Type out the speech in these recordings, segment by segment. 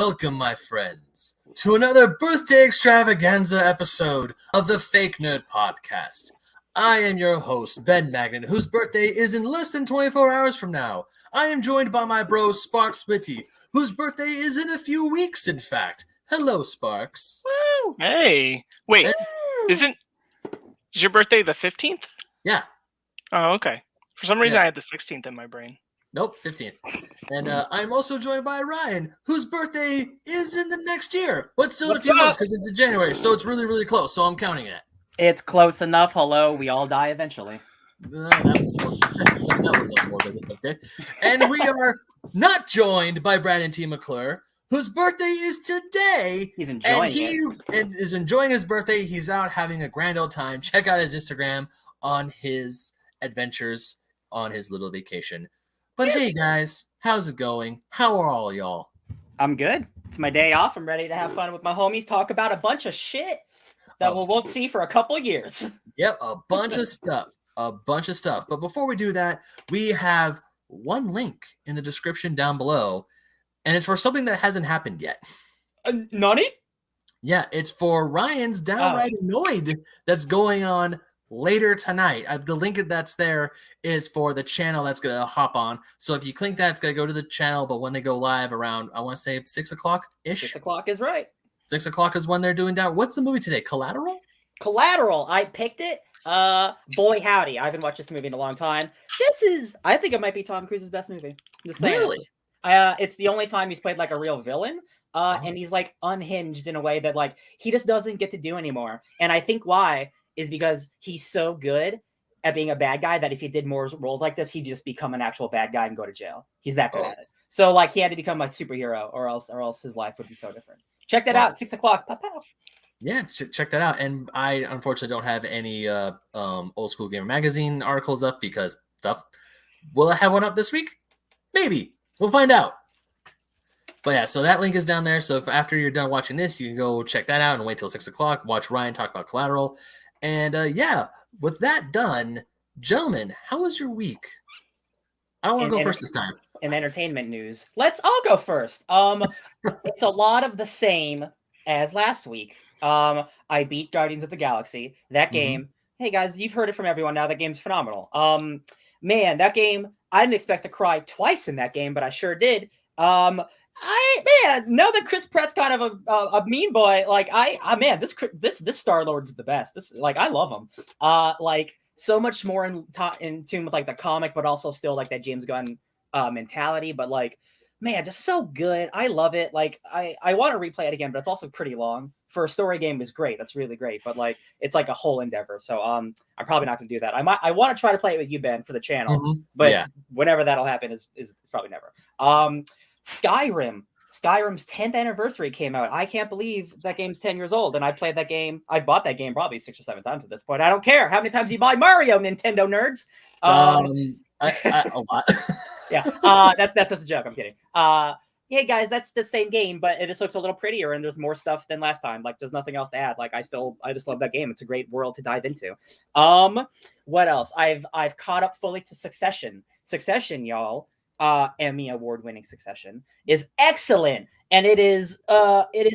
Welcome, my friends, to another birthday extravaganza episode of the Fake Nerd Podcast. I am your host, Ben Magnet, whose birthday is in less than 24 hours from now. I am joined by my bro, Sparks Witty, whose birthday is in a few weeks, in fact. Hello, Sparks. Woo! Hey, wait, is your birthday the 15th? Yeah. Oh, okay. For some reason, I had the 16th in my brain. Nope, 15th. And I'm also joined by Ryan, whose birthday is in the next year, but still in a few months because it's in January, so it's really, really close, so I'm counting it. It's close enough. Hello, we all die eventually. That was morbid, okay. And we are not joined by Brandon T. McClure, whose birthday is today. He's enjoying and is enjoying his birthday. He's out having a grand old time. Check out his Instagram on his adventures on his little vacation. But hey, guys, how's it going? How are all y'all? I'm good. It's my day off. I'm ready to have fun with my homies, talk about a bunch of shit that we won't see for a couple of years. Yep, a bunch of stuff. But before we do that, we have one link in the description down below, and it's for something that hasn't happened yet. Nani? Yeah, it's for Ryan's Downright Annoyed that's going on later tonight. The link that's there is for the channel that's going to hop on. So if you click that, it's going to go to the channel, but when they go live around, I want to say 6 o'clock-ish. 6 o'clock is right. 6 o'clock is when they're doing down. What's the movie today? Collateral? Collateral. I picked it. Boy, howdy. I haven't watched this movie in a long time. I think it might be Tom Cruise's best movie. I'm just saying. Really? It's the only time he's played like a real villain. And he's like unhinged in a way that like he just doesn't get to do anymore. And I think why is because he's so good at being a bad guy that if he did more roles like this, he'd just become an actual bad guy and go to jail. He's that good at it. So like he had to become a superhero or else his life would be so different. Check that out. 6 o'clock. Pow. Yeah, check that out. And I unfortunately don't have any Old School Gamer Magazine articles up because stuff. Will I have one up this week? Maybe. We'll find out. But yeah, so that link is down there. So if after you're done watching this, you can go check that out and wait till 6 o'clock. Watch Ryan talk about Collateral. And yeah, with that done, gentlemen, how was your week? I don't want to go first this time. In entertainment news, I'll go first. It's a lot of the same as last week. I beat Guardians of the Galaxy. That game, hey guys, you've heard it from everyone now. That game's phenomenal. Man, that game, I didn't expect to cry twice in that game, but I sure did. Now that Chris Pratt's kind of a mean boy, like this Star-Lord's the best. This I love him. Like so much more in tune with like the comic, but also still like that James Gunn mentality. But like, man, just so good. I love it. Like I want to replay it again, but it's also pretty long. For a story game is great. That's really great. But like it's like a whole endeavor. So I'm probably not gonna do that. I want to try to play it with you, Ben, for the channel. But whenever that'll happen is probably never. Skyrim's 10th anniversary came out. I can't believe that game's 10 years old, and I played that game. I bought that game probably 6 or 7 times at this point. I don't care how many times you buy Mario, Nintendo nerds. A lot. Yeah, that's just a joke. I'm kidding. Hey guys, that's the same game, but it just looks a little prettier, and there's more stuff than last time. Like, there's nothing else to add. Like, I just love that game. It's a great world to dive into. What else? I've caught up fully to Succession. Succession, y'all. Emmy award-winning Succession is excellent, and it is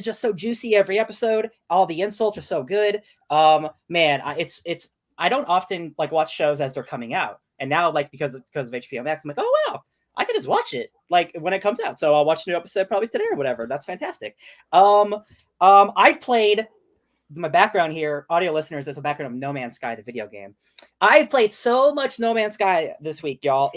just so juicy every episode. All the insults are so good. Man, I don't often like watch shows as they're coming out, and now like because of HBO Max, I'm like, oh wow, I can just watch it like when it comes out. So I'll watch a new episode probably today or whatever. That's fantastic. I've played. My background here, audio listeners, there's a background of No Man's Sky, the video game. I've played so much No Man's Sky this week, y'all.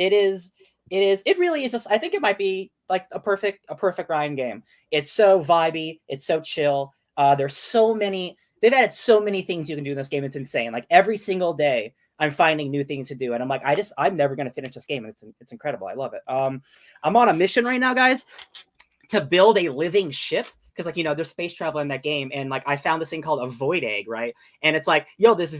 It really is just, I think it might be like a perfect Ryan game. It's so vibey. It's so chill. They've added so many things you can do in this game. It's insane. Like every single day I'm finding new things to do. And I'm like, I'm never going to finish this game. And it's incredible. I love it. I'm on a mission right now, guys, to build a living ship. Because like, there's space travel in that game. And like, I found this thing called a void egg, right? And it's like, yo, this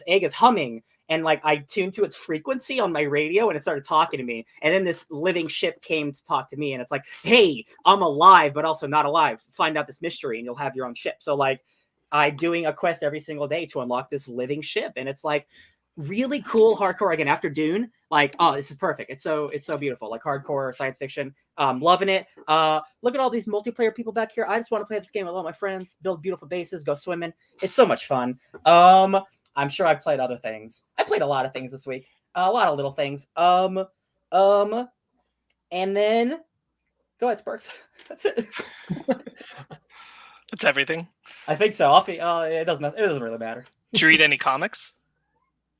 egg is humming. And like, I tuned to its frequency on my radio and it started talking to me. And then this living ship came to talk to me. And it's like, hey, I'm alive, but also not alive. Find out this mystery and you'll have your own ship. So like, I'm doing a quest every single day to unlock this living ship. And it's like, really cool hardcore again after Dune. Like, oh, this is perfect. It's so beautiful. Like hardcore science fiction. Loving it. Look at all these multiplayer people back here. I just want to play this game with all my friends, build beautiful bases, go swimming. It's so much fun. I'm sure I've played other things. I played a lot of things this week. A lot of little things. And then go ahead, Sparks. That's it. That's everything. I think so. It doesn't really matter. Did you read any comics?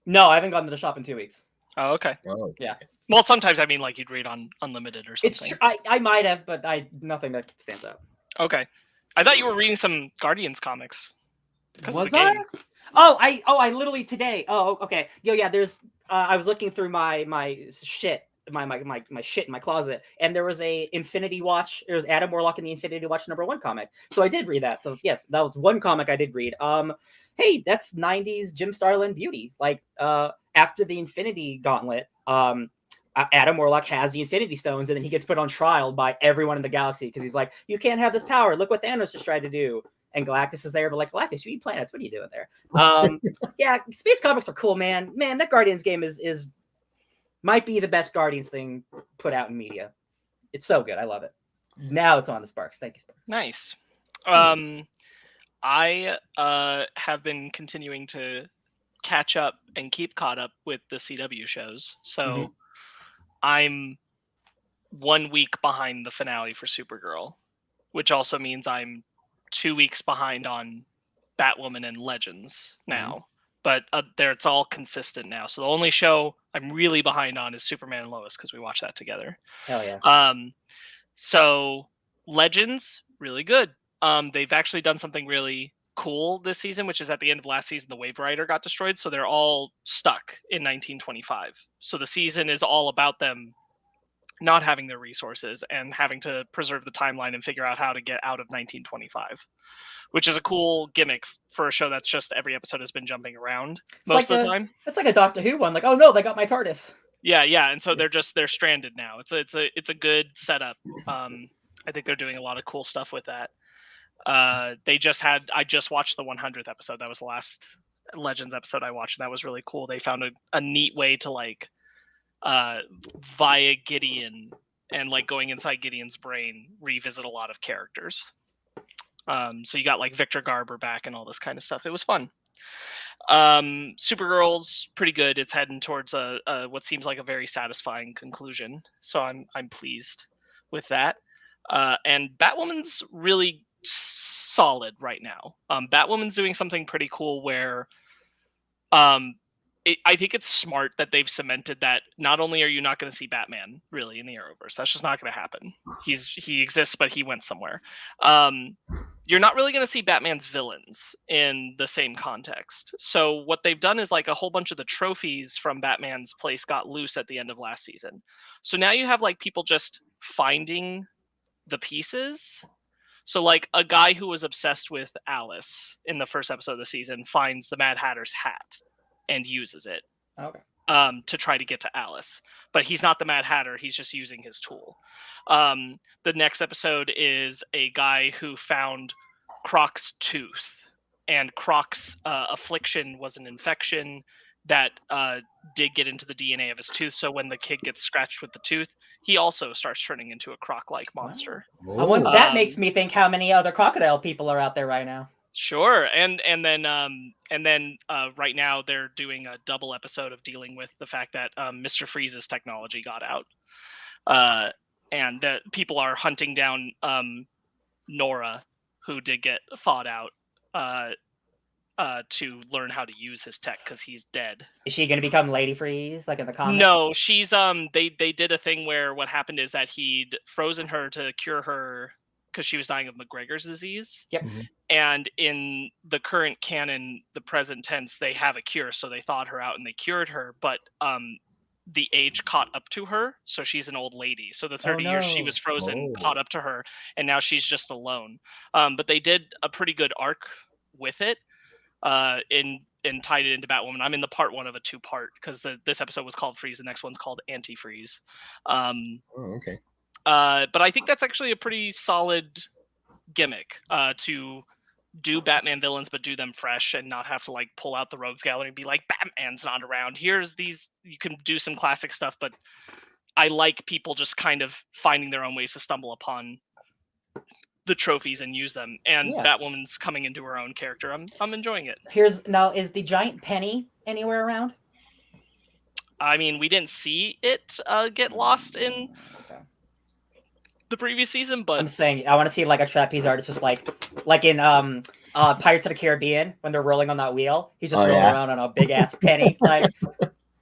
No, I haven't gone to the shop in 2 weeks. Oh, okay. Oh, Yeah. Well, sometimes I mean, like you'd read on Unlimited or something. It's true. I might have, but nothing that stands out. Okay. I thought you were reading some Guardians comics. Was I? I literally today. Oh, okay. Yeah. There's. I was looking through my shit, my shit in my closet, and there was a Infinity Watch. There was Adam Warlock in the Infinity Watch #1 comic. So I did read that. So yes, that was one comic I did read. Hey, that's 90s Jim Starlin beauty. Like, after the Infinity Gauntlet, Adam Warlock has the Infinity Stones, and then he gets put on trial by everyone in the galaxy because he's like, "You can't have this power. Look what Thanos just tried to do." And Galactus is there, but like, Galactus, you eat planets. What are you doing there? Yeah, space comics are cool, man. Man, that Guardians game is might be the best Guardians thing put out in media. It's so good. I love it. Now it's on to Sparks. Thank you, Sparks. Nice. I have been continuing to catch up and keep caught up with the CW shows. So I'm 1 week behind the finale for Supergirl, which also means I'm 2 weeks behind on Batwoman and Legends now. But it's all consistent now. So the only show I'm really behind on is Superman and Lois because we watch that together. Hell yeah. So Legends, really good. They've actually done something really cool this season, which is at the end of last season, the Wave Rider got destroyed. So they're all stuck in 1925. So the season is all about them not having their resources and having to preserve the timeline and figure out how to get out of 1925, which is a cool gimmick for a show that's just every episode has been jumping around most of the time. It's like a Doctor Who one. Like, oh no, they got my TARDIS. Yeah. And so they're stranded now. It's a good setup. I think they're doing a lot of cool stuff with that. I just watched the 100th episode. That was the last Legends episode I watched, and that was really cool. They found a neat way to like via Gideon and like going inside Gideon's brain revisit a lot of characters. So you got like Victor Garber back and all this kind of stuff. It was fun. Supergirl's pretty good. It's heading towards a what seems like a very satisfying conclusion. So I'm pleased with that. And Batwoman's really solid right now. Batwoman's doing something pretty cool where I think it's smart that they've cemented that not only are you not going to see Batman really in the Arrowverse, that's just not going to happen. He exists, but he went somewhere. You're not really going to see Batman's villains in the same context. So what they've done is like a whole bunch of the trophies from Batman's place got loose at the end of last season. So now you have like people just finding the pieces. So like a guy who was obsessed with Alice in the first episode of the season finds the Mad Hatter's hat and uses it to try to get to Alice. But he's not the Mad Hatter. He's just using his tool. The next episode is a guy who found Croc's tooth. And Croc's affliction was an infection that did get into the DNA of his tooth. So when the kid gets scratched with the tooth, he also starts turning into a croc-like monster. That makes me think how many other crocodile people are out there right now. Sure, and then right now they're doing a double episode of dealing with the fact that Mr. Freeze's technology got out, and that people are hunting down Nora, who did get thawed out, to learn how to use his tech because he's dead. Is she going to become Lady Freeze like in the comics? No, she's they did a thing where what happened is that he'd frozen her to cure her because she was dying of McGregor's disease. Yep. Mm-hmm. And in the current canon, the present tense, they have a cure, so they thawed her out and they cured her, but the age caught up to her, so she's an old lady. So the 30 years she was frozen caught up to her, and now she's just alone. But they did a pretty good arc with it, and tied it into Batwoman. I'm in the part 1 of a 2-part because this episode was called Freeze, the next one's called Anti-Freeze. Okay. But I think that's actually a pretty solid gimmick to do Batman villains, but do them fresh and not have to like pull out the rogues gallery and be like, Batman's not around. Here's these. You can do some classic stuff, but I like people just kind of finding their own ways to stumble upon the trophies and use them. And Batwoman's coming into her own character. I'm enjoying it. Is the giant penny anywhere around? I mean, we didn't see it get lost in the previous season, but I'm saying I want to see like a trapeze artist, just like in Pirates of the Caribbean when they're rolling on that wheel. He's just rolling around on a big ass penny. Like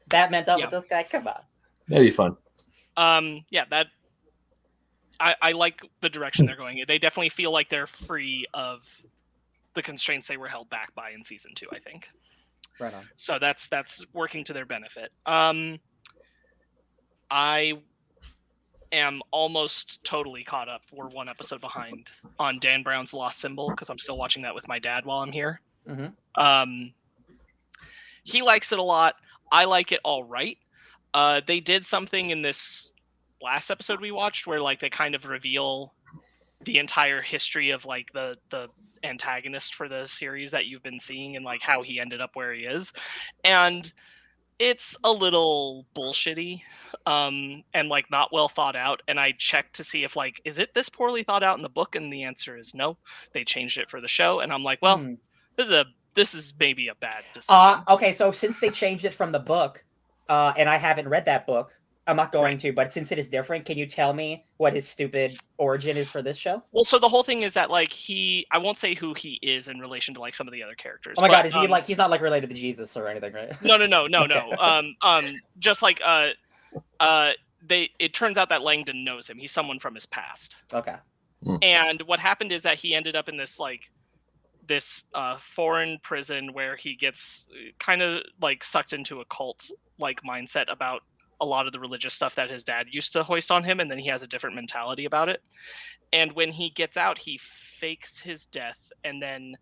Batman up with this guy. Come on, that'd be fun. That I like the direction they're going. They definitely feel like they're free of the constraints they were held back by in season 2, I think. Right on. So that's working to their benefit. I am almost totally caught up. We're one episode behind on Dan Brown's Lost Symbol because I'm still watching that with my dad while I'm here. Mm-hmm. He likes it a lot. I like it all right. They did something in this last episode we watched where like they kind of reveal the entire history of like the antagonist for the series that you've been seeing and like how he ended up where he is, and it's a little bullshitty and like not well thought out. And I checked to see if like, is it this poorly thought out in the book, and the answer is no. They changed it for the show, and I'm like, well, this is maybe a bad decision. Okay, so since they changed it from the book, and I haven't read that book, I'm not going to, but since it is different, can you tell me what his stupid origin is for this show? Well, so the whole thing is that like I won't say who he is in relation to like some of the other characters. Oh my god, is he like, he's not like related to Jesus or anything, right? No. Just like it turns out that Langdon knows him. He's someone from his past. Okay. And what happened is that he ended up in this foreign prison where he gets kind of like sucked into a cult like mindset about a lot of the religious stuff that his dad used to hoist on him, and then he has a different mentality about it. And when he gets out, he fakes his death and then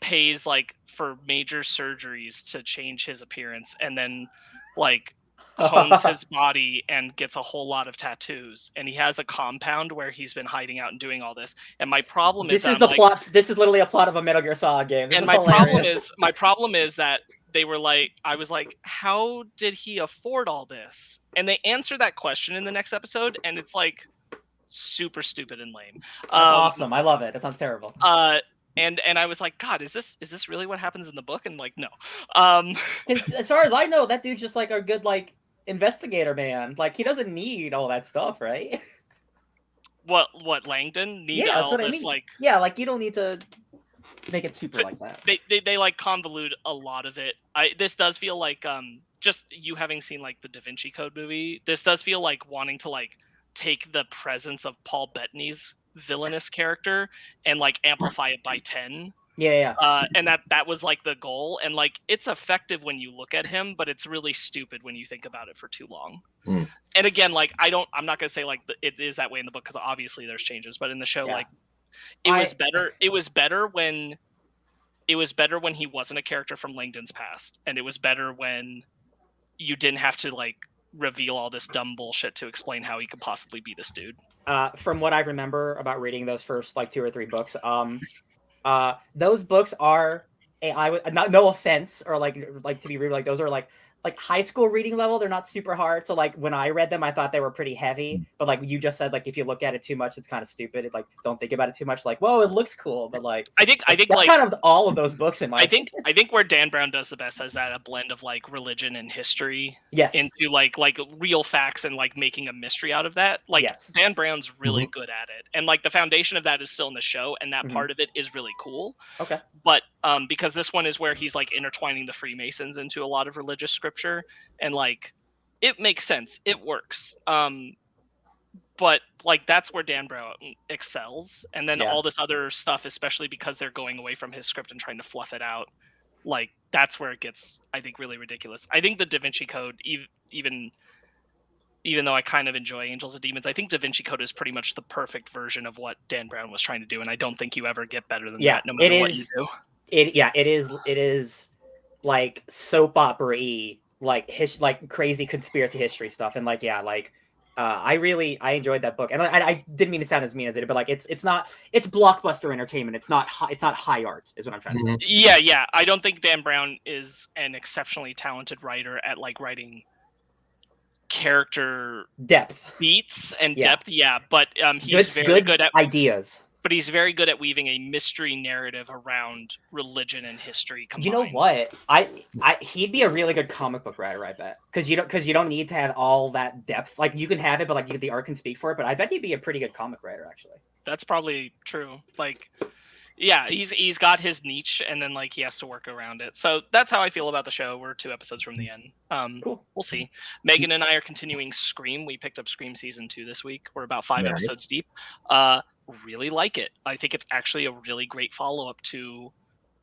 pays like for major surgeries to change his appearance, and then like hones his body and gets a whole lot of tattoos. And he has a compound where he's been hiding out and doing all this. And my problem is plot. This is literally a plot of a Metal Gear Solid game. And my problem is that they were like, I was like, how did he afford all this? And they answer that question in the next episode, and it's like super stupupid and lame. That's awesome. I love it. It sounds terrible. And I was like, God, is this really what happens in the book? And like, no. As far as I know, that dude's just like a good like investigator man. Like he doesn't need all that stuff, right? What Langdon need? Yeah, that's what I mean. Like, yeah, like you don't need to make it super like that. They like convolute a lot of it. This does feel like just you having seen like the Da Vinci Code movie, this does feel like wanting to like take the presence of Paul Bettany's villainous character and like amplify it by 10. Yeah. And that was like the goal, and like it's effective when you look at him, but it's really stupid when you think about it for too long. And again, like I'm not gonna say like it is that way in the book because obviously there's changes, but in the show, like it was better. It was better when he wasn't a character from Langdon's past, and it was better when you didn't have to like reveal all this dumb bullshit to explain how he could possibly be this dude. From what I remember about reading those first like 2 or 3 books, those books are no offense or like to be rude, like those are like high school reading level. They're not super hard. So like when I read them, I thought they were pretty heavy, but like you just said, like if you look at it too much, it's kind of stupid. It, like don't think about it too much. Like, whoa, it looks cool, but like I think that's like kind of all of those books in my opinion. I think where Dan Brown does the best is that a blend of like religion and history into like real facts and like making a mystery out of that. Like Dan Brown's really good at it, and like the foundation of that is still in the show, and that part of it is really cool. Okay, but because this one is where he's like intertwining the Freemasons into a lot of religious scripture, and like it makes sense, it works, but like that's where Dan Brown excels. And then all this other stuff, especially because they're going away from his script and trying to fluff it out, like that's where it gets, I think, really ridiculous. I think the Da Vinci Code, even though I kind of enjoy Angels and Demons, I think Da Vinci Code is pretty much the perfect version of what Dan Brown was trying to do, and I don't think you ever get better than that, no matter what you do. It is like soap opera-y, like crazy conspiracy history stuff, and like I enjoyed that book, and I didn't mean to sound as mean as it, but like it's blockbuster entertainment. It's not high art, is what I'm trying to say. Yeah. I don't think Dan Brown is an exceptionally talented writer at like writing character Depth, beats and depth. Yeah, but he's very good at ideas. But he's very good at weaving a mystery narrative around religion and history combined. You know what? He'd be a really good comic book writer, I bet. Because you don't need to have all that depth. Like you can have it, but like the art can speak for it. But I bet he'd be a pretty good comic writer, actually. That's probably true. Like, yeah, he's got his niche, and then like he has to work around it. So that's how I feel about the show. We're 2 episodes from the end. Cool. We'll see. Megan and I are continuing Scream. We picked up Scream season 2 this week. We're about 5 episodes deep. Really like it. I think it's actually a really great follow-up to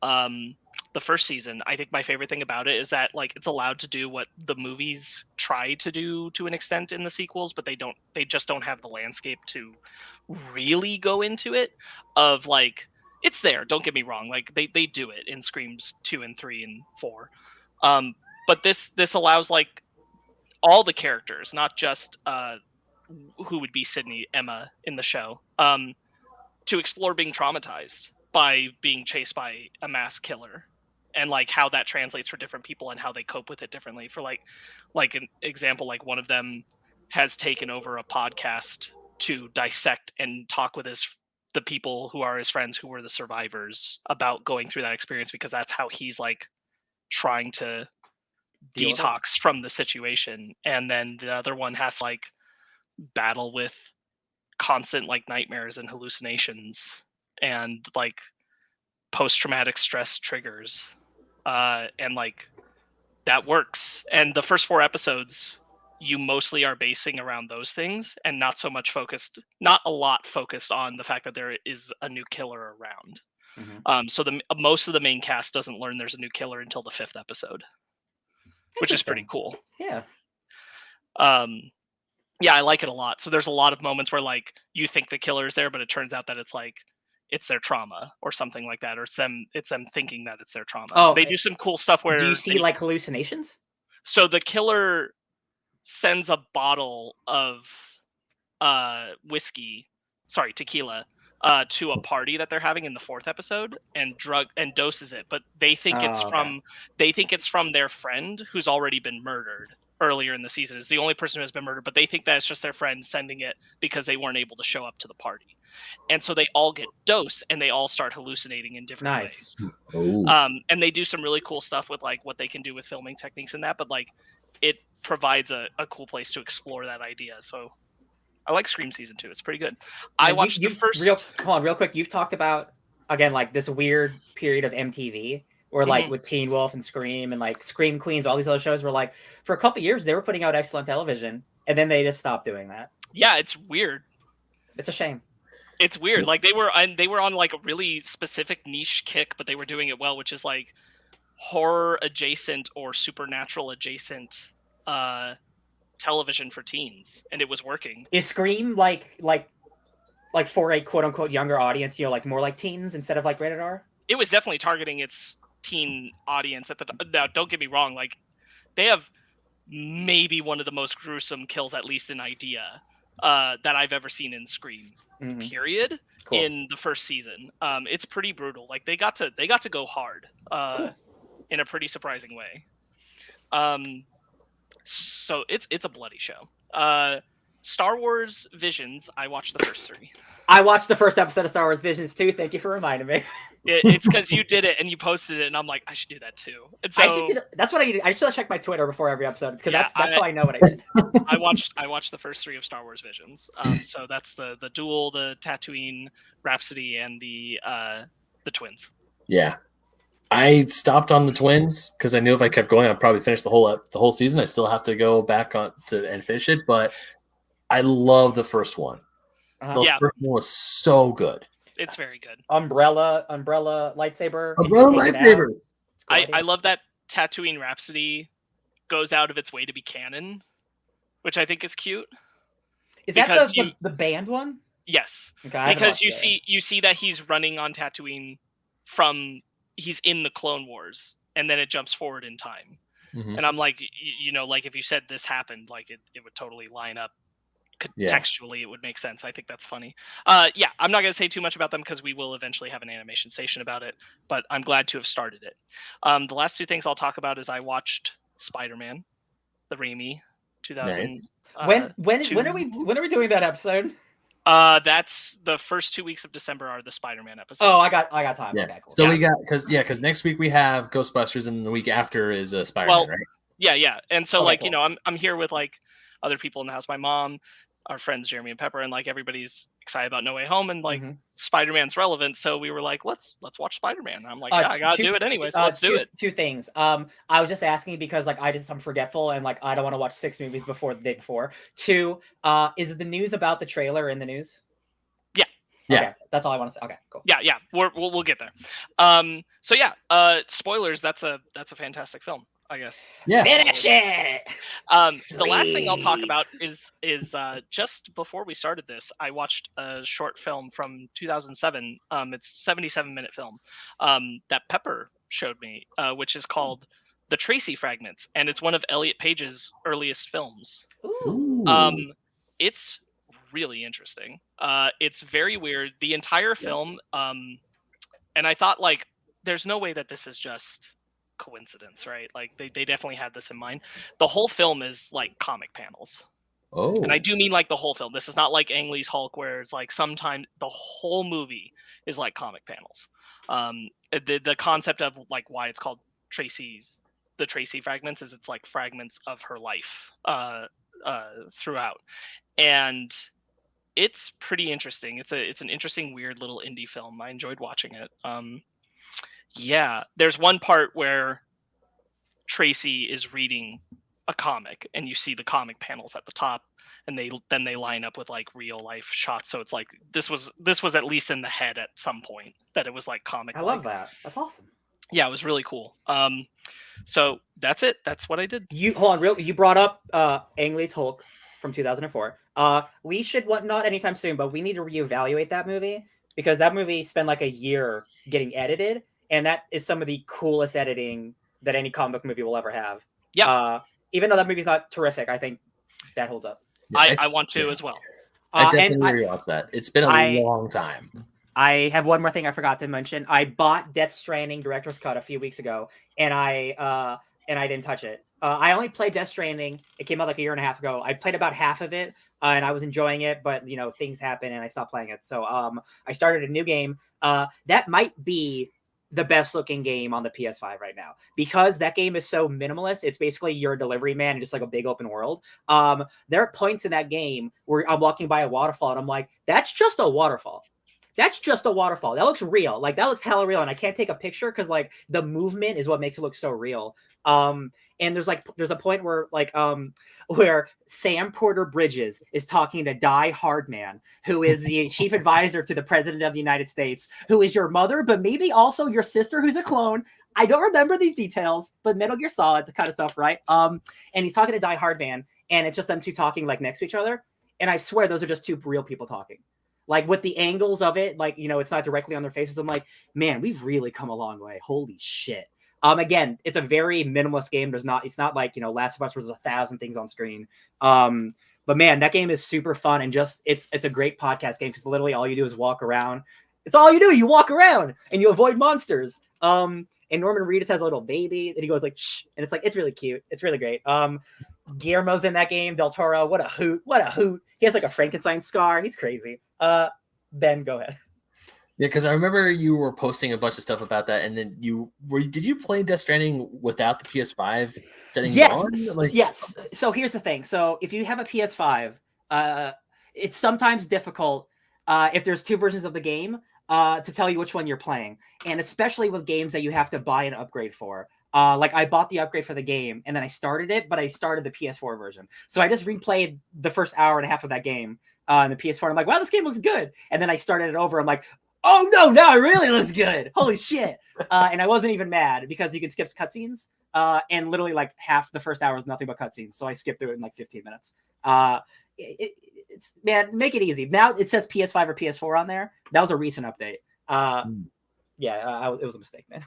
the first season. I think my favorite thing about it is that like it's allowed to do what the movies try to do to an extent in the sequels, but they just don't have the landscape to really go into it. Of like, it's there, don't get me wrong, like they do it in Screams 2 and 3 and 4. But this allows like all the characters, not just who would be Sydney, Emma in the show, to explore being traumatized by being chased by a mass killer, and like how that translates for different people and how they cope with it differently. For like an example, like one of them has taken over a podcast to dissect and talk with the people who are his friends who were the survivors about going through that experience, because that's how he's like trying to detox from the situation. And then the other one has to like battle with constant like nightmares and hallucinations and like post-traumatic stress triggers, and like that works. And the first 4 episodes you mostly are basing around those things, and not a lot focused on the fact that there is a new killer around. So most of the main cast doesn't learn there's a new killer until the 5th episode, which is pretty cool. Yeah, I like it a lot. So there's a lot of moments where like you think the killer is there, but it turns out that it's their trauma or something like that, or it's them thinking that it's their trauma. They do some cool stuff where do you see like hallucinations? So the killer sends a bottle of tequila to a party that they're having in the 4th episode, and doses it, but they think it's from their friend who's already been murdered earlier in the season. Is the only person who has been murdered, but they think that it's just their friend sending it because they weren't able to show up to the party. And so they all get dosed and they all start hallucinating in different ways. And they do some really cool stuff with like what they can do with filming techniques and that, but like it provides a cool place to explore that idea. So I like Scream season 2. It's pretty good. I watched the first. Real quick. You've talked about again like this weird period of MTV, or like with Teen Wolf and Scream and like Scream Queens, all these other shows were like for a couple years they were putting out excellent television, and then they just stopped doing that. Yeah, it's weird. It's a shame. It's weird. Like they were on like a really specific niche kick, but they were doing it well, which is like horror adjacent or supernatural adjacent television for teens, and it was working. Is Scream like for a quote unquote younger audience, you know, like more like teens instead of like rated R? It was definitely targeting its teen audience at the time. Now, don't get me wrong, like they have maybe one of the most gruesome kills, at least in idea, that I've ever seen in Scream. Period. Cool. In the first season, it's pretty brutal. Like they got to go hard, in a pretty surprising way. So it's a bloody show. Star Wars Visions. I watched the first 3. I watched the first episode of Star Wars Visions too. Thank you for reminding me. It's because you did it and you posted it, and I'm like, I should do that too. And so that's what I need. I just check my Twitter before every episode, because that's how I know what I did. I watched the first 3 of Star Wars Visions. So that's the Duel, the Tatooine Rhapsody, and the Twins. Yeah, I stopped on the Twins because I knew if I kept going, I'd probably finish the whole season. I still have to go back on to and finish it, but I love the first one. The first one was so good. It's very good. Umbrella lightsaber. I love that Tatooine Rhapsody goes out of its way to be canon, which I think is cute. Is that the band one? Yes. Okay, because you see that he's running on Tatooine he's in the Clone Wars, and then it jumps forward in time. And I'm like, you know, like if you said this happened, like it would totally line up contextually it would make sense. I think that's funny. Yeah, I'm not going to say too much about them because we will eventually have an animation station about it, but I'm glad to have started it. The last 2 things I'll talk about is I watched Spider-Man, the Raimi 2000. Nice. When are we doing that episode? That's the first 2 weeks of December are the Spider-Man episodes. Oh, I got time. Yeah. Okay, cool. So we got because next week we have Ghostbusters and the week after is Spider-Man, right? Yeah. And so Okay, cool. I'm here with like other people in the house, my mom, our friends Jeremy and Pepper, and like everybody's excited about No Way Home, and like Spider-Man's relevant, so we were like, let's watch Spider-Man. And I'm like, yeah, I gotta do it anyway, so let's do it. 2 things. I was just asking because like I'm forgetful and like I don't want to watch 6 movies before the day before. 2, is the news about the trailer in the news? Yeah. Okay, that's all I want to say. Okay, cool. Yeah, we'll get there. So yeah, spoilers. That's a fantastic film, I guess. Yeah. Finish it. The last thing I'll talk about is just before we started this, I watched a short film from 2007. It's a 77-minute film that Pepper showed me, which is called The Tracy Fragments, and it's one of Elliot Page's earliest films. Ooh. It's really interesting. It's very weird. The entire film, and I thought like, there's no way that this is just coincidence, right? Like they definitely had this in mind. The whole film is like comic panels. Oh. And I do mean like the whole film. This is not like Ang Lee's Hulk where it's like sometimes the whole movie is like comic panels. The concept of like why it's called the Tracy Fragments is it's like fragments of her life throughout. And it's pretty interesting. It's an interesting, weird little indie film. I enjoyed watching it. Yeah, there's one part where Tracy is reading a comic, and you see the comic panels at the top, and they line up with like real life shots. So it's like this was at least in the head at some point that it was like comic. I love that. That's awesome. Yeah, it was really cool. So that's it. That's what I did. You brought up Ang Lee's Hulk from 2004. We should not anytime soon, but we need to reevaluate that movie because that movie spent like a year getting edited, and that is some of the coolest editing that any comic book movie will ever have. Yeah. Even though that movie's not terrific, I think that holds up. Yeah, I want to as well. I definitely rewatch that. It's been a long time. I have one more thing I forgot to mention. I bought Death Stranding Director's Cut a few weeks ago, and I didn't touch it. I only played Death Stranding. It came out like a year and a half ago. I played about half of it, and I was enjoying it, but things happen, and I stopped playing it. So I started a new game. That might be the best looking game on the PS5 right now because that game is so minimalist. It's basically you're a delivery man and just like a big open world. There are points in that game where I'm walking by a waterfall and I'm like, that's just a waterfall. That's just a waterfall. That looks real. Like that looks hella real. And I can't take a picture because like the movement is what makes it look so real. And there's a point where where Sam Porter Bridges is talking to Die Hardman, who is the chief advisor to the president of the United States, who is your mother, but maybe also your sister, who's a clone. I don't remember these details, but Metal Gear Solid, the kind of stuff, right? And he's talking to Die Hardman, and it's just them two talking like next to each other. And I swear those are just two real people talking. Like with the angles of it, like, it's not directly on their faces. I'm like, man, we've really come a long way. Holy shit. Again, it's a very minimalist game. It's not like, Last of Us where there's 1,000 things on screen. But man, that game is super fun. And just, it's a great podcast game because literally all you do is walk around. It's all you do. You walk around and you avoid monsters. And Norman Reedus has a little baby and he goes like, shh. And it's really cute. It's really great. Guillermo's in that game. Del Toro, what a hoot. He has like a Frankenstein scar. He's crazy. Ben, go ahead. Yeah, because I remember you were posting a bunch of stuff about that, and then did you play Death Stranding without the PS5 setting? Yes. So here's the thing. So if you have a PS5, it's sometimes difficult if there's two versions of the game to tell you which one you're playing, and especially with games that you have to buy an upgrade for. Like I bought the upgrade for the game, and then I started it, but I started the PS4 version. So I just replayed the first hour and a half of that game on the PS4. I'm like, wow, this game looks good. And then I started it over. I'm like, oh no, it really looks good. Holy shit. And I wasn't even mad because you can skip cutscenes. And literally like half the first hour is nothing but cutscenes. So I skipped through it in like 15 minutes. It's man, make it easy. Now it says PS5 or PS4 on there. That was a recent update. It was a mistake, man.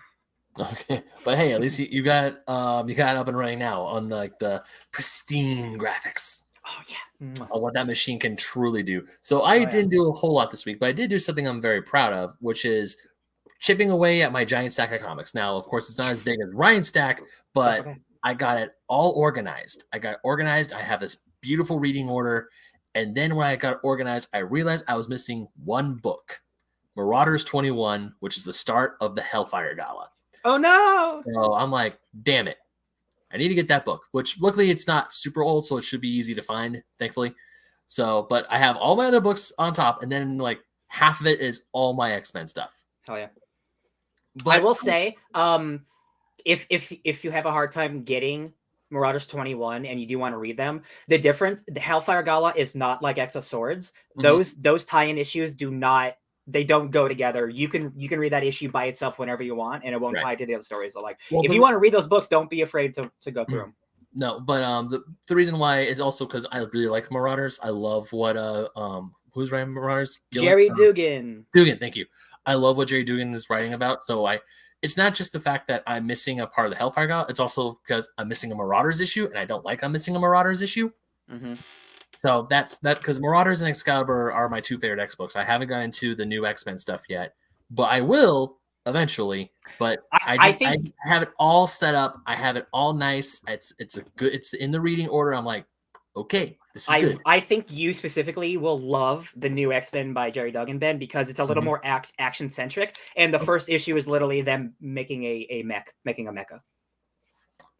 Okay, but hey, at least you got up and running now on like the pristine graphics. Oh yeah. Mwah. on what that machine can truly do. So I didn't do a whole lot this week, but I did do something I'm very proud of, which is chipping away at my giant stack of comics. Now, of course, it's not as big as Ryan's stack, but Okay. I got it all organized. I have this beautiful reading order. And then when I got organized, I realized I was missing one book, Marauders 21, which is the start of the Hellfire Gala. Oh no! So I'm like, damn it. I need to get that book, which luckily it's not super old, so it should be easy to find, thankfully. So, but I have all my other books on top, and then like half of it is all my X-Men stuff. Hell yeah. But I will say, if you have a hard time getting Marauders 21 and you do want to read them, the Hellfire Gala is not like X of Swords. Those tie-in issues don't go together. You can read that issue by itself whenever you want, and it won't tie to the other stories. So like, if you want to read those books, don't be afraid to go through them. No, but the reason why is also because I really like Marauders. I love what who's writing Marauders? Jerry Dugan. Dugan, thank you. I love what Jerry Dugan is writing about. So it's not just the fact that I'm missing a part of the Hellfire Gala. It's also because I'm missing a Marauders issue, and I don't like I'm missing a Marauders issue. Mm-hmm. So that's because Marauders and Excalibur are my two favorite X books. I haven't gotten into the new X-Men stuff yet, but I will eventually. But I have it all set up. I have it all nice. It's in the reading order. I'm like, okay, this is good. I think you specifically will love the new X-Men by Jerry Duggan, Ben, because it's a little more action centric, and the first issue is literally them making a mecha.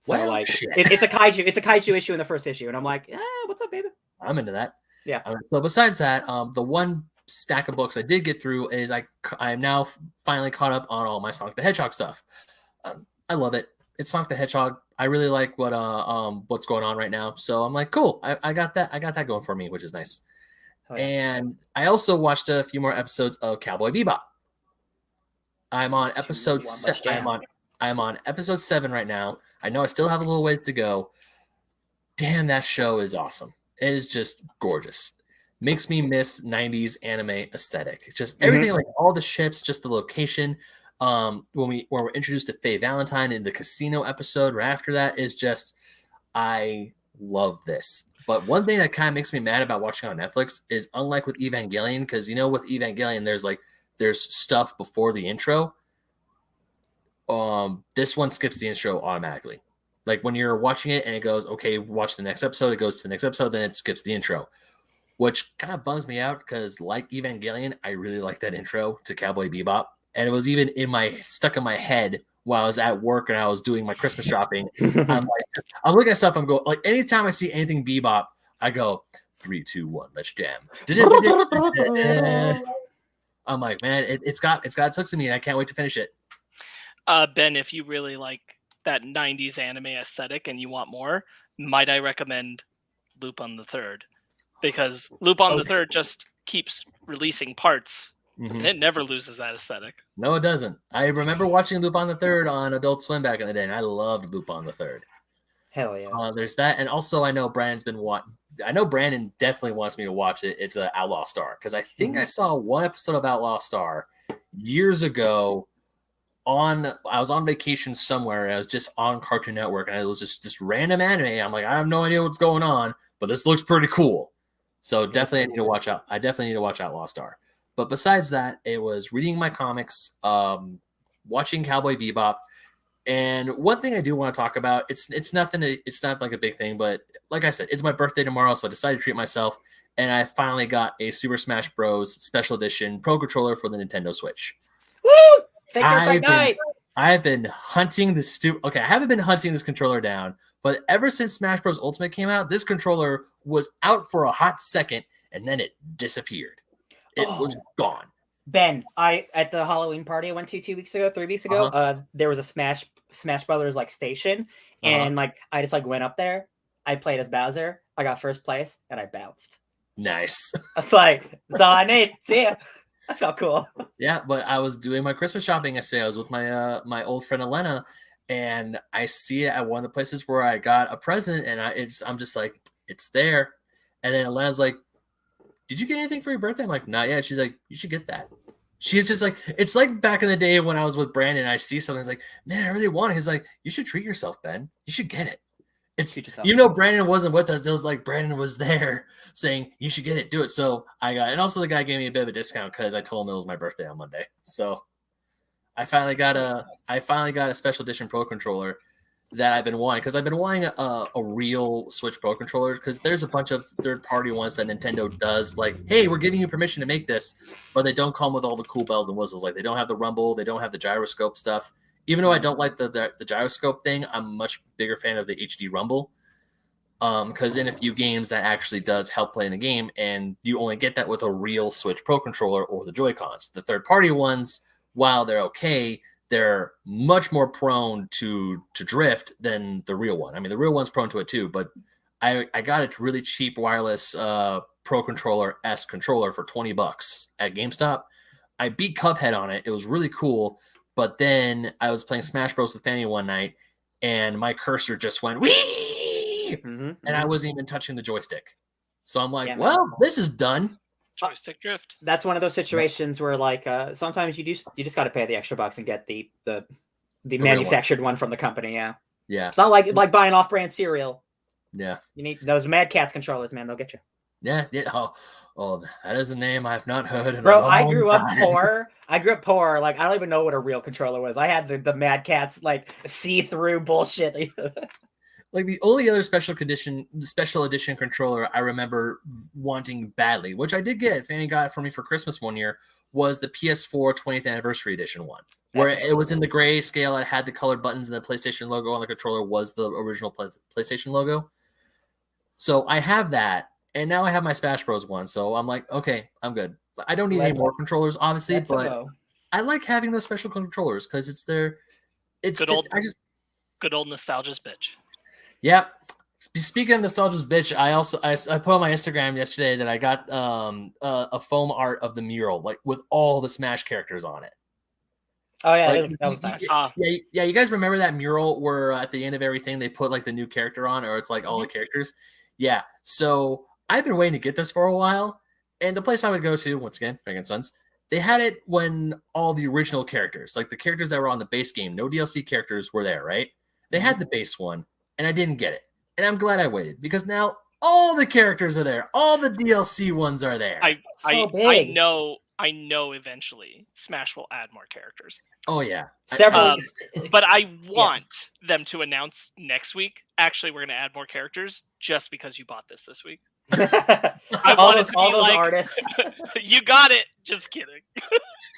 So it's a kaiju issue in the first issue, and I'm like, what's up, baby? I'm into that. Yeah. So besides that, the one stack of books I did get through is I'm now finally caught up on all my Sonic the Hedgehog stuff. I love it. It's Sonic the Hedgehog. I really like what's going on right now. So I'm like, cool. I got that. I got that going for me, which is nice. Oh, yeah. And I also watched a few more episodes of Cowboy Bebop. I'm on episode 7. I'm on episode 7 right now. I know I still have a little ways to go. Damn, that show is awesome. It is just gorgeous. Makes me miss 90s anime aesthetic. Just everything, like all the ships, just the location. When we're introduced to Faye Valentine in the casino episode right after that is just, I love this. But one thing that kind of makes me mad about watching on Netflix is, unlike with Evangelion, because with Evangelion there's stuff before the intro. This one skips the intro automatically. Like when you're watching it and it goes, okay, watch the next episode, it goes to the next episode, then it skips the intro, which kind of bums me out because, like Evangelion, I really like that intro to Cowboy Bebop. And it was even stuck in my head while I was at work and I was doing my Christmas shopping. I'm looking at stuff. I'm going, like, anytime I see anything Bebop, I go 3, 2, 1, let's jam. I'm like, man, it's got its hooks in me, and I can't wait to finish it. Ben, if you really like that 90s anime aesthetic and you want more, might I recommend Lupin the Third? Because Lupin the Third just keeps releasing parts. And it never loses that aesthetic. No, it doesn't. I remember watching Lupin the Third on Adult Swim back in the day, and I loved Lupin the Third. Hell yeah. There's that, and also I know Brandon definitely wants me to watch it. It's Outlaw Star, because I think I saw one episode of Outlaw Star years ago. I was on vacation somewhere, and I was just on Cartoon Network, and it was just random anime. I'm like, I have no idea what's going on, but this looks pretty cool. So definitely I need to watch out. I definitely need to watch Outlaw Star. But besides that, it was reading my comics, watching Cowboy Bebop, and one thing I do want to talk about. It's nothing. It's not like a big thing, but like I said, it's my birthday tomorrow, so I decided to treat myself, and I finally got a Super Smash Bros. Special Edition Pro Controller for the Nintendo Switch. Woo! I've been hunting this I haven't been hunting this controller down, but ever since Smash Bros. Ultimate came out, this controller was out for a hot second, and then it disappeared. It was gone. Ben, at the Halloween party I went to 3 weeks ago, there was a Smash Brothers station, and I just went up there. I played as Bowser. I got first place, and I bounced. Nice. I was like, that's all I need. See ya. I felt cool. Yeah, but I was doing my Christmas shopping yesterday. I was with my old friend Elena, and I see it at one of the places where I got a present, and I'm just like, it's there. And then Elena's like, did you get anything for your birthday? I'm like, not yet. She's like, you should get that. She's just like, it's like back in the day when I was with Brandon, I see something, it's like, man, I really want it. He's like, you should treat yourself, Ben. You should get it. It's Treat yourself. even though Brandon wasn't with us, it was like Brandon was there saying you should get it, do it. So I got, and also the guy gave me a bit of a discount because I told him it was my birthday on Monday. So I finally got a special edition Pro controller that I've been wanting, because I've been wanting a real Switch Pro controller, because there's a bunch of third-party ones that Nintendo does, like, hey, we're giving you permission to make this, but they don't come with all the cool bells and whistles. Like, they don't have the rumble, they don't have the gyroscope stuff. Even though I don't like the gyroscope thing, I'm a much bigger fan of the HD rumble, because in a few games that actually does help play in the game, and you only get that with a real Switch Pro controller or the Joy-Cons. The third-party ones, while they're okay, they're much more prone to drift than the real one. I mean, the real one's prone to it too, but I got a really cheap wireless Pro Controller S controller for $20 at GameStop. I beat Cuphead on it. It was really cool, but then I was playing Smash Bros. With Fanny one night, and my cursor just went wee, and I wasn't even touching the joystick. So I'm like, well, this is done. Joystick drift. That's one of those situations where, like, sometimes you just got to pay the extra bucks and get the manufactured one from the company. Yeah. It's not like buying off-brand cereal. Yeah. You need those Mad Catz controllers, man. They'll get you. Yeah. Oh, that is a name I've not heard in Bro, a long I grew up time. poor. Like, I don't even know what a real controller was. I had the Mad Catz, like, see-through bullshit. Like, the only other special edition controller I remember wanting badly, which I did get, Fanny got it for me for Christmas one year, was the PS4 20th Anniversary Edition one, where it was in the gray scale. It had the colored buttons, and the PlayStation logo on the controller was the original PlayStation logo. So I have that, and now I have my Smash Bros. One, so I'm like, okay, I'm good. I don't need any more controllers, obviously, but I like having those special controllers because it's good old nostalgia's bitch. Yeah. Speaking of nostalgia's bitch, I put on my Instagram yesterday that I got a foam art of the mural, like with all the Smash characters on it. Oh yeah, like, that was nice. Yeah. You guys remember that mural where at the end of everything they put like the new character on, or it's like all the characters? Yeah. So I've been waiting to get this for a while, and the place I would go to, once again, Dragon Sons, they had it when all the original characters, like the characters that were on the base game, no DLC characters, were there, right? They had the base one. And I didn't get it. And I'm glad I waited, because now all the characters are there. All the DLC ones are there. I know eventually Smash will add more characters. Oh, yeah. Several. But I want them to announce next week, actually, we're going to add more characters just because you bought this week. I want all those artists. You got it. Just kidding.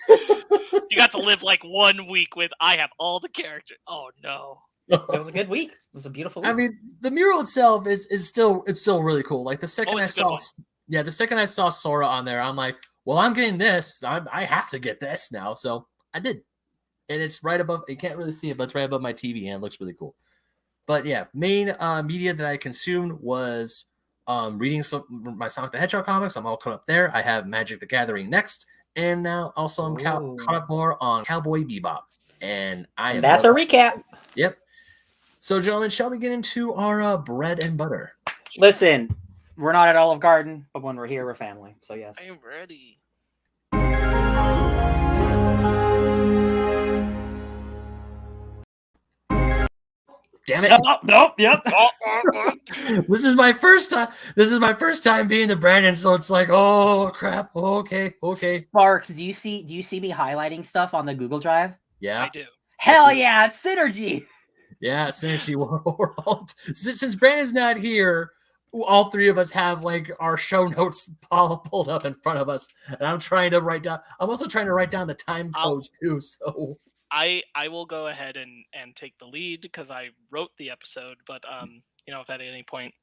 You got to live like 1 week with, I have all the characters. Oh, no. It was a good week. It was a beautiful week. I mean, the mural itself is still really cool. Like the second I saw Sora on there, I'm like, well, I'm getting this. I have to get this now. So I did. And it's right above, you can't really see it, but it's right above my TV, and it looks really cool. But yeah, main media that I consumed was reading my Sonic the Hedgehog comics. I'm all caught up there. I have Magic the Gathering next. And now also I'm caught up more on Cowboy Bebop. And that's a recap. Yep. So, gentlemen, shall we get into our bread and butter? Listen, we're not at Olive Garden, but when we're here, we're family. So, yes. I am ready. Damn it! Nope. Yep. This is my first time. This is my first time being the Brandon, so it's like, oh crap. Okay. Sparks, do you see me highlighting stuff on the Google Drive? Yeah, I do. Hell yeah, it's synergy. Yeah, essentially, we're all since Brandon's not here, all three of us have like our show notes pulled up in front of us, and I'm trying to write down. I'm also trying to write down the time codes too. So I will go ahead and take the lead because I wrote the episode. But if at any point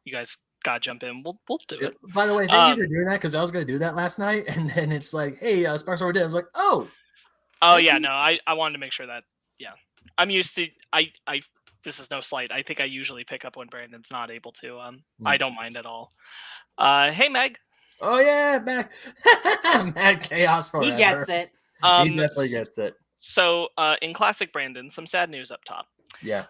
you guys gotta jump in, we'll do it. By the way, thank you for doing that, because I was gonna do that last night, and then it's like, hey, Sparks over did. I was like, oh yeah, no, I wanted to make sure that I'm used to. I this is no slight. I think I usually pick up when Brandon's not able to. I don't mind at all. Hey, Meg. Oh yeah, Meg. Mad Chaos forever. He gets it. He definitely gets it. So, in classic Brandon, some sad news up top. Yeah.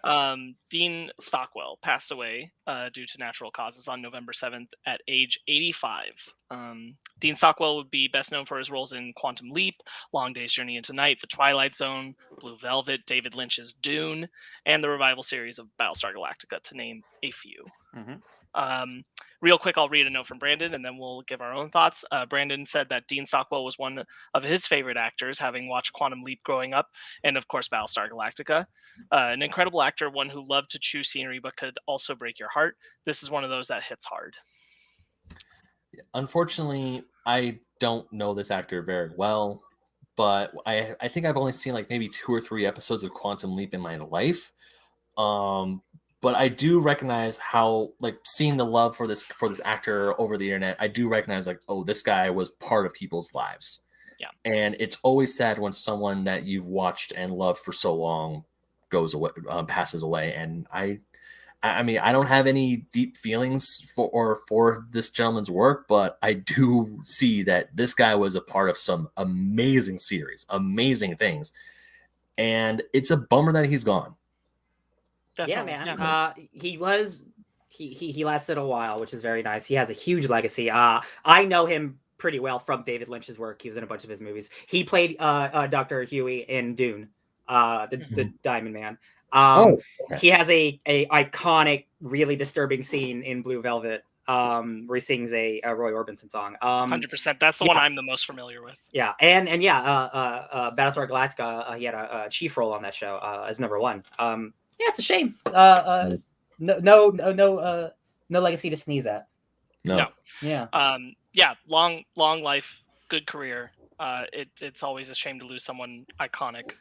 Dean Stockwell passed away due to natural causes on November 7th at age 85. Dean Stockwell would be best known for his roles in Quantum Leap, Long Day's Journey into Night, The Twilight Zone, Blue Velvet, David Lynch's Dune, and the revival series of Battlestar Galactica, to name a few. Real quick, I'll read a note from Brandon, and then we'll give our own thoughts. Brandon said that Dean Stockwell was one of his favorite actors, having watched Quantum Leap growing up, and of course Battlestar Galactica. An incredible actor, one who loved to chew scenery but could also break your heart. This is one of those that hits hard. Unfortunately, I don't know this actor very well, but I think I've only seen like maybe 2 or 3 episodes of Quantum Leap in my life. But I do recognize how, like, seeing the love for this actor over the internet, I do recognize, like, oh, this guy was part of people's lives. Yeah. And it's always sad when someone that you've watched and loved for so long goes away, passes away. And I mean, I don't have any deep feelings for this gentleman's work, but I do see that this guy was a part of some amazing series, amazing things. And it's a bummer that he's gone. Definitely. Yeah, man. He lasted a while, which is very nice. He has a huge legacy. I know him pretty well from David Lynch's work. He was in a bunch of his movies. He played Dr. Huey in Dune, the Diamond Man. Okay. He has a iconic, really disturbing scene in Blue Velvet, where he sings a Roy Orbison song. 100%. That's the one I'm the most familiar with. Yeah, and Battlestar Galactica. He had a chief role on that show as number 1. Yeah, it's a shame. No legacy to sneeze at. No. Yeah. Long life, good career. It's always a shame to lose someone iconic.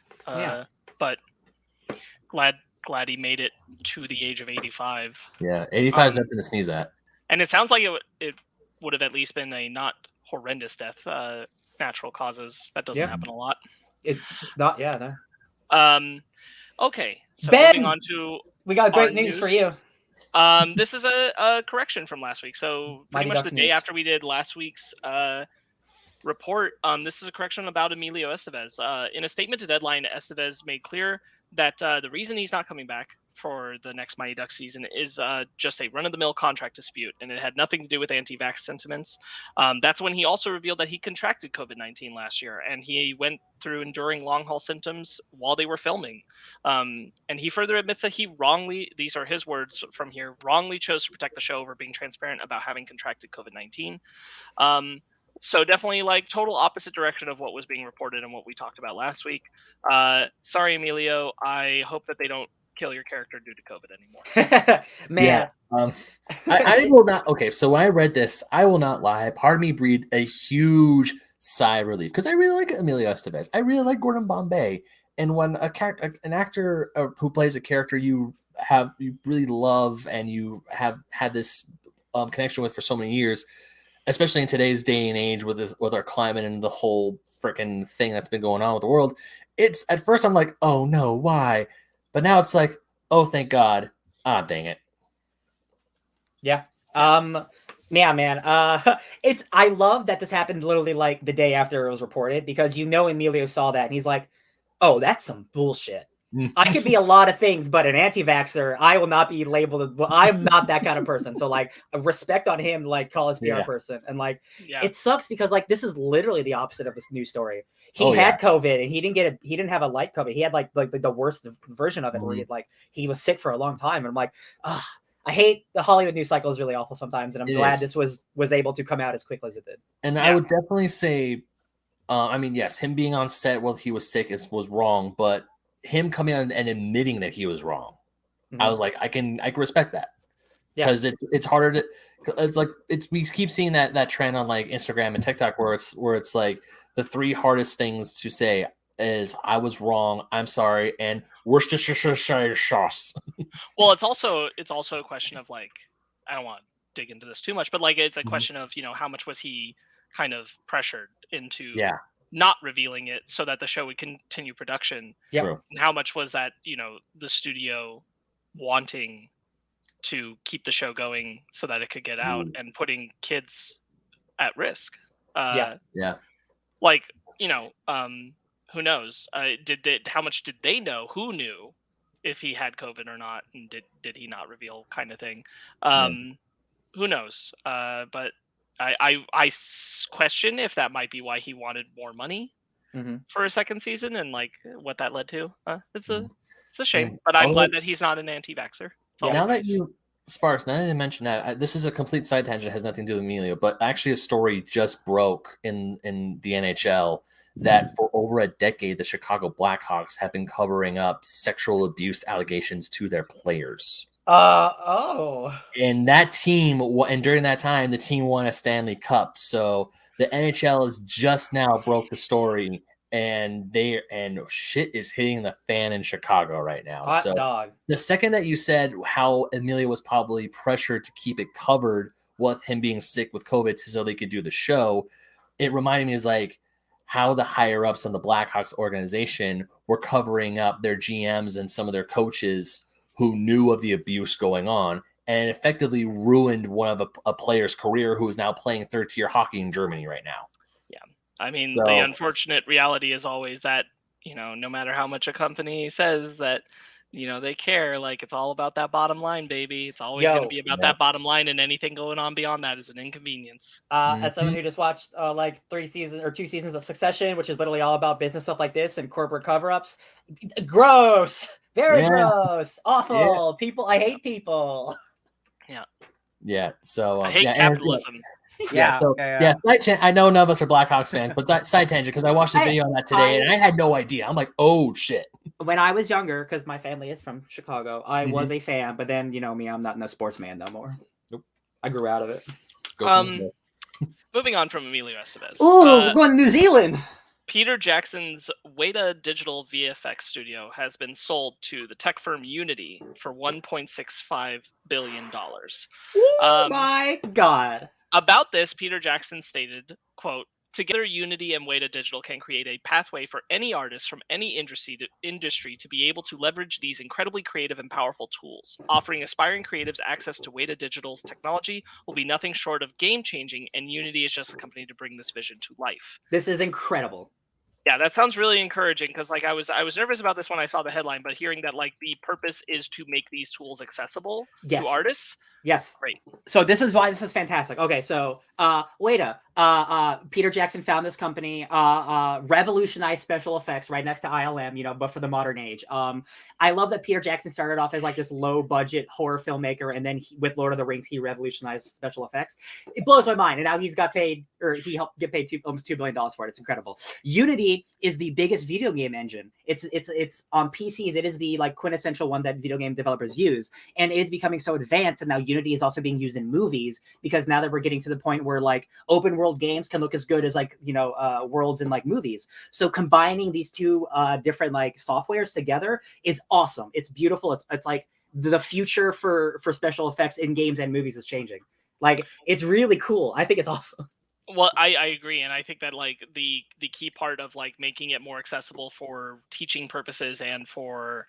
But glad he made it to the age of 85. Yeah, 85 is nothing to sneeze at. And it sounds like it would have at least been a not horrendous death. Natural causes, that doesn't happen a lot. It's not. Yeah. No. Okay, so Ben, moving on to we got great news for you. This is a correction from last week. So pretty much the day after we did last week's report, this is a correction about Emilio Estevez. In a statement to Deadline, Estevez made clear that the reason he's not coming back for the next Mighty Ducks season is just a run-of-the-mill contract dispute, and it had nothing to do with anti-vax sentiments. That's when he also revealed that he contracted COVID-19 last year, and he went through enduring long-haul symptoms while they were filming. And he further admits that he wrongly, these are his words from here, wrongly chose to protect the show over being transparent about having contracted COVID-19. So definitely like total opposite direction of what was being reported and what we talked about last week. Sorry, Emilio. I hope that they don't kill your character due to COVID anymore. Man. Yeah, I will not. Okay, so when I read this, I will not lie. Part of me breathed a huge sigh of relief because I really like Emilio Estevez. I really like Gordon Bombay. And when an actor who plays a character you really love and you have had this connection with for so many years, especially in today's day and age with our climate and the whole freaking thing that's been going on with the world, it's at first I'm like, oh no, why? But now it's like, oh, thank God. Ah, dang it. Yeah. Yeah, man. I love that this happened literally like the day after it was reported, because Emilio saw that and he's like, oh, that's some bullshit. I could be a lot of things, but an anti-vaxxer, I will not be labeled. Well, I'm not that kind of person. So like, respect on him, like call his PR person. And like, it sucks because like, this is literally the opposite of this news story. He had COVID and he didn't have a light COVID. He had like the worst version of it where he was sick for a long time. And I'm like, I hate the Hollywood news cycle is really awful sometimes. And I'm glad this was able to come out as quickly as it did. And I would definitely say, I mean, yes, him being on set while he was sick was wrong, but him coming out and admitting that he was wrong, I was like, I can respect that, because it's harder to. We keep seeing that trend on like Instagram and TikTok where it's like the 3 hardest things to say is I was wrong, I'm sorry, and Worcestershire sauce. Well, it's also a question of like, I don't want to dig into this too much, but like it's a question of how much was he kind of pressured into not revealing it so that the show would continue production. True. And how much was that, the studio wanting to keep the show going so that it could get out and putting kids at risk. Like, who knows? How much did they know? Who knew if he had COVID or not? And did he not reveal, kind of thing? Who knows? But I question if that might be why he wanted more money for a second season and like what that led to. It's a shame, but I'm glad that he's not an anti-vaxxer. Now that you Sparks, now that you mention that, this is a complete side tangent. It has nothing to do with Emilio, but actually a story just broke in the NHL that for over a decade, the Chicago Blackhawks have been covering up sexual abuse allegations to their players. And that team, and during that time, the team won a Stanley Cup. So the NHL has just now broke the story, and shit is hitting the fan in Chicago right now. Hot dog. The second that you said how Emilio was probably pressured to keep it covered with him being sick with COVID so they could do the show, it reminded me is like how the higher ups in the Blackhawks organization were covering up their GMs and some of their coaches who knew of the abuse going on and effectively ruined one of a player's career who is now playing third-tier hockey in Germany right now. Yeah. I mean, the unfortunate reality is always that, no matter how much a company says that, they care, like it's all about that bottom line, baby. It's always going to be about that bottom line, and anything going on beyond that is an inconvenience. As someone who just watched like 2 seasons of Succession, which is literally all about business stuff like this and corporate cover-ups, gross. Very gross. Awful. People. I hate people. Yeah. So I hate capitalism. I know none of us are Blackhawks fans, but side tangent because I watched a video on that today and I had no idea. I'm like, oh shit. When I was younger, because my family is from Chicago, I was a fan, but then me, I'm not a sports man no more. Nope. I grew out of it. Moving on from Emilio Estevez. We're going to New Zealand. Peter Jackson's Weta Digital VFX studio has been sold to the tech firm Unity for $1.65 billion. Oh my God. About this, Peter Jackson stated, quote, "Together, Unity and Weta Digital can create a pathway for any artist from any industry to be able to leverage these incredibly creative and powerful tools. Offering aspiring creatives access to Weta Digital's technology will be nothing short of game-changing, and Unity is just a company to bring this vision to life." This is incredible. Yeah, that sounds really encouraging because like I was nervous about this when I saw the headline, but hearing that like the purpose is to make these tools accessible to artists. Yes. Great. So this is why this is fantastic. Okay, so Weta, Peter Jackson found this company, revolutionized special effects right next to ILM, but for the modern age. I love that Peter Jackson started off as like this low budget horror filmmaker, and then with Lord of the Rings, he revolutionized special effects. It blows my mind. And now he's got paid, or he helped get paid almost $2 billion for it. It's incredible. Unity is the biggest video game engine. It's on PCs. It is the like quintessential one that video game developers use, and it is becoming so advanced. And now Unity is also being used in movies because now that we're getting to the point where like open world games can look as good as like worlds in like movies. So combining these two different like softwares together is awesome. It's beautiful. It's like the future for special effects in games and movies is changing. Like it's really cool. I think it's awesome. Well, I agree, and I think that like the key part of like making it more accessible for teaching purposes and for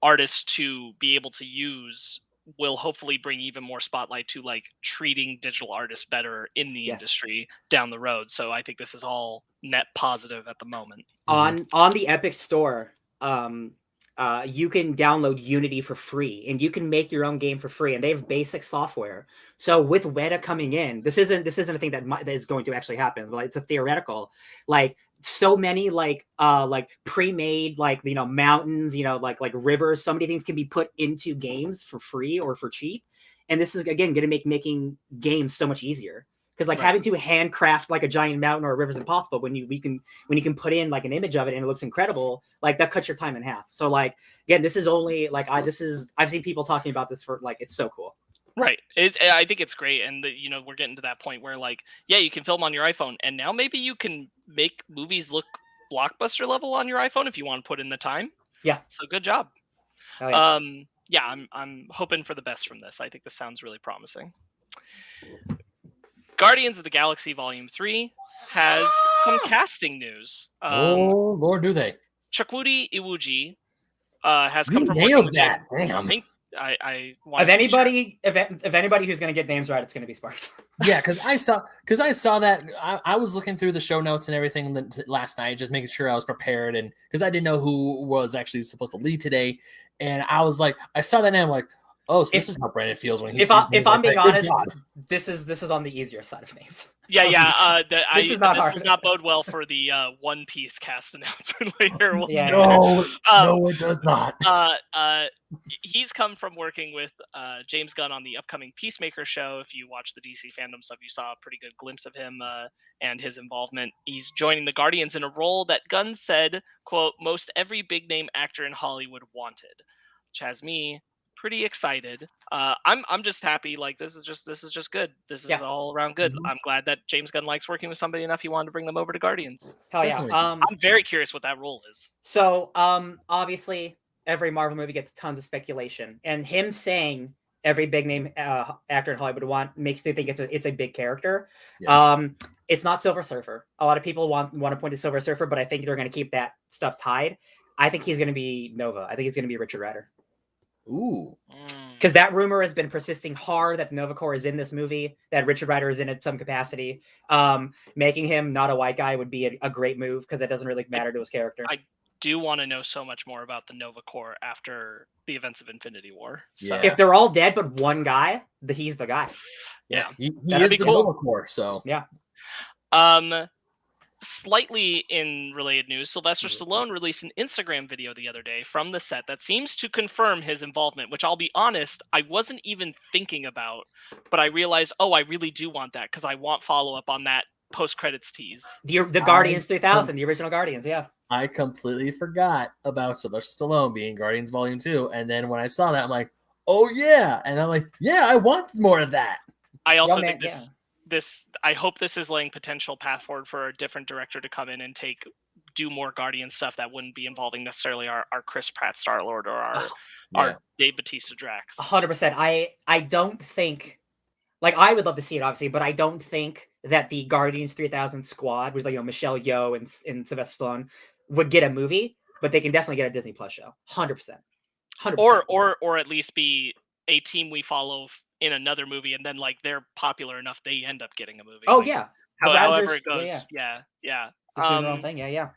artists to be able to use will hopefully bring even more spotlight to like treating digital artists better in the industry down the road. So I think this is all net positive at the moment. On the Epic Store, you can download Unity for free, and you can make your own game for free, and they have basic software. So with Weta coming in, this isn't a thing that is going to actually happen, but it's a theoretical. Like so many like pre-made like mountains, like rivers, so many things can be put into games for free or for cheap, and this is again going to make making games so much easier. Because like having to handcraft like a giant mountain or a river is impossible when you can put in like an image of it and it looks incredible, like that cuts your time in half. So like again, this is only like I've seen people talking about this for like it's so cool. Right. I think it's great, and we're getting to that point where like you can film on your iPhone, and now maybe you can make movies look blockbuster level on your iPhone if you want to put in the time. Yeah. So good job. Oh, yeah. I'm hoping for the best from this. I think this sounds really promising. Guardians of the Galaxy Volume 3 has some casting news. Oh, Lord, do they? Chukwudi Iwuji has come from nailed that. Damn. I of anybody who's going to get names right, it's going to be Sparks. Yeah, because I saw that. I was looking through the show notes and everything last night, just making sure I was prepared, and because I didn't know who was actually supposed to lead today, and I was like, I saw that name, I'm like, Oh, so this is how Brandon feels when he if I'm being honest, God. this is on the easier side of names. Yeah. This is not this hard. does not bode well for the One Piece cast announcement later. We'll Yeah. No, no, it does not. He's come from working with James Gunn on the upcoming Peacemaker show. If you watch the DC fandom stuff, you saw a pretty good glimpse of him and his involvement. He's joining the Guardians in a role that Gunn said, quote, most every big name actor in Hollywood wanted, which has me pretty excited. I'm just happy. Like this is just good. This is all around good. Mhm. I'm glad that James Gunn likes working with somebody enough he wanted to bring them over to Guardians. Hell Definitely. yeah. I'm very curious what that role is. So obviously every Marvel movie gets tons of speculation, and him saying every big name actor in Hollywood want makes me think it's a big character. Yeah. It's not Silver Surfer. A lot of people want to point to Silver Surfer, but I think they're going to keep that stuff tied. I think he's going to be Nova. I think he's going to be Richard Rider. Ooh. Because that rumor has been persisting hard that Nova Corps is in this movie, that Richard Rider is in it some capacity. Making him not a white guy would be a great move because it doesn't really matter to his character. I do want to know so much more about the Nova Corps after the events of Infinity War. So. Yeah. If they're all dead but one guy, he's the guy. Yeah. He That'd is be the cool. Nova Corps, so. Yeah. Slightly in related news, Sylvester Stallone released an Instagram video the other day from the set that seems to confirm his involvement, which I'll be honest, I wasn't even thinking about, but I realized, I really do want that because I want follow-up on that post-credits tease. The Guardians 3000, the original Guardians, yeah. I completely forgot about Sylvester Stallone being Guardians Volume 2, and then when I saw that, I'm like, oh yeah! And I'm like, yeah, I want more of that! I also think I hope this is laying potential path forward for a different director to come in and do more Guardian stuff that wouldn't be involving necessarily our Chris Pratt Star-Lord or our Dave Bautista Drax. 100%. I don't think, like, I would love to see it obviously, but I don't think that the Guardians 3000 squad with Michelle Yeoh and Sylvester Stallone would get a movie, but they can definitely get a Disney Plus show. 100%. Or at least be a team we follow in another movie, and then like they're popular enough they end up getting a movie. Oh like, yeah, however it goes. Yeah. Just doing their own thing. Yeah.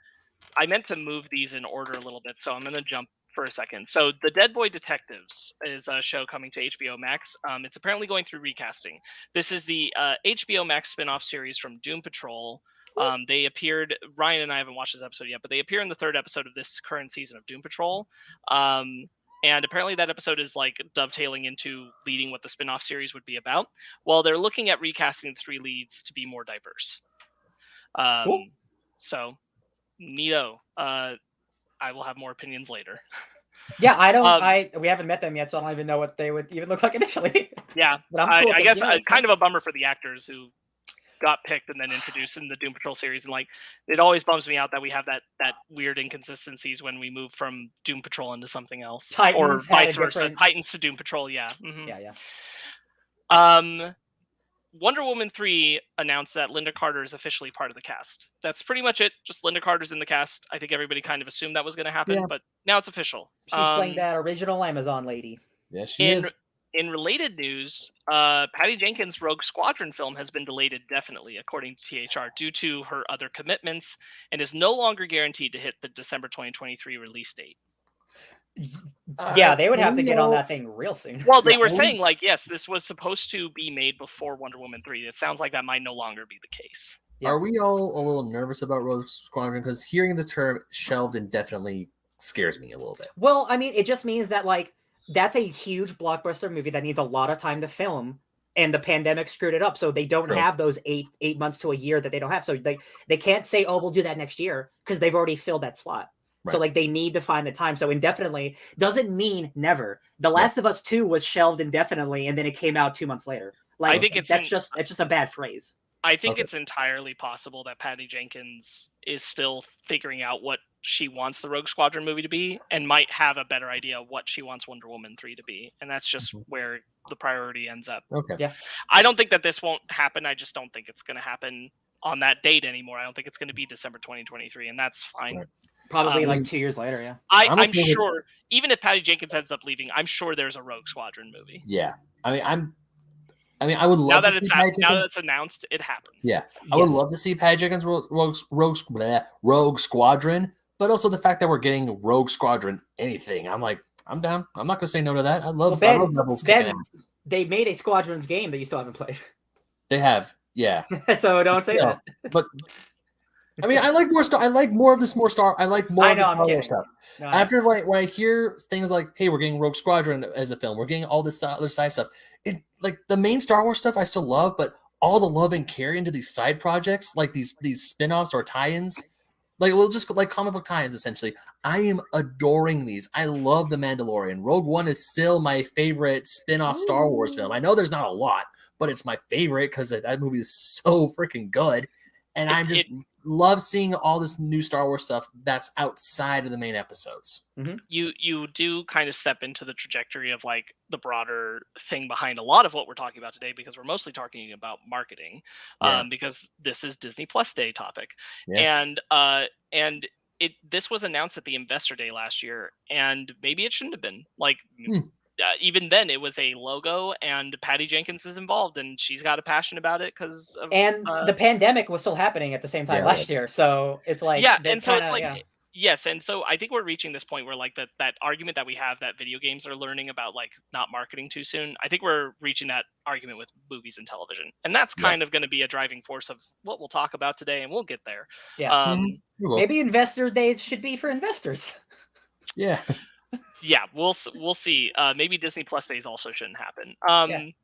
I meant to move these in order a little bit, so I'm gonna jump for a second. So The Dead Boy Detectives is a show coming to HBO Max. It's apparently going through recasting. This is the HBO Max spin-off series from Doom Patrol. They appeared, Ryan and I haven't watched this episode yet, but they appear in the third episode of this current season of Doom Patrol. And apparently that episode is like dovetailing into leading what the spin-off series would be about. Well, they're looking at recasting the three leads to be more diverse. Cool. So, neato. I will have more opinions later. Yeah, I don't. We haven't met them yet, so I don't even know what they would even look like initially. Yeah, but I'm cool I guess kind of a bummer for the actors who got picked and then introduced in the Doom Patrol series, and like it always bums me out that we have that weird inconsistencies when we move from Doom Patrol into something else, Titans or vice versa. different... Titans to Doom Patrol, yeah. Mm-hmm. Yeah. Wonder Woman 3 announced that Linda Carter is officially part of the cast. That's pretty much it. Just Linda Carter's in the cast. I think everybody kind of assumed that was going to happen, but now it's official. She's playing that original Amazon lady. Yeah, she is. In related news, Patty Jenkins' Rogue Squadron film has been delayed indefinitely, according to THR, due to her other commitments, and is no longer guaranteed to hit the December 2023 release date. Yeah, they would have to get on that thing real soon. Well, they were saying, like, yes, this was supposed to be made before Wonder Woman 3. It sounds like that might no longer be the case. Yeah. Are we all a little nervous about Rogue Squadron? Because hearing the term shelved indefinitely scares me a little bit. Well, I mean, it just means that, like, that's a huge blockbuster movie that needs a lot of time to film, and the pandemic screwed it up. So they don't have those eight months to a year that they don't have. So they can't say, oh, we'll do that next year, because they've already filled that slot. Right. So like they need to find the time. So indefinitely doesn't mean never. The Last of Us 2 was shelved indefinitely, and then it came out 2 months later. Like, I think that's just a bad phrase. I think it's entirely possible that Patty Jenkins is still figuring out what she wants the Rogue Squadron movie to be, and might have a better idea of what she wants Wonder Woman 3 to be. And that's just where the priority ends up. Okay. Yeah. I don't think that this won't happen. I just don't think it's going to happen on that date anymore. I don't think it's going to be December 2023, and that's fine. Right. Probably like 2 years later, yeah. I'm sure, even if Patty Jenkins ends up leaving, I'm sure there's a Rogue Squadron movie. Yeah. I mean, I would love to see Patty Jenkins. Now that it's announced, it happens. Yeah. I would love to see Patty Jenkins' Rogue Squadron, but also the fact that we're getting Rogue Squadron anything. I'm like, I'm down. I'm not gonna say no to that. I Well, love Ben, Rebels kicking Ben, ass. they made a Squadrons game that you still haven't played. They have, yeah. So don't say Yeah, that. but I mean, I like more Star. I like more of this. I like more I of the know, I'm Star Wars kidding. stuff. No, I know. After when I hear things like, "Hey, we're getting Rogue Squadron as a film. We're getting all this other side stuff." It like the main Star Wars stuff I still love, but all the love and care into these side projects, like these spin-offs or tie-ins, like we'll just like comic book tie-ins essentially. I am adoring these. I love The Mandalorian. Rogue One is still my favorite spin-off Star Wars film. I know there's not a lot, but it's my favorite because that movie is so freaking good. And I just love seeing all this new Star Wars stuff that's outside of the main episodes. Mm-hmm. You do kind of step into the trajectory of like the broader thing behind a lot of what we're talking about today, because we're mostly talking about marketing, because this is Disney Plus Day topic, and this was announced at the Investor Day last year, and maybe it shouldn't have been like. Even then, it was a logo, and Patty Jenkins is involved, and she's got a passion about it because of. And the pandemic was still happening at the same time last year, so it's like and so it's like yes, and so I think we're reaching this point where like that argument that we have that video games are learning about like not marketing too soon. I think we're reaching that argument with movies and television, and that's kind of going to be a driving force of what we'll talk about today, and we'll get there. Yeah, maybe Investor Days should be for investors. Yeah. Yeah, we'll see. Maybe Disney Plus Days also shouldn't happen.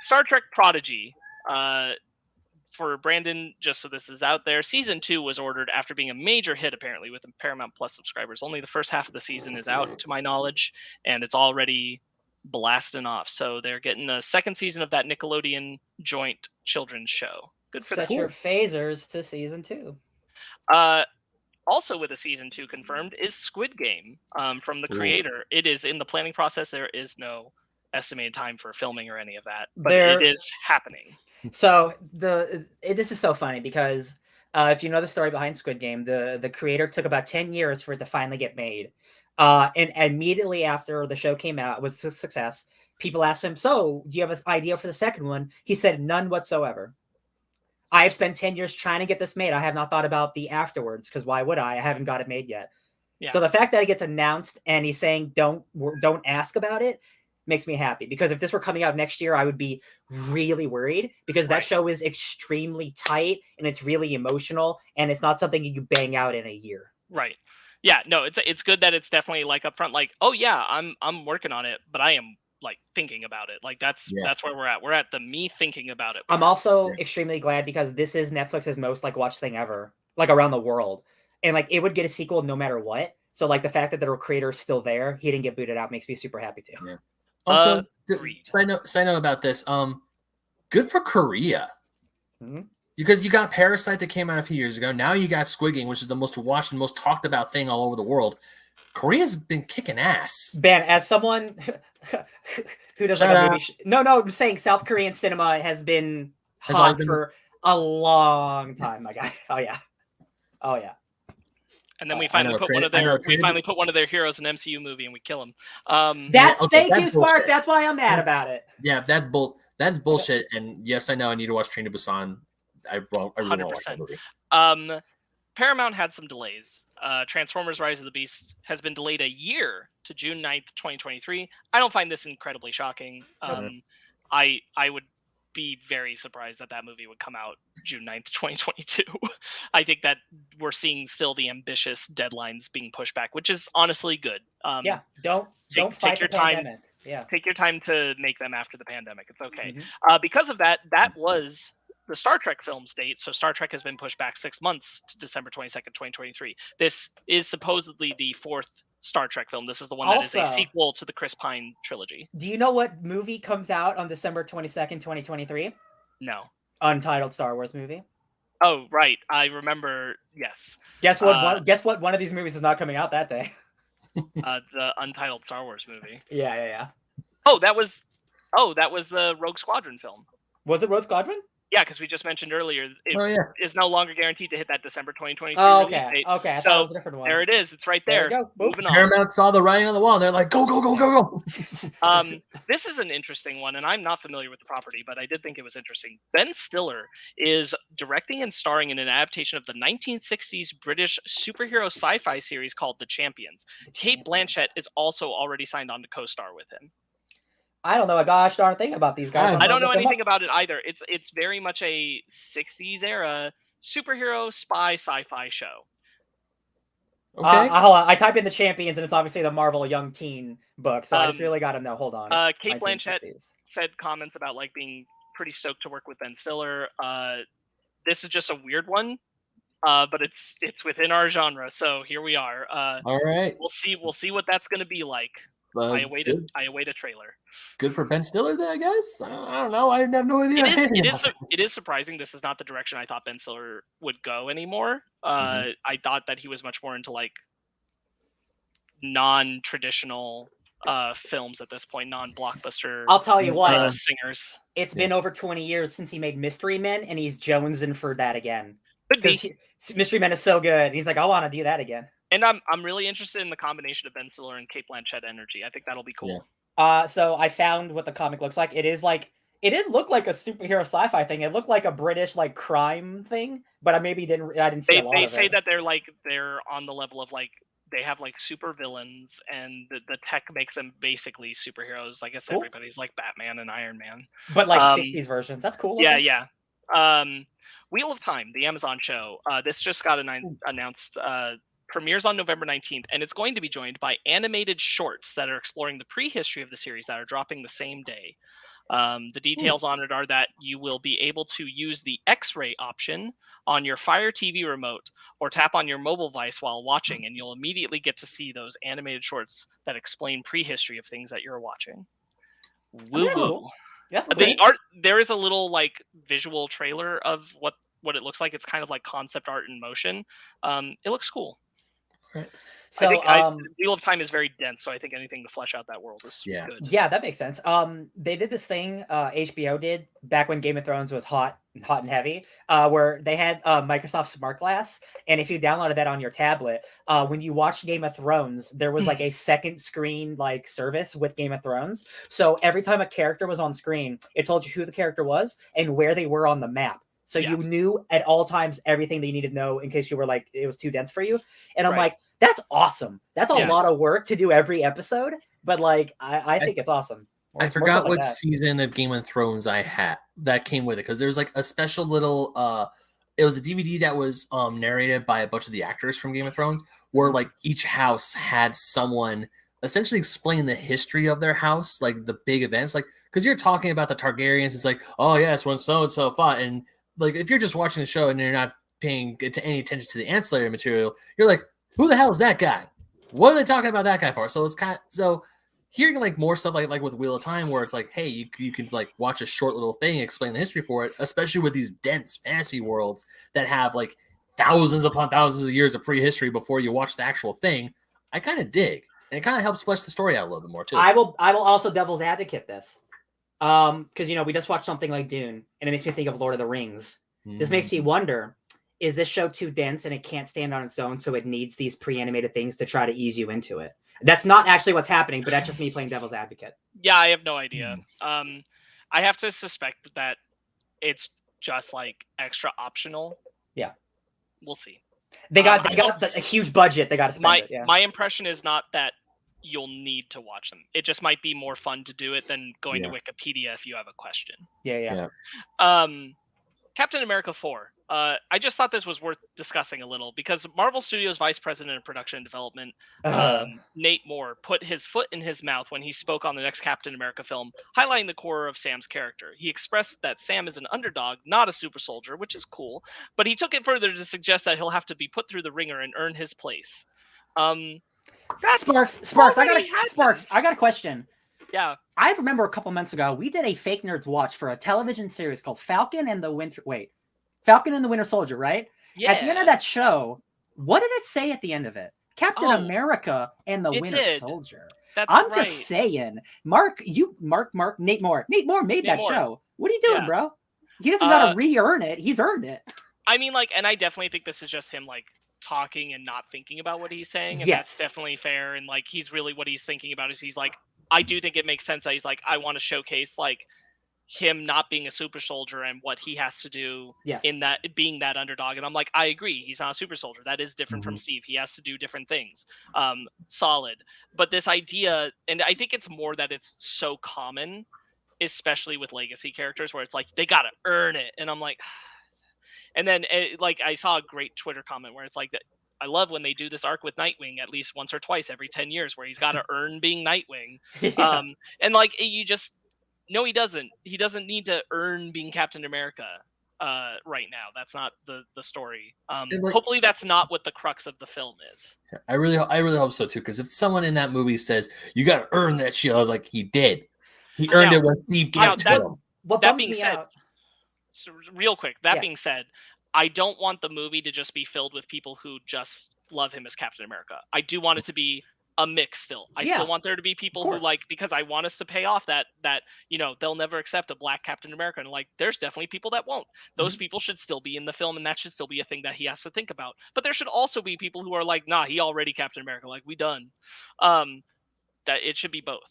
Star Trek Prodigy. For Brandon, just so this is out there, season 2 was ordered after being a major hit, apparently, with Paramount Plus subscribers. Only the first half of the season is out, to my knowledge, and it's already blasting off. So they're getting a second season of that Nickelodeon joint children's show. Good for Set your phasers to season 2. Also with a season 2 confirmed is Squid Game from the creator. It is in the planning process. There is no estimated time for filming or any of that, but it is happening. So this is so funny because if you know the story behind Squid Game, the creator took about 10 years for it to finally get made. And immediately after the show came out, it was a success. People asked him, "So, do you have an idea for the second one?" He said, "None whatsoever. I have spent 10 years trying to get this made. I have not thought about the afterwards, because why would I? I haven't got it made yet." Yeah. So the fact that it gets announced and he's saying don't ask about it makes me happy, because if this were coming out next year, I would be really worried, because that show is extremely tight and it's really emotional, and it's not something you bang out in a year. Right. Yeah, no, it's good that it's definitely like upfront, like, oh yeah, I'm working on it, but I am like thinking about it. Like that's where we're at. We're at the me thinking about it. I'm also extremely glad, because this is Netflix's most like watched thing ever, like around the world. And like it would get a sequel no matter what. So like the fact that the creator is still there, he didn't get booted out, makes me super happy too. Yeah. Also, side note about this. Good for Korea. Mm-hmm. Because you got Parasite that came out a few years ago. Now you got Squid Game, which is the most watched and most talked about thing all over the world. Korea's been kicking ass. Ben, as someone who does like a movie, no, I'm saying South Korean cinema has been hot for a long time, my guy. Oh yeah. And then we finally put one of their heroes in an MCU movie, and we kill him. Thank you, Sparks. That's why I'm mad about it. Yeah, that's bullshit. And yes, I know I need to watch Train to Busan. I really want to watch that movie. Paramount had some delays. Transformers Rise of the Beast has been delayed a year to June 9th, 2023. I don't find this incredibly shocking. I would be very surprised that movie would come out June 9th, 2022. I think that we're seeing still the ambitious deadlines being pushed back, which is honestly good. Don't fight the pandemic. Take your time to make them after the pandemic. It's okay. Because of that was the Star Trek film's date. So Star Trek has been pushed back 6 months to December 22nd, 2023. This is supposedly the 4th Star Trek film. This is the one that is a sequel to the Chris Pine trilogy. Do you know what movie comes out on December 22nd, 2023? No. Untitled Star Wars movie. Oh, right. I remember. Yes. Guess what? Guess what? One of these movies is not coming out that day. The Untitled Star Wars movie. Yeah. Oh, that was the Rogue Squadron film. Was it Rogue Squadron? Yeah, because we just mentioned earlier, it is no longer guaranteed to hit that December 2023 release date. Okay. I thought it was a different one. There it is. It's right there. There you go. Moving on. Paramount saw the writing on the wall. And they're like, go, go, go, go, go. This is an interesting one, and I'm not familiar with the property, but I did think it was interesting. Ben Stiller is directing and starring in an adaptation of the 1960s British superhero sci-fi series called The Champions. Kate Blanchett is also already signed on to co-star with him. I don't know a gosh darn thing about these guys. I don't know anything about it either. It's very much a 60s era superhero spy sci-fi show. Okay. Hold on. I type in The Champions, and it's obviously the Marvel young teen book. So I just really got to know. Hold on. Kate Blanchett said comments about like being pretty stoked to work with Ben Stiller. This is just a weird one, but it's within our genre. So here we are. All right. We'll see what that's going to be like. I await a trailer. Good for Ben Stiller, then, I guess. I don't know. I have no idea. It is surprising. This is not the direction I thought Ben Stiller would go anymore. I thought that he was much more into like non-traditional films at this point, non-blockbuster. I'll tell you what, singers. It's been over 20 years since he made Mystery Men, and he's jonesing for that again. Because Mystery Men is so good. He's like, I want to do that again. And I'm really interested in the combination of Ben Stiller and Kate Blanchett energy. I think that'll be cool. Yeah. So I found what the comic looks like. It didn't look like a superhero sci-fi thing. It looked like a British like crime thing, but I didn't see a lot of it. They say that they're on the level of like they have like super villains, and the tech makes them basically superheroes. I guess everybody's like Batman and Iron Man, but like 60s versions. That's cool. Yeah. Wheel of Time, the Amazon show. This just got announced. Premieres on November 19th, and it's going to be joined by animated shorts that are exploring the prehistory of the series that are dropping the same day. The details on it are that you will be able to use the X-ray option on your Fire TV remote or tap on your mobile device while watching, and you'll immediately get to see those animated shorts that explain prehistory of things that you're watching. Woo-woo. That's the art. There is a little like visual trailer of what it looks like. It's kind of like concept art in motion. It looks cool. Right. So Wheel of Time is very dense, so I think anything to flesh out that world is good. Yeah, that makes sense. They did this thing HBO did back when Game of Thrones was hot and heavy, where they had Microsoft Smart Glass, and if you downloaded that on your tablet, when you watched Game of Thrones, there was like a second screen like service with Game of Thrones. So every time a character was on screen, it told you who the character was and where they were on the map. So you knew at all times everything that you needed to know in case you were like, it was too dense for you. And I'm like, that's awesome. That's a lot of work to do every episode. But like, I think it's awesome. I forgot what season of Game of Thrones I had that came with it. Because there's like a special little, it was a DVD that was narrated by a bunch of the actors from Game of Thrones, where like each house had someone essentially explain the history of their house, like the big events. Like, because you're talking about the Targaryens, it's like, oh yes, when so-and-so fought. And like, if you're just watching the show and you're not paying any attention to the ancillary material, you're like, who the hell is that guy? What are they talking about that guy for? So it's hearing like more stuff like with Wheel of Time, where it's like, hey, you can like watch a short little thing, explain the history for it, especially with these dense fantasy worlds that have like thousands upon thousands of years of prehistory before you watch the actual thing. I kind of dig, and it kind of helps flesh the story out a little bit more too. I will also devil's advocate this. Because we just watched something like Dune, and it makes me think of Lord of the Rings. This makes me wonder, is this show too dense and it can't stand on its own, so it needs these pre-animated things to try to ease you into it? That's not actually what's happening, but that's just me playing devil's advocate. Yeah, I have no idea. I have to suspect that it's just like extra optional. Yeah, we'll see. They got a huge budget. They got to spend it. Yeah. My impression is not that you'll need to watch them. It just might be more fun to do it than going to Wikipedia if you have a question. Yeah. Captain America 4. I just thought this was worth discussing a little because Marvel Studios Vice President of Production and Development, Nate Moore, put his foot in his mouth when he spoke on the next Captain America film, highlighting the core of Sam's character. He expressed that Sam is an underdog, not a super soldier, which is cool, but he took it further to suggest that he'll have to be put through the ringer and earn his place. Sparks, I got a question. Yeah. I remember a couple months ago, we did a Fake Nerds watch for a television series called Falcon and the Winter Soldier, right? Yeah. At the end of that show, what did it say at the end of it? Captain America and the Winter Soldier. I'm just saying. Nate Moore made that show. What are you doing, bro? He doesn't gotta re-earn it. He's earned it. I mean, like, and I definitely think this is just him, like, talking and not thinking about what he's saying, and Yes. that's definitely fair. And like, he's really, what he's thinking about is, he's like, I do think it makes sense that he's like, I want to showcase like him not being a super soldier and what he has to do in that, being that underdog. And I'm like, I agree, he's not a super soldier. That is different from Steve. He has to do different things. Solid. But this idea, and I think it's more that it's so common, especially with legacy characters, where it's like they gotta earn it, and I'm like. And then, like, I saw a great Twitter comment where it's like that. I love when they do this arc with Nightwing at least once or twice every 10 years, where he's got to earn being Nightwing. And like, you just, no, he doesn't. He doesn't need to earn being Captain America right now. That's not the story. Like, hopefully, that's not what the crux of the film is. I really hope so too. Because if someone in that movie says you got to earn that shield, I was like, he did. He earned it when Steve gave it to him. That being said. So real quick, that being said, I don't want the movie to just be filled with people who just love him as Captain America. I do want it to be a mix still. I still want there to be people who like, because I want us to pay off that you know, they'll never accept a black Captain America. And like, there's definitely people that won't. Those people should still be in the film, and that should still be a thing that he has to think about. But there should also be people who are like, nah, he already Captain America. Like, we done. That it should be both.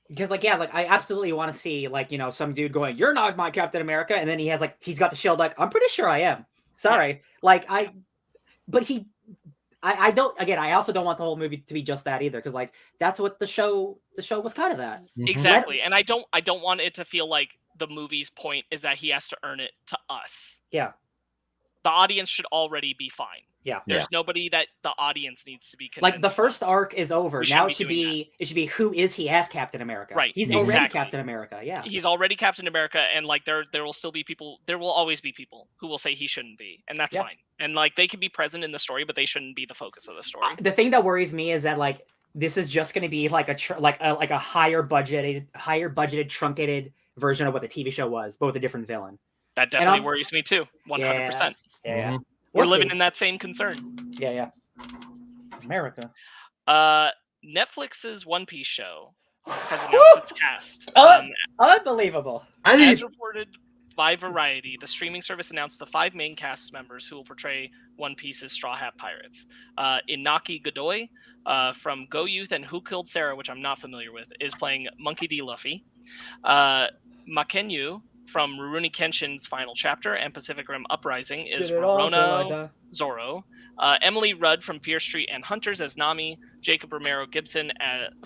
Because like, yeah, like I absolutely want to see like, you know, some dude going, "You're not my Captain America," and then he has like, he's got the shield. Like, I'm pretty sure I am. Sorry, like but I don't. Again, I also don't want the whole movie to be just that either, because like that's what the show was kind of that. Exactly, and I don't want it to feel like the movie's point is that he has to earn it to us. Yeah, the audience should already be fine. Yeah, there's nobody that the audience needs to be convinced. Like the first arc is over. Now it should be who is he as Captain America? Right. He's already Captain America. Yeah. He's already Captain America, and like there will still be people. There will always be people who will say he shouldn't be, and that's fine. And like they can be present in the story, but they shouldn't be the focus of the story. The thing that worries me is that like this is just going to be like a higher budgeted, truncated version of what the TV show was, but with a different villain. That definitely worries me too. 100%. Yeah. We're living in that same concern. Yeah. America. Netflix's One Piece show has announced its cast. Unbelievable. As reported by Variety, the streaming service announced the 5 main cast members who will portray One Piece's Straw Hat Pirates. Inaki Godoy from Go Youth and Who Killed Sarah, which I'm not familiar with, is playing Monkey D. Luffy. Makenyu from Rurouni Kenshin's Final Chapter and Pacific Rim Uprising is Roronoa Zoro. Emily Rudd from Fear Street and Hunters as Nami. Jacob Romero Gibson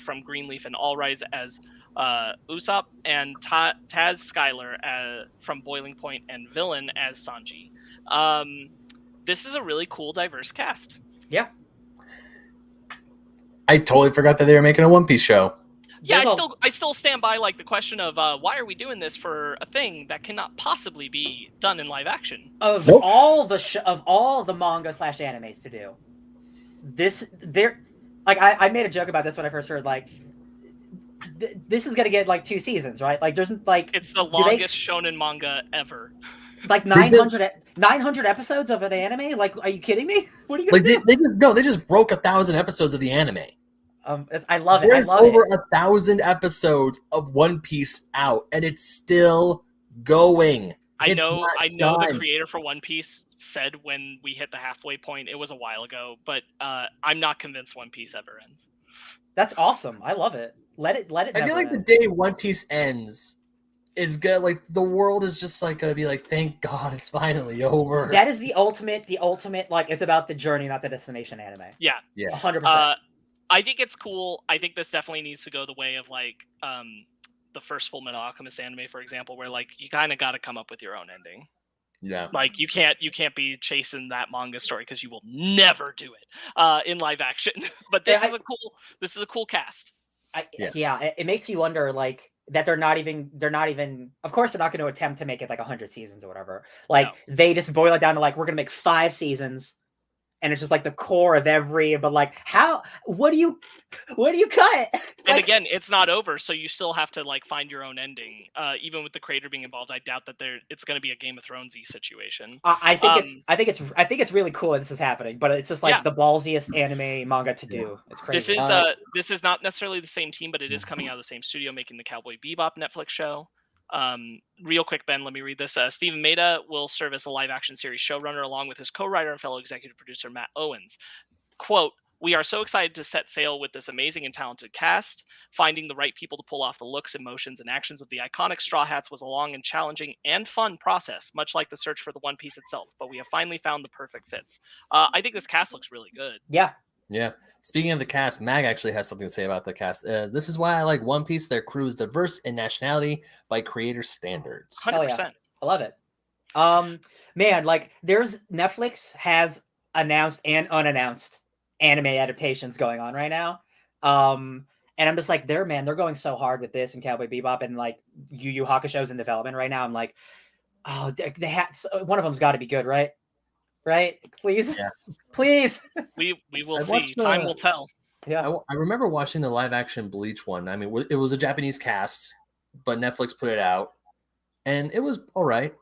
from Greenleaf and All Rise as Usopp. And Taz Skylar from Boiling Point and Villain as Sanji. This is a really cool, diverse cast. Yeah. I totally forgot that they were making a One Piece show. Yeah, I still stand by like the question of why are we doing this for a thing that cannot possibly be done in live action? Of all the manga / animes to do, I made a joke about this when I first heard like this is gonna get like 2 seasons, right? Like there's like it's the longest shonen manga ever. Like 900 episodes of an anime? Like, are you kidding me? What are you gonna do? They just broke 1,000 episodes of the anime. I love it. There's over 1,000 episodes of One Piece out, and it's still going. I know the creator for One Piece said when we hit the halfway point, it was a while ago, but I'm not convinced One Piece ever ends. That's awesome. I love it. Let it. I feel like the day One Piece ends is good. Like the world is just like gonna be like, thank God it's finally over. That is the ultimate. Like it's about the journey, not the destination anime. Yeah. 100%. I think it's cool. I think this definitely needs to go the way of like the first Full Metal Alchemist anime, for example, where like you kind of got to come up with your own ending. Yeah. Like you can't be chasing that manga story because you will never do it in live action. But this is a cool cast. It makes me wonder like that they're not even of course they're not going to attempt to make it like 100 seasons or whatever. Like they just boil it down to like we're going to make 5 seasons. And it's just like the core of but like what do you cut? And again, it's not over, so you still have to like find your own ending. Even with the creator being involved, I doubt that it's going to be a Game of Thrones-y situation. I think it's really cool that this is happening, but it's just like the ballsiest anime manga to do. It's crazy. This is not necessarily the same team, but it is coming out of the same studio making the Cowboy Bebop Netflix show. Real quick, Ben, let me read this. Stephen Maida will serve as a live-action series showrunner along with his co-writer and fellow executive producer Matt Owens. Quote, "We are so excited to set sail with this amazing and talented cast. Finding the right people to pull off the looks, emotions, and actions of the iconic Straw Hats was a long and challenging and fun process, much like the search for the One Piece itself, but we have finally found the perfect fits." I think this cast looks really good. Yeah. Yeah. Speaking of the cast, Mag actually has something to say about the cast. This is why I like One Piece. Their crew is diverse in nationality by creator standards. 100%. Yeah. I love it. Man, like there's Netflix has announced and unannounced anime adaptations going on right now. And I'm just like, they're going so hard with this and Cowboy Bebop and like Yu Yu Hakusho's in development right now. I'm like, oh, one of them's got to be good, right? Right? Please, Yeah. Please. We will see. Time will tell. Yeah. I remember watching the live action Bleach one. I mean, it was a Japanese cast, but Netflix put it out, and it was all right.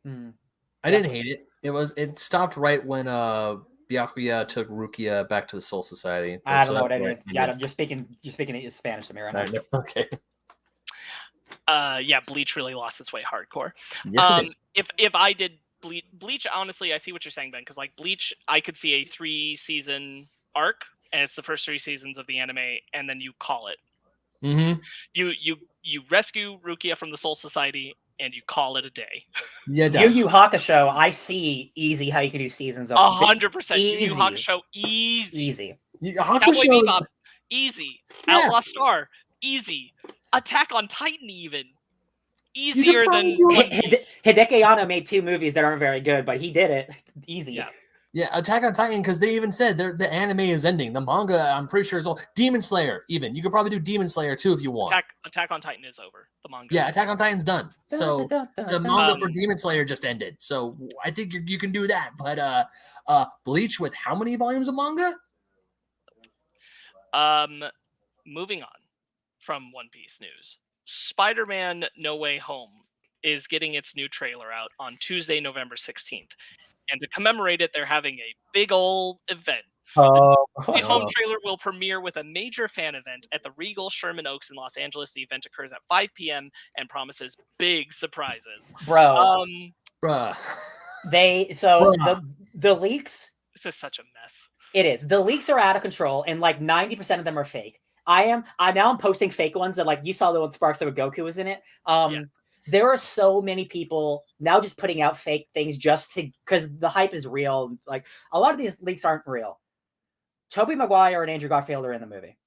I didn't hate it. It stopped right when Byakuya took Rukia back to the Soul Society. I don't know what I mean. Yeah, you're speaking Spanish to me right now. Okay. Yeah, Bleach really lost its way hardcore. Yes, if I did Bleach, honestly, I see what you're saying, Ben, because like Bleach, I could see a 3-season arc, and it's the first 3 seasons of the anime, and then you call it. Mm-hmm. You rescue Rukia from the Soul Society, and you call it a day. Yeah, Yu Yu Hakusho, I see easy how you can do seasons of 100%. Yu Yu Hakusho, easy. Cowboy Bebop, easy. Yeah. Outlaw Star, easy. Attack on Titan, even. Easier than Hideki Anno made 2 movies that aren't very good, but he did it easy. Yeah, Attack on Titan, because they even said the anime is ending. The manga, I'm pretty sure, is all. Demon Slayer, even. You could probably do Demon Slayer too if you want. Attack on Titan is over. The manga. Yeah, Attack on Titan's done. So the manga for Demon Slayer just ended. So I think you can do that. But Bleach with how many volumes of manga? Moving on from One Piece news. Spider-Man No Way Home is getting its new trailer out on Tuesday, November 16th. And to commemorate it, they're having a big old event. The home trailer will premiere with a major fan event at the Regal Sherman Oaks in Los Angeles. The event occurs at 5 p.m. and promises big surprises. Bro. Bruh. The leaks. This is such a mess. It is. The leaks are out of control, and like 90% of them are fake. I'm posting fake ones that like you saw the one Sparks of Goku was in it. There are so many people now just putting out fake things just because the hype is real. Like a lot of these leaks aren't real. Tobey Maguire and Andrew Garfield are in the movie.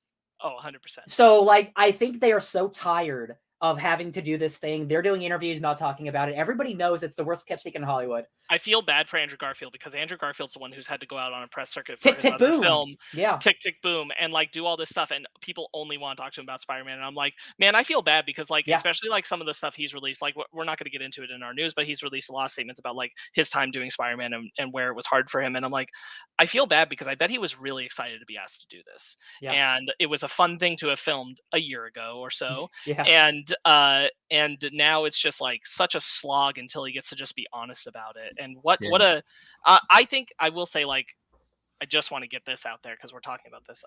Oh, 100%. So like I think they are so tired of having to do this thing. They're doing interviews, not talking about it. Everybody knows it's the worst kept secret in Hollywood. I feel bad for Andrew Garfield because Andrew Garfield's the one who's had to go out on a press circuit for Tick, his tick, other boom. film, Yeah, Tick Tick Boom, and like do all this stuff, and people only want to talk to him about Spider-Man. And I'm like, man, I feel bad because like, especially like some of the stuff he's released, like we're not going to get into it in our news, but he's released a lot of statements about like his time doing Spider-Man and where it was hard for him. And I'm like, I feel bad because I bet he was really excited to be asked to do this. Yeah. And it was a fun thing to have filmed a year ago or so. And now it's just like such a slog until he gets to just be honest about it. And I think I will say, like, I just want to get this out there because we're talking about this.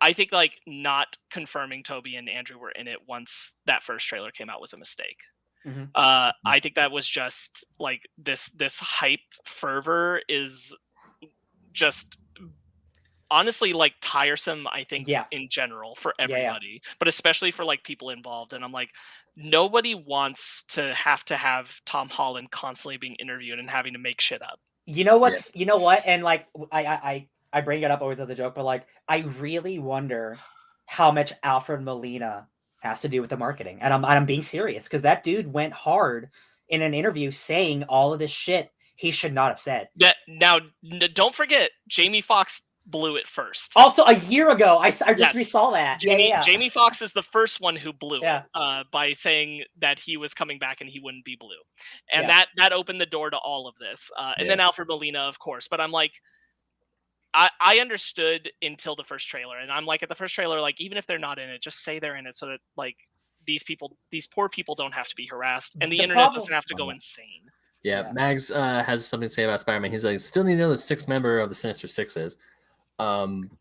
I think like not confirming Toby and Andrew were in it once that first trailer came out was a mistake. Mm-hmm. I think that was just like this hype fervor is just honestly like tiresome, I think, in general for everybody, but especially for like people involved. And I'm like, nobody wants to have Tom Holland constantly being interviewed and having to make shit up. You know what? You know what? And like, I bring it up always as a joke, but like, I really wonder how much Alfred Molina has to do with the marketing. And I'm being serious because that dude went hard in an interview saying all of this shit he should not have said. Now, don't forget, Jamie Foxx blew it first. Also, a year ago, I just resaw that. Jamie Foxx is the first one who blew it by saying that he was coming back and he wouldn't be blue. And that opened the door to all of this. And then Alfred Molina, of course. But I'm like, I understood until the first trailer. And I'm like, at the first trailer, like, even if they're not in it, just say they're in it so that, like, these poor people don't have to be harassed. And the internet doesn't have to go insane. Yeah, Mags has something to say about Spider-Man. He's like, still need to know the sixth member of the Sinister Six is.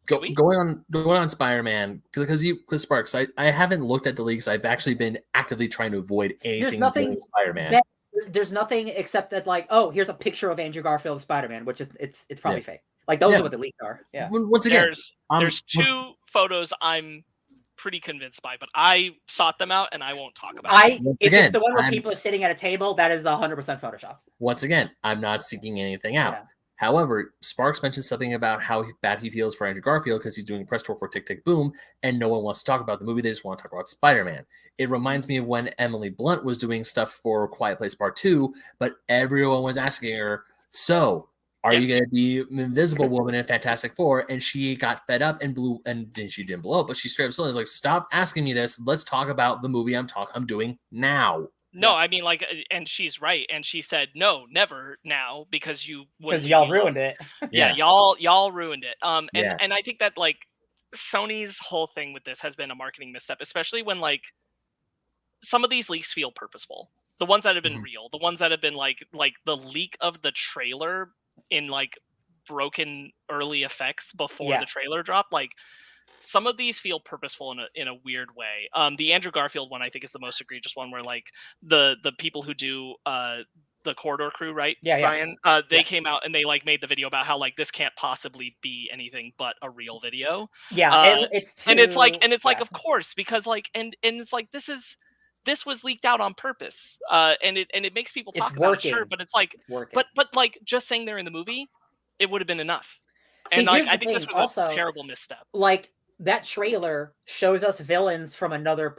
Going on Spider-Man because Sparks, I haven't looked at the leaks. I've actually been actively trying to avoid anything nothing Spider-Man. There's nothing except that, like, oh, here's a picture of Andrew Garfield and Spider-Man, which is it's probably fake. Like, those are what the leaks are. Yeah. Once again, there's two photos I'm pretty convinced by, but I sought them out and I won't talk about it. It's the one where people are sitting at a table, that is 100% Photoshop. Once again, I'm not seeking anything out. Yeah. However, Sparks mentioned something about how bad he feels for Andrew Garfield because he's doing a press tour for Tick, Tick, Boom, and no one wants to talk about the movie. They just want to talk about Spider-Man. It reminds me of when Emily Blunt was doing stuff for Quiet Place Part 2, but everyone was asking her, so are you going to be Invisible Woman in Fantastic Four? And she got fed up and blew, and she didn't blow up, but she straight up was like, stop asking me this. Let's talk about the movie I'm doing now. No, I mean, like, and she's right, and she said, "No, never now," because y'all ruined it. Yeah, y'all ruined it. And I think that, like, Sony's whole thing with this has been a marketing misstep, especially when, like, some of these leaks feel purposeful. The ones that have been real, the ones that have been like the leak of the trailer in like broken early effects before the trailer dropped, like. Some of these feel purposeful in a weird way. The Andrew Garfield one, I think, is the most egregious one, where like the people who do the Corridor Crew, right? Yeah, Brian. They came out and they like made the video about how like this can't possibly be anything but a real video. Yeah, it's like of course, because like and it's like this was leaked out on purpose. And it makes people talk about it, sure, but it's like but like just saying they're in the movie, it would have been enough. See, and like I think this was also a terrible misstep. Like that trailer shows us villains from another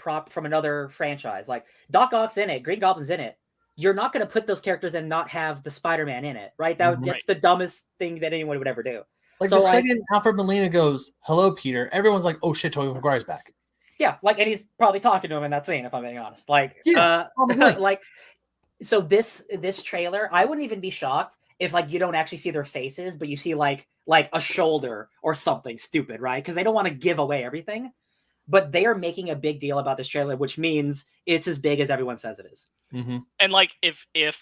franchise. Like Doc Ock's in it, Green Goblin's in it. You're not going to put those characters and not have the Spider-Man in it, right? That's the dumbest thing that anyone would ever do. Like the second Alfred Molina goes, "Hello, Peter," everyone's like, "Oh shit, Tobey Maguire's back." Yeah, like, and he's probably talking to him in that scene, if I'm being honest. Like, like, so this trailer, I wouldn't even be shocked if like you don't actually see their faces, but you see like a shoulder or something stupid, right? Because they don't want to give away everything, but they are making a big deal about this trailer, which means it's as big as everyone says it is. Mm-hmm. And like if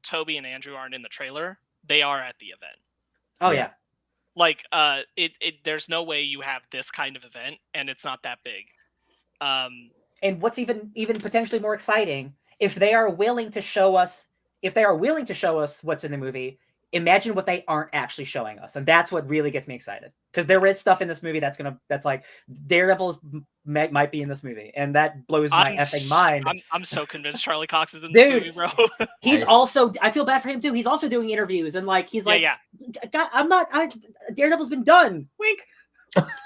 Toby and Andrew aren't in the trailer, they are at the event. Oh yeah. Like there's no way you have this kind of event and it's not that big. And what's even potentially more exciting, if they are willing to show us what's in the movie, imagine what they aren't actually showing us. And that's what really gets me excited. Because there is stuff in this movie that's like Daredevil might be in this movie. And that blows my effing mind. I'm so convinced Charlie Cox is in this movie, bro. He's also, I feel bad for him too. He's also doing interviews and like, he's like, God, Daredevil's been done. Wink.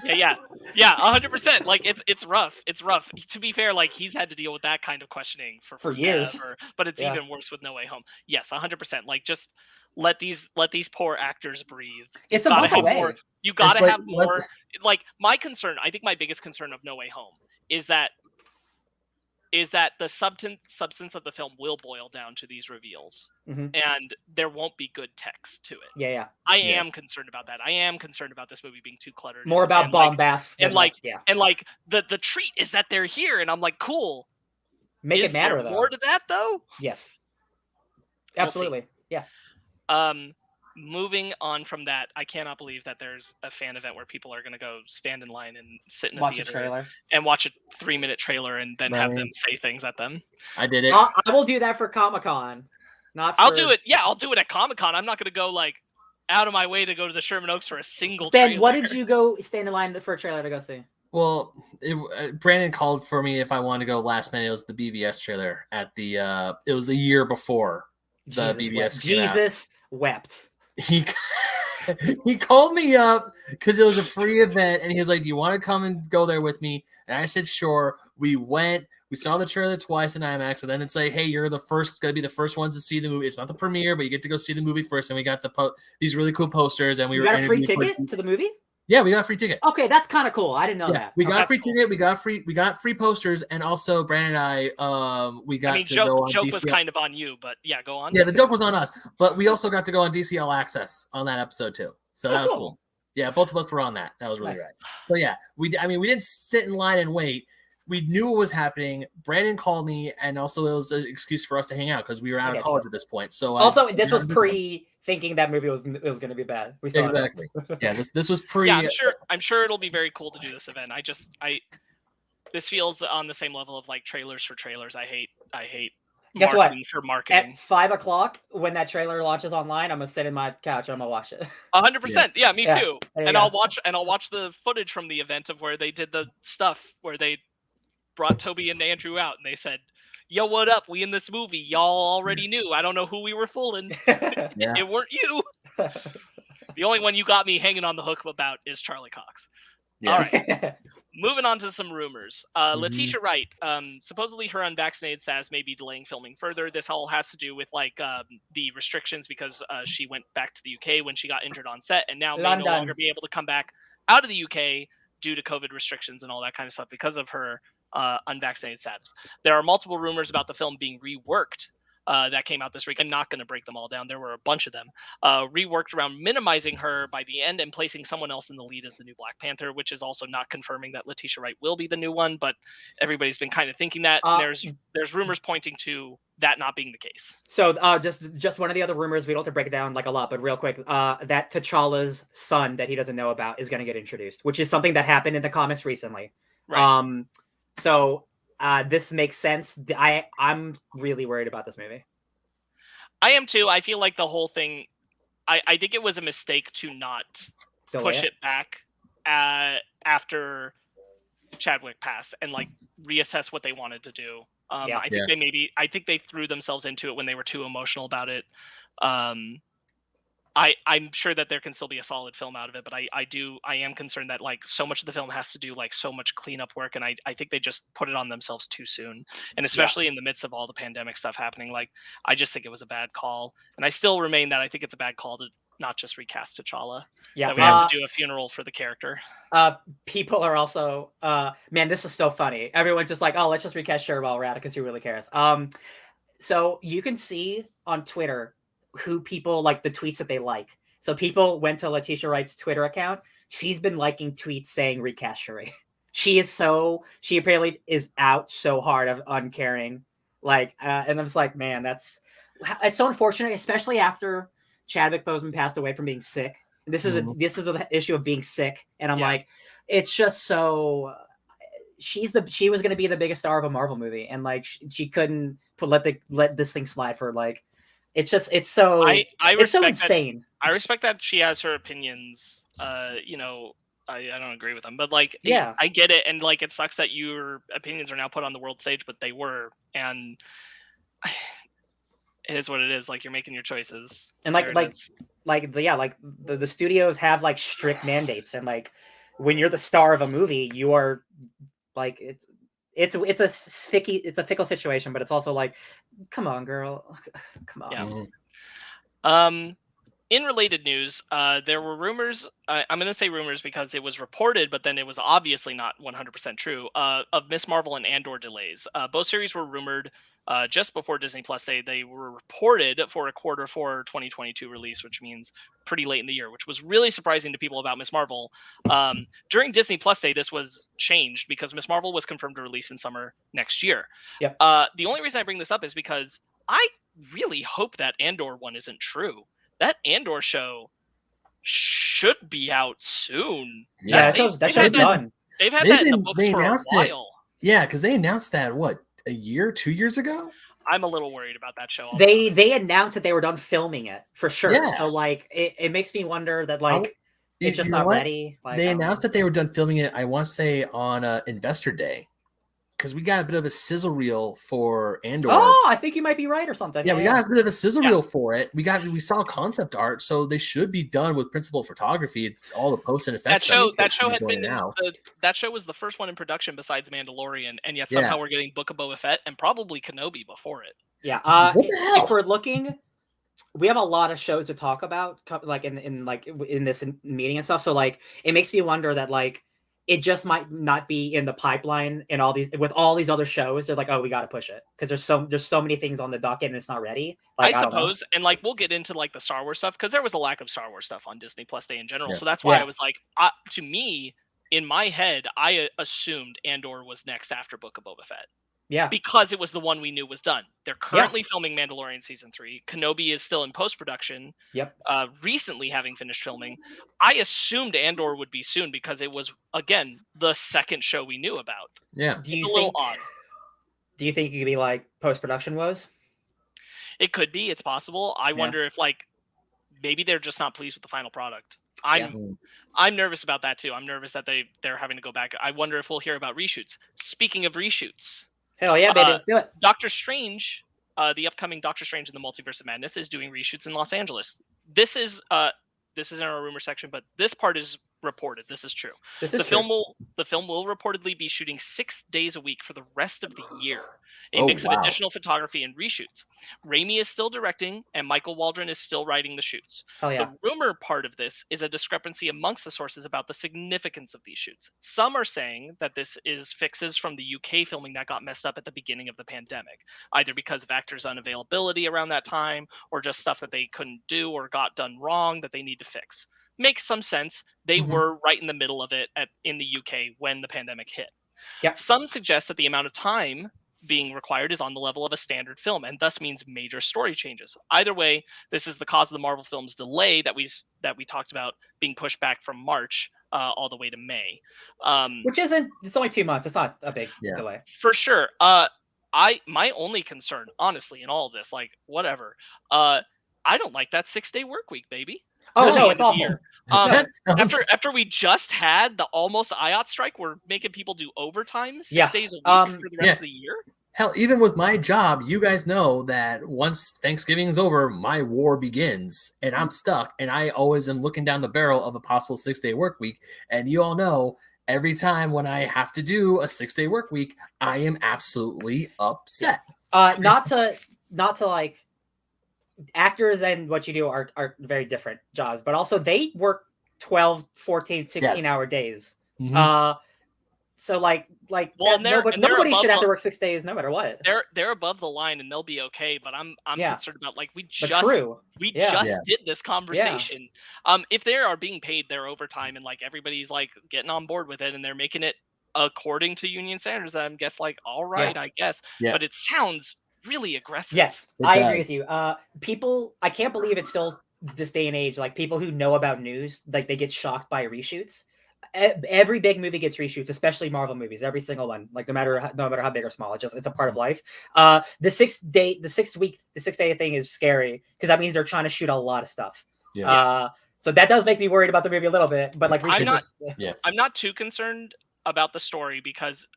Yeah, 100%. Like it's rough. It's rough. To be fair, like he's had to deal with that kind of questioning for years. But it's even worse with No Way Home. Yes, 100%. Like just let these poor actors breathe. It's a month away. You gotta have more. Like my concern, I think my biggest concern of No Way Home is that the substance of the film will boil down to these reveals, and there won't be good text to it. Yeah. I am concerned about that. I am concerned about this movie being too cluttered. More about bombast. And the treat is that they're here, and I'm like, cool. Make it matter though. More to that though? Yes. Absolutely. Yeah. Moving on from that, I cannot believe that there's a fan event where people are going to go stand in line and sit in a watch theater a trailer and watch a 3-minute trailer and then have them say things at them. I did it. I will do that for Comic-Con. I'll do it. Yeah, I'll do it at Comic-Con. I'm not going to go like out of my way to go to the Sherman Oaks for a single Ben, trailer. what did you go stand in line for a trailer to go see? Well, Brandon called for me if I wanted to go last minute. It was the BVS trailer at the. It was the year before the BVS. Jesus wept. He called me up because it was a free event, and he was like, "Do you want to come and go there with me?" And I said, "Sure." We went. We saw the trailer twice in IMAX, and then it's like, "Hey, you're gonna be the first ones to see the movie. It's not the premiere, but you get to go see the movie first." And we got these really cool posters, and we got a free ticket to the movie. Yeah, we got a free ticket. Okay, that's kind of cool. I didn't know that. We got a free ticket. We got free posters, and also Brandon and I, we got to go on joke DCL. was kind of on you, but yeah, go on. Yeah, the joke was on us, but we also got to go on DCL Access on that episode too. So that was cool. Yeah, both of us were on that. That was really right. So yeah, we didn't sit in line and wait. We knew what was happening. Brandon called me, and also it was an excuse for us to hang out because we were out of college at this point. So also, this was pre thinking that movie was going to be bad. We saw Exactly. Yeah, this was pre. Yeah, I'm sure it'll be very cool to do this event. This feels on the same level of like trailers for trailers. I hate Guess what? marketing for marketing. At 5 o'clock, when that trailer launches online, I'm gonna sit in my couch and I'm gonna watch it. 100%. Yeah, me Yeah, too. there you And go. I'll watch the footage from the event of where they did the stuff where they brought Toby and Andrew out and they said, "Yo, what up? We in this movie. Y'all already knew. I don't know who we were fooling. Yeah. It weren't you." The only one you got me hanging on the hook about is Charlie Cox. Yeah. All right. Moving on to some rumors. Letitia Wright, supposedly her unvaccinated status may be delaying filming further. This all has to do with like the restrictions because she went back to the UK when she got injured on set and now may no longer be able to come back out of the UK due to COVID restrictions and all that kind of stuff because of her unvaccinated status. There are multiple rumors about the film being reworked that came out this week. I'm not going to break them all down. There were a bunch of them reworked around minimizing her by the end and placing someone else in the lead as the new Black Panther, which is also not confirming that Letitia Wright will be the new one, but everybody's been kind of thinking that. There's rumors pointing to that not being the case. So just one of the other rumors, we don't have to break it down like a lot, but real quick, that T'Challa's son that he doesn't know about is going to get introduced, which is something that happened in the comics recently. Right. So this makes sense. I'm really worried about this movie. I am too. I feel like the whole thing, I think it was a mistake to not push it back after Chadwick passed and like reassess what they wanted to do. I think they threw themselves into it when they were too emotional about it. I'm sure that there can still be a solid film out of it, but I am concerned that like so much of the film has to do like so much cleanup work, and I think they just put it on themselves too soon, and especially in the midst of all the pandemic stuff happening. Like I just think it was a bad call, and I still remain that I think it's a bad call to not just recast T'Challa. Yeah, that we have to do a funeral for the character. People are also man, this is so funny. Everyone's just like, oh, let's just recast Cherwell Rad because who really cares? So you can see on Twitter who people like the tweets that they like. So people went to Letitia Wright's Twitter account. She's been liking tweets saying recast Shuri. She apparently is out so hard of uncaring. Like, and I'm just like, man, it's so unfortunate, especially after Chadwick Boseman passed away from being sick. This is an issue of being sick. And I'm like, it's just so she was going to be the biggest star of a Marvel movie. And like, she couldn't let this thing slide for like, it's so it's so insane. I respect that she has her opinions. I don't agree with them, but like, I get it. And like, it sucks that your opinions are now put on the world stage, but they were, and it is what it is. Like, you're making your choices. And the studios have like strict mandates. And like, when you're the star of a movie, you are like, it's a fickle situation, but it's also like, come on, girl, come on. Yeah. In related news, there were rumors. I'm going to say rumors because it was reported, but then it was obviously not 100% true. Of Ms. Marvel and Andor delays. Both series were rumored just before Disney Plus Day. They were reported for a Q4 2022 release, which means pretty late in the year, which was really surprising to people about Ms. Marvel. During Disney Plus Day, this was changed because Ms. Marvel was confirmed to release in summer next year. Yep. The only reason I bring this up is because I really hope that Andor one isn't true. That Andor show should be out soon. Yeah, that show's done. They've had that in the books for a while. Yeah, because they announced that, a year, 2 years ago? I'm a little worried about that show. They announced that they were done filming it, for sure. Yeah. So, like, it makes me wonder that, like, it's just not ready. Like, they announced that they were done filming it, I want to say, on Investor Day. Because we got a bit of a sizzle reel for Andor. Oh, I think you might be right or something. Yeah, we got a bit of a sizzle reel for it. We saw concept art, so they should be done with principal photography. It's all the post and effects. That show was the first one in production besides Mandalorian, and yet somehow we're getting Book of Boba Fett and probably Kenobi before it. Yeah. If we're looking, we have a lot of shows to talk about, like in this meeting and stuff. So like, it makes me wonder that like, it just might not be in the pipeline and all these other shows. They're like, oh, we got to push it because there's so many things on the docket and it's not ready. Like, I suppose. And like, we'll get into like the Star Wars stuff because there was a lack of Star Wars stuff on Disney Plus Day in general. Yeah. So that's why I was like, to me, in my head, I assumed Andor was next after Book of Boba Fett. Yeah. because it was the one we knew was done. They're currently filming Mandalorian season 3. Kenobi is still in post-production. Yep. Recently having finished filming. I assumed Andor would be soon because it was, again, the second show we knew about. Yeah. It's a little odd. Do you think it could be like post-production woes? It could be. It's possible. I wonder if like maybe they're just not pleased with the final product. I'm nervous about that too. I'm nervous that they're having to go back. I wonder if we'll hear about reshoots. Speaking of reshoots, hell yeah, baby, let's do it. Doctor Strange, the upcoming Doctor Strange in the Multiverse of Madness is doing reshoots in Los Angeles. This is in our rumor section, but this part is reported. This is true. The film will reportedly be shooting 6 days a week for the rest of the year. A mix of additional photography and reshoots. Raimi is still directing, and Michael Waldron is still writing the shoots. Hell yeah. The rumor part of this is a discrepancy amongst the sources about the significance of these shoots. Some are saying that this is fixes from the UK filming that got messed up at the beginning of the pandemic, either because of actors' unavailability around that time, or just stuff that they couldn't do or got done wrong that they need to fix. Makes some sense. They were right in the middle of it in the UK when the pandemic hit. Yep. Some suggest that the amount of time being required is on the level of a standard film and thus means major story changes. Either way, this is the cause of the Marvel film's delay that we talked about being pushed back from March all the way to May. Which isn't, it's only 2 months. It's not a big delay. For sure. My only concern, honestly, in all of this, like whatever, I don't like that 6-day work week, baby. Oh no, it's awful. After we just had the almost IOT strike, we're making people do overtime 6 days a week for the rest of the year. Hell, even with my job, you guys know that once Thanksgiving's over, my war begins, and I'm stuck, and I always am looking down the barrel of a possible 6-day work week. And you all know, every time when I have to do a 6-day work week, I am absolutely upset. Not to like. Actors and what you do are very different jobs, but also they work 12, 14, 16-hour days. So nobody should have to work 6 days no matter what. They're above the line and they'll be okay, but I'm concerned about like we just did this conversation. If they are being paid their overtime and like everybody's like getting on board with it and they're making it according to union standards, I guess like all right, I guess. But it sounds really aggressive. Yes, I agree with you. People, I can't believe it's still this day and age. Like people who know about news, like they get shocked by reshoots. Every big movie gets reshoots, especially Marvel movies. Every single one, like no matter how big or small, it's a part of life. The 6 day thing is scary because that means they're trying to shoot a lot of stuff. So that does make me worried about the movie a little bit. But like, I'm not too concerned about the story because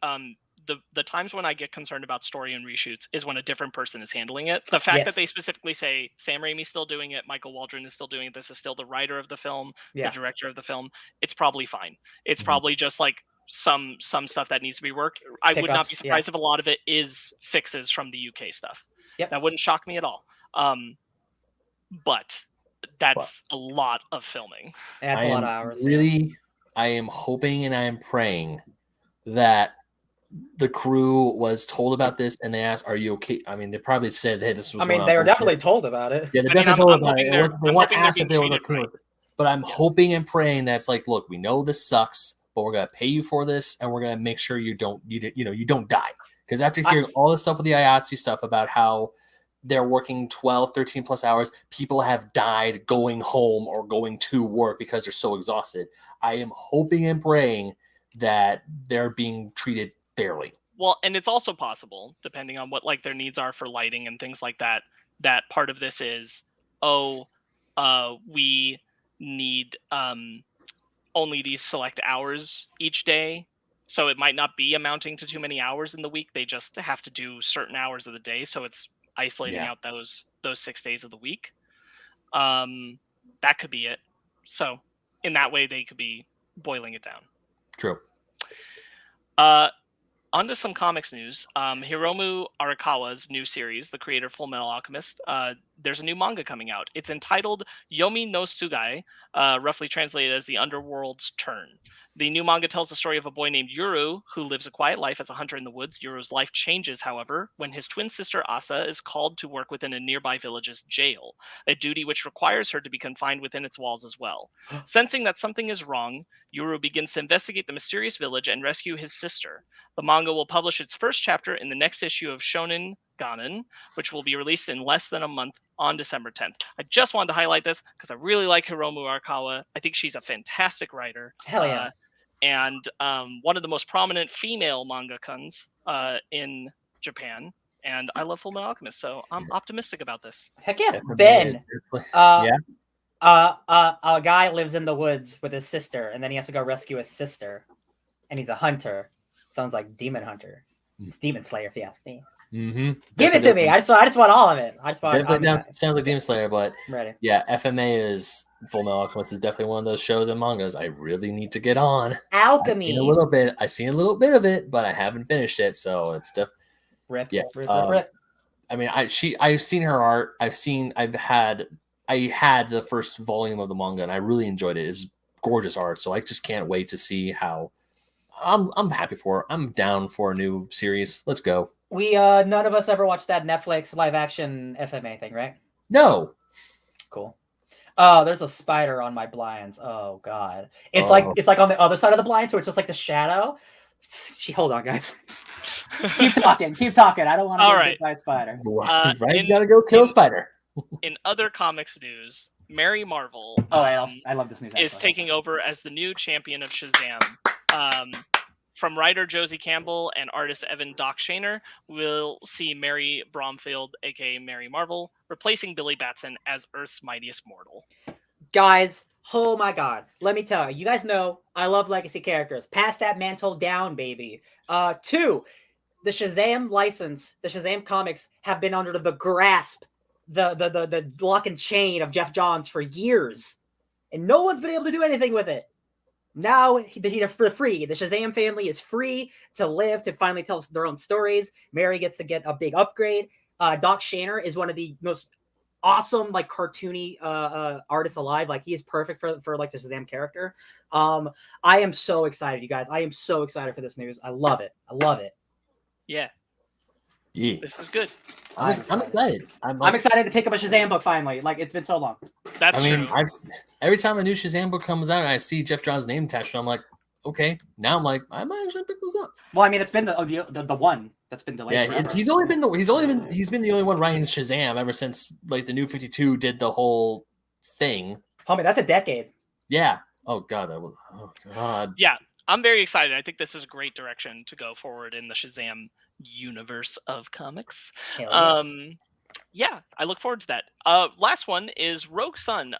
the times when I get concerned about story and reshoots is when a different person is handling it. The fact that they specifically say Sam Raimi's still doing it, Michael Waldron is still doing it, this is still the writer of the film, the director of the film, it's probably fine. It's probably just like some stuff that needs to be worked. I would not be surprised if a lot of it is fixes from the UK stuff. That wouldn't shock me at all. But that's a lot of filming. That's a lot of hours. Really, I am hoping and I am praying that the crew was told about this and they asked, "Are you okay?" I mean, they probably said, "Hey, this was." I mean, they were definitely told about it. Yeah, they definitely told about it. They weren't asked if they were okay with it. But I'm hoping and praying that it's like, look, we know this sucks, but we're gonna pay you for this, and we're gonna make sure you don't die. Because after hearing all this stuff with the IATSE stuff about how they're working 12, 13 plus hours, people have died going home or going to work because they're so exhausted. I am hoping and praying that they're being treated fairly. Well, and it's also possible, depending on what like their needs are for lighting and things like that, that part of this is, we need only these select hours each day. So it might not be amounting to too many hours in the week. They just have to do certain hours of the day. So it's isolating out those 6 days of the week. That could be it. So in that way, they could be boiling it down. True. On to some comics news. Hiromu Arakawa's new series, the creator of Full Metal Alchemist, there's a new manga coming out. It's entitled Yomi no Sugai, roughly translated as The Underworld's Turn. The new manga tells the story of a boy named Yuru who lives a quiet life as a hunter in the woods. Yuru's life changes, however, when his twin sister Asa is called to work within a nearby village's jail, a duty which requires her to be confined within its walls as well. Sensing that something is wrong, Yuru begins to investigate the mysterious village and rescue his sister. The manga will publish its first chapter in the next issue of Shonen Ganon, which will be released in less than a month on December 10th. I just wanted to highlight this because I really like Hiromu Arakawa. I think she's a fantastic writer. Hell yeah. And one of the most prominent female mangakans in Japan. And I love Fullmetal Alchemist, so I'm optimistic about this. Heck yeah. FNB Ben. is yeah. A guy lives in the woods with his sister, and then he has to go rescue his sister. And he's a hunter. Sounds like Demon Hunter. It's Demon Slayer, if you ask me. Mm-hmm. Give it to me. I just want all of it. I just want. Definitely sounds like Demon Slayer, but ready. Yeah, FMA is Fullmetal Alchemist is definitely one of those shows and mangas I really need to get on. Alchemy. I've seen a little bit of it, but I haven't finished it, so it's rip. I mean, I've seen her art. I had the first volume of the manga, and I really enjoyed it. It's gorgeous art, so I just can't wait to see how. I'm happy for it. I'm down for a new series. Let's go. We none of us ever watched that Netflix live action FMA thing, right? No. Cool. Oh, there's a spider on my blinds. Oh god. It's like on the other side of the blind, so it's just like the shadow. Hold on, guys. Keep talking. I don't want to get bit by a spider. Right? You gotta go kill a spider. In other comics news, Mary Marvel I love this news is taking over as the new champion of Shazam. From writer Josie Campbell and artist Evan Doc Shaner, we'll see Mary Bromfield, aka Mary Marvel, replacing Billy Batson as Earth's mightiest mortal. Guys, oh my god. Let me tell you, you guys know I love legacy characters. Pass that mantle down, baby. 2, the Shazam license, the Shazam comics have been under the grasp, the lock and chain of Jeff Johns for years. And no one's been able to do anything with it. Now they're free. The Shazam family is free to live, to finally tell their own stories. Mary gets to get a big upgrade. Doc Shaner is one of the most awesome, like, cartoony artists alive. Like, he is perfect for like the Shazam character. I am so excited, you guys. I am so excited for this news. I love it. Yeah. This is good. I'm excited. I'm excited to pick up a Shazam book finally. Like, it's been so long. That's true. Every time a new Shazam book comes out and I see Jeff Johns' name attached, I'm like, okay. Now I'm like, I might actually pick those up. Well, I mean, it's been the one that's been delayed. Yeah, forever. he's been the only one writing Shazam ever since like the New 52 did the whole thing. Homie, that's a decade. Yeah. Oh god. Yeah, I'm very excited. I think this is a great direction to go forward in the Shazam universe of comics. Yeah, I look forward to that. Last one is Rogue Sun.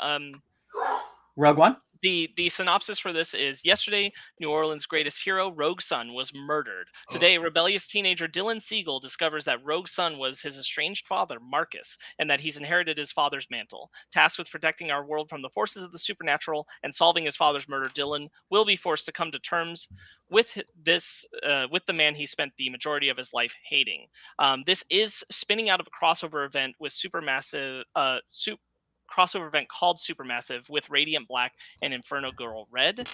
Rogue One? The synopsis for this is: yesterday, New Orleans' greatest hero, Rogue Sun, was murdered. Today, rebellious teenager Dylan Siegel discovers that Rogue Sun was his estranged father, Marcus, and that he's inherited his father's mantle. Tasked with protecting our world from the forces of the supernatural and solving his father's murder, Dylan will be forced to come to terms with the man he spent the majority of his life hating. This is spinning out of a crossover event with crossover event called Supermassive with Radiant Black and Inferno Girl Red.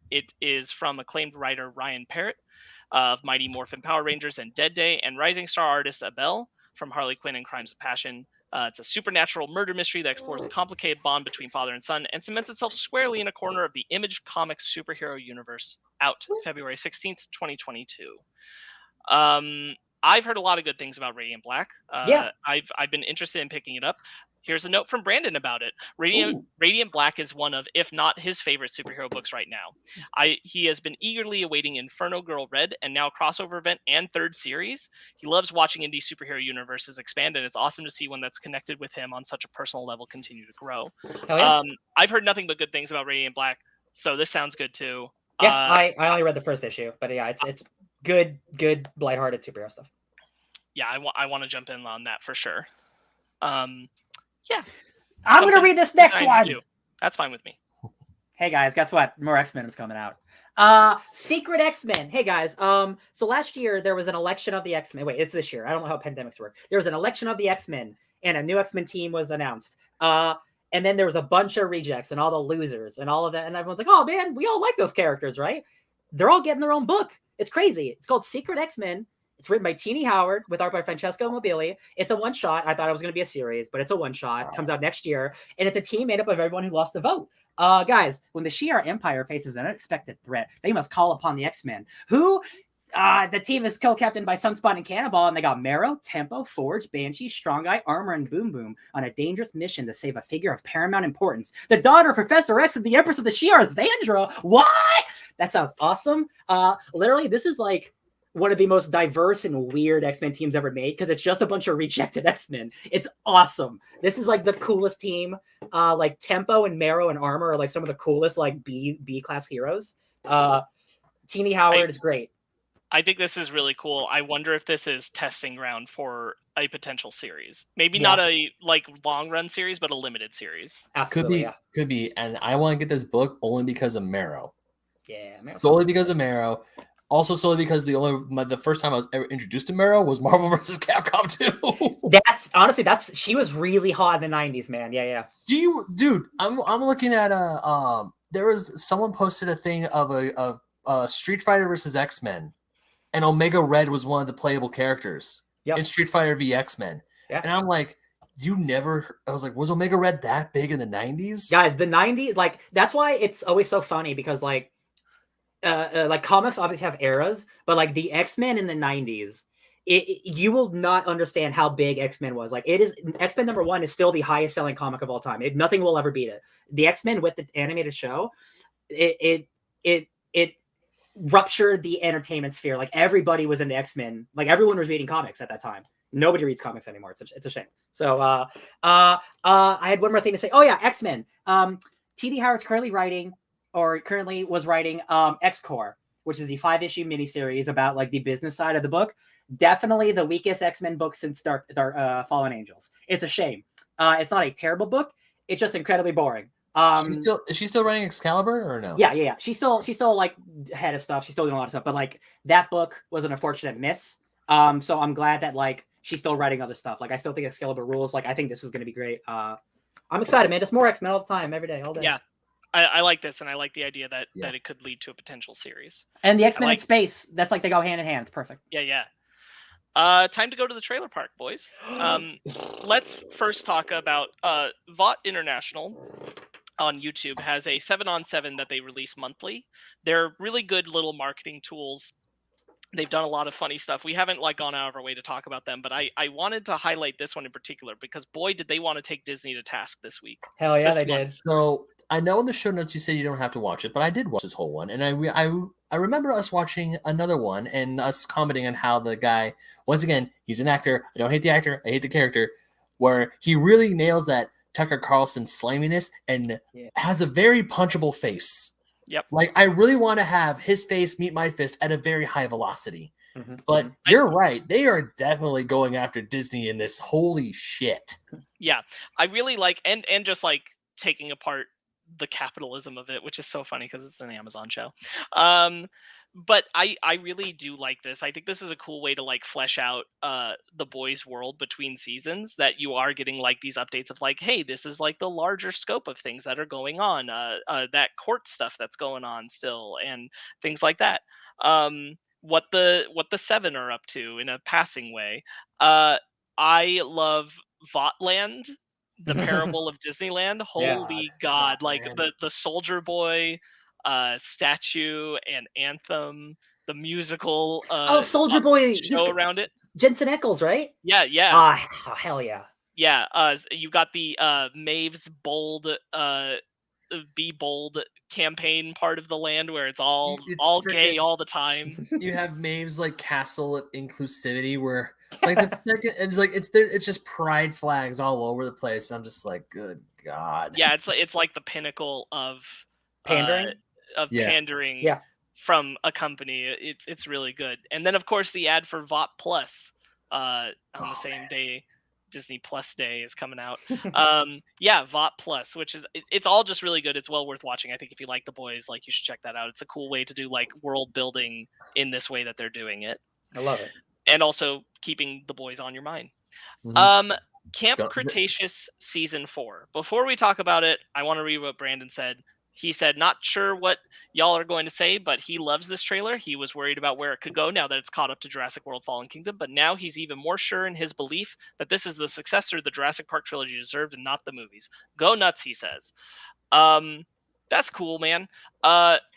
It is from acclaimed writer Ryan Parrott of Mighty Morphin Power Rangers and Dead Day, and rising star artist Abel from Harley Quinn and Crimes of Passion. It's a supernatural murder mystery that explores the complicated bond between father and son and cements itself squarely in a corner of the Image Comics superhero universe. Out February 16th, 2022. I've heard a lot of good things about Radiant Black. I've been interested in picking it up. Here's a note from Brandon about it. Radiant Black is one of, if not his favorite superhero books right now. He has been eagerly awaiting Inferno Girl Red and now crossover event and third series. He loves watching indie superhero universes expand, and it's awesome to see one that's connected with him on such a personal level continue to grow. Oh, yeah. I've heard nothing but good things about Radiant Black, so this sounds good too. Yeah, I only read the first issue, but yeah, it's good, lighthearted superhero stuff. Yeah, I want to jump in on that for sure. Yeah. I'm going to read this next one. That's fine with me. Hey guys, guess what? More X-Men is coming out. Secret X-Men. Hey guys, so last year there was an election of the X-Men. Wait, it's this year. I don't know how pandemics work. There was an election of the X-Men, and a new X-Men team was announced. And then there was a bunch of rejects and all the losers and all of that. And everyone's like, oh man, we all like those characters, right? They're all getting their own book. It's crazy. It's called Secret X-Men. It's written by Teenie Howard with art by Francesco Mobili. It's a one-shot. I thought it was going to be a series, but it's a one-shot. It comes out next year. And it's a team made up of everyone who lost the vote. Guys, when the Shi'ar Empire faces an unexpected threat, they must call upon the X-Men, who... the team is co-captained by Sunspot and Cannonball, and they got Marrow, Tempo, Forge, Banshee, Strong Eye, Armor, and Boom Boom on a dangerous mission to save a figure of paramount importance. The daughter of Professor X and the Empress of the Shi'ar, Zandra. What? That sounds awesome. Literally, this is like one of the most diverse and weird X-Men teams ever made because it's just a bunch of rejected X-Men. It's awesome. This is like the coolest team. Like Tempo and Marrow and Armor are like some of the coolest like B-class heroes. Teenie Howard is great. I think this is really cool. I wonder if this is testing ground for a potential series. Maybe not a like long run series, but a limited series. Absolutely, could be. And I want to get this book only because of Marrow. Yeah, solely because of Marrow. Also, solely because the first time I was ever introduced to Marrow was Marvel vs. Capcom 2. She was really hot in the 90s, man. Yeah. Dude, I'm looking at there was someone posted a thing of a Street Fighter versus X-Men. And Omega Red was one of the playable characters in Street Fighter v X-Men. Yeah. And I'm like, I was like, was Omega Red that big in the 90s? Guys, the 90s, like, that's why it's always so funny because, like comics obviously have eras, but, like, the X-Men in the 90s, you will not understand how big X-Men was. Like, X-Men #1 is still the highest selling comic of all time. Nothing will ever beat it. The X-Men with the animated show, it ruptured the entertainment sphere. Like everybody was into X-Men. Like everyone was reading comics at that time. Nobody reads comics anymore. It's a shame. So I had one more thing to say. Oh yeah, X-Men. T.D. Howard's currently was writing X-Corps, which is the 5-issue miniseries about like the business side of the book. Definitely the weakest X-Men book since Fallen Angels. It's a shame. It's not a terrible book. It's just incredibly boring. Is she still writing Excalibur or no? Yeah. She's still like head of stuff. She's still doing a lot of stuff, but like that book was an unfortunate miss. So I'm glad that like she's still writing other stuff. Like I still think Excalibur rules. Like I think this is going to be great. I'm excited, man. Just more X-Men all the time, every day, all day. Yeah, I like this, and I like the idea that it could lead to a potential series. And the X-Men in space. That's like they go hand in hand. It's perfect. Yeah. Time to go to the trailer park, boys. Let's first talk about Vought International. On YouTube has a 7-on-7 that they release monthly. They're really good little marketing tools. They've done a lot of funny stuff. We haven't like gone out of our way to talk about them, but I wanted to highlight this one in particular because boy, did they want to take Disney to task this week. Hell yeah, they did. So I know in the show notes you say you don't have to watch it, but I did watch this whole one, and I remember us watching another one and us commenting on how the guy, once again, he's an actor. I don't hate the actor, I hate the character, where he really nails that Tucker Carlson sliminess and has a very punchable face. Yep. Like I really want to have his face meet my fist at a very high velocity. Mm-hmm. But you're right. They are definitely going after Disney in this. Holy shit. Yeah. I really like, and just like taking apart the capitalism of it, which is so funny because it's an Amazon show. But I really do like this. I think this is a cool way to like flesh out the boys' world between seasons, that you are getting like these updates of like, hey, this is like the larger scope of things that are going on, that court stuff that's going on still, and things like that. What the Seven are up to in a passing way. I love Votland, the Parable of Disneyland. Holy God, like the Soldier Boy statue and anthem, the musical Soldier Boy show around it. Jensen Ackles, right? Yeah. Hell yeah. Yeah, you got the Maeve's bold Be Bold campaign part of the land where it's all gay all the time. You have Maeve's like castle inclusivity where like the second, and it's like it's just pride flags all over the place. I'm just like, good God. Yeah, it's like the pinnacle of pandering. Pandering from a company. It's really good. And then of course the ad for Vought Plus on the same day Disney Plus Day is coming out. Vought Plus, which is it's all just really good. It's well worth watching. I think if you like the boys, like you should check that out. It's a cool way to do like world building in this way that they're doing it. I love it. And also keeping the boys on your mind. Mm-hmm. Camp Cretaceous Season 4. Before we talk about it, I want to read what Brandon said. He said, not sure what y'all are going to say, but he loves this trailer. He was worried about where it could go now that it's caught up to Jurassic World Fallen Kingdom, but now he's even more sure in his belief that this is the successor the Jurassic Park trilogy deserved and not the movies. Go nuts, he says. That's cool, man.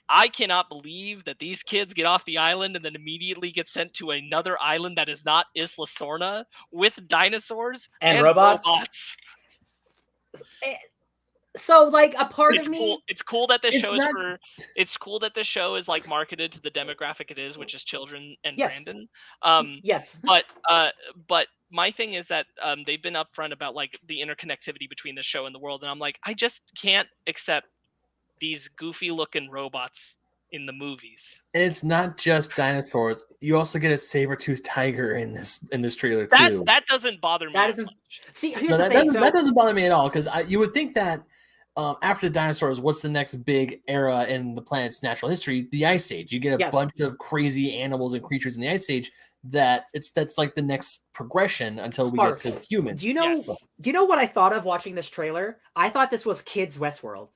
I cannot believe that these kids get off the island and then immediately get sent to another island that is not Isla Sorna with dinosaurs and robots. So, like, a part of me, it's cool that this show is it's cool that this show is like marketed to the demographic it is, which is children and Brandon. Yes. But my thing is that they've been upfront about like the interconnectivity between the show and the world, and I'm like, I just can't accept these goofy looking robots in the movies. And it's not just dinosaurs. You also get a saber-toothed tiger in this trailer too. That doesn't bother me. That as isn't. much. See, here's the thing. That doesn't bother me at all, because you would think that after the dinosaurs, what's the next big era in the planet's natural history? The Ice Age. You get a bunch of crazy animals and creatures in the Ice Age. That's like the next progression until we get to humans. Do you know what I thought of watching this trailer? I thought this was Kids Westworld.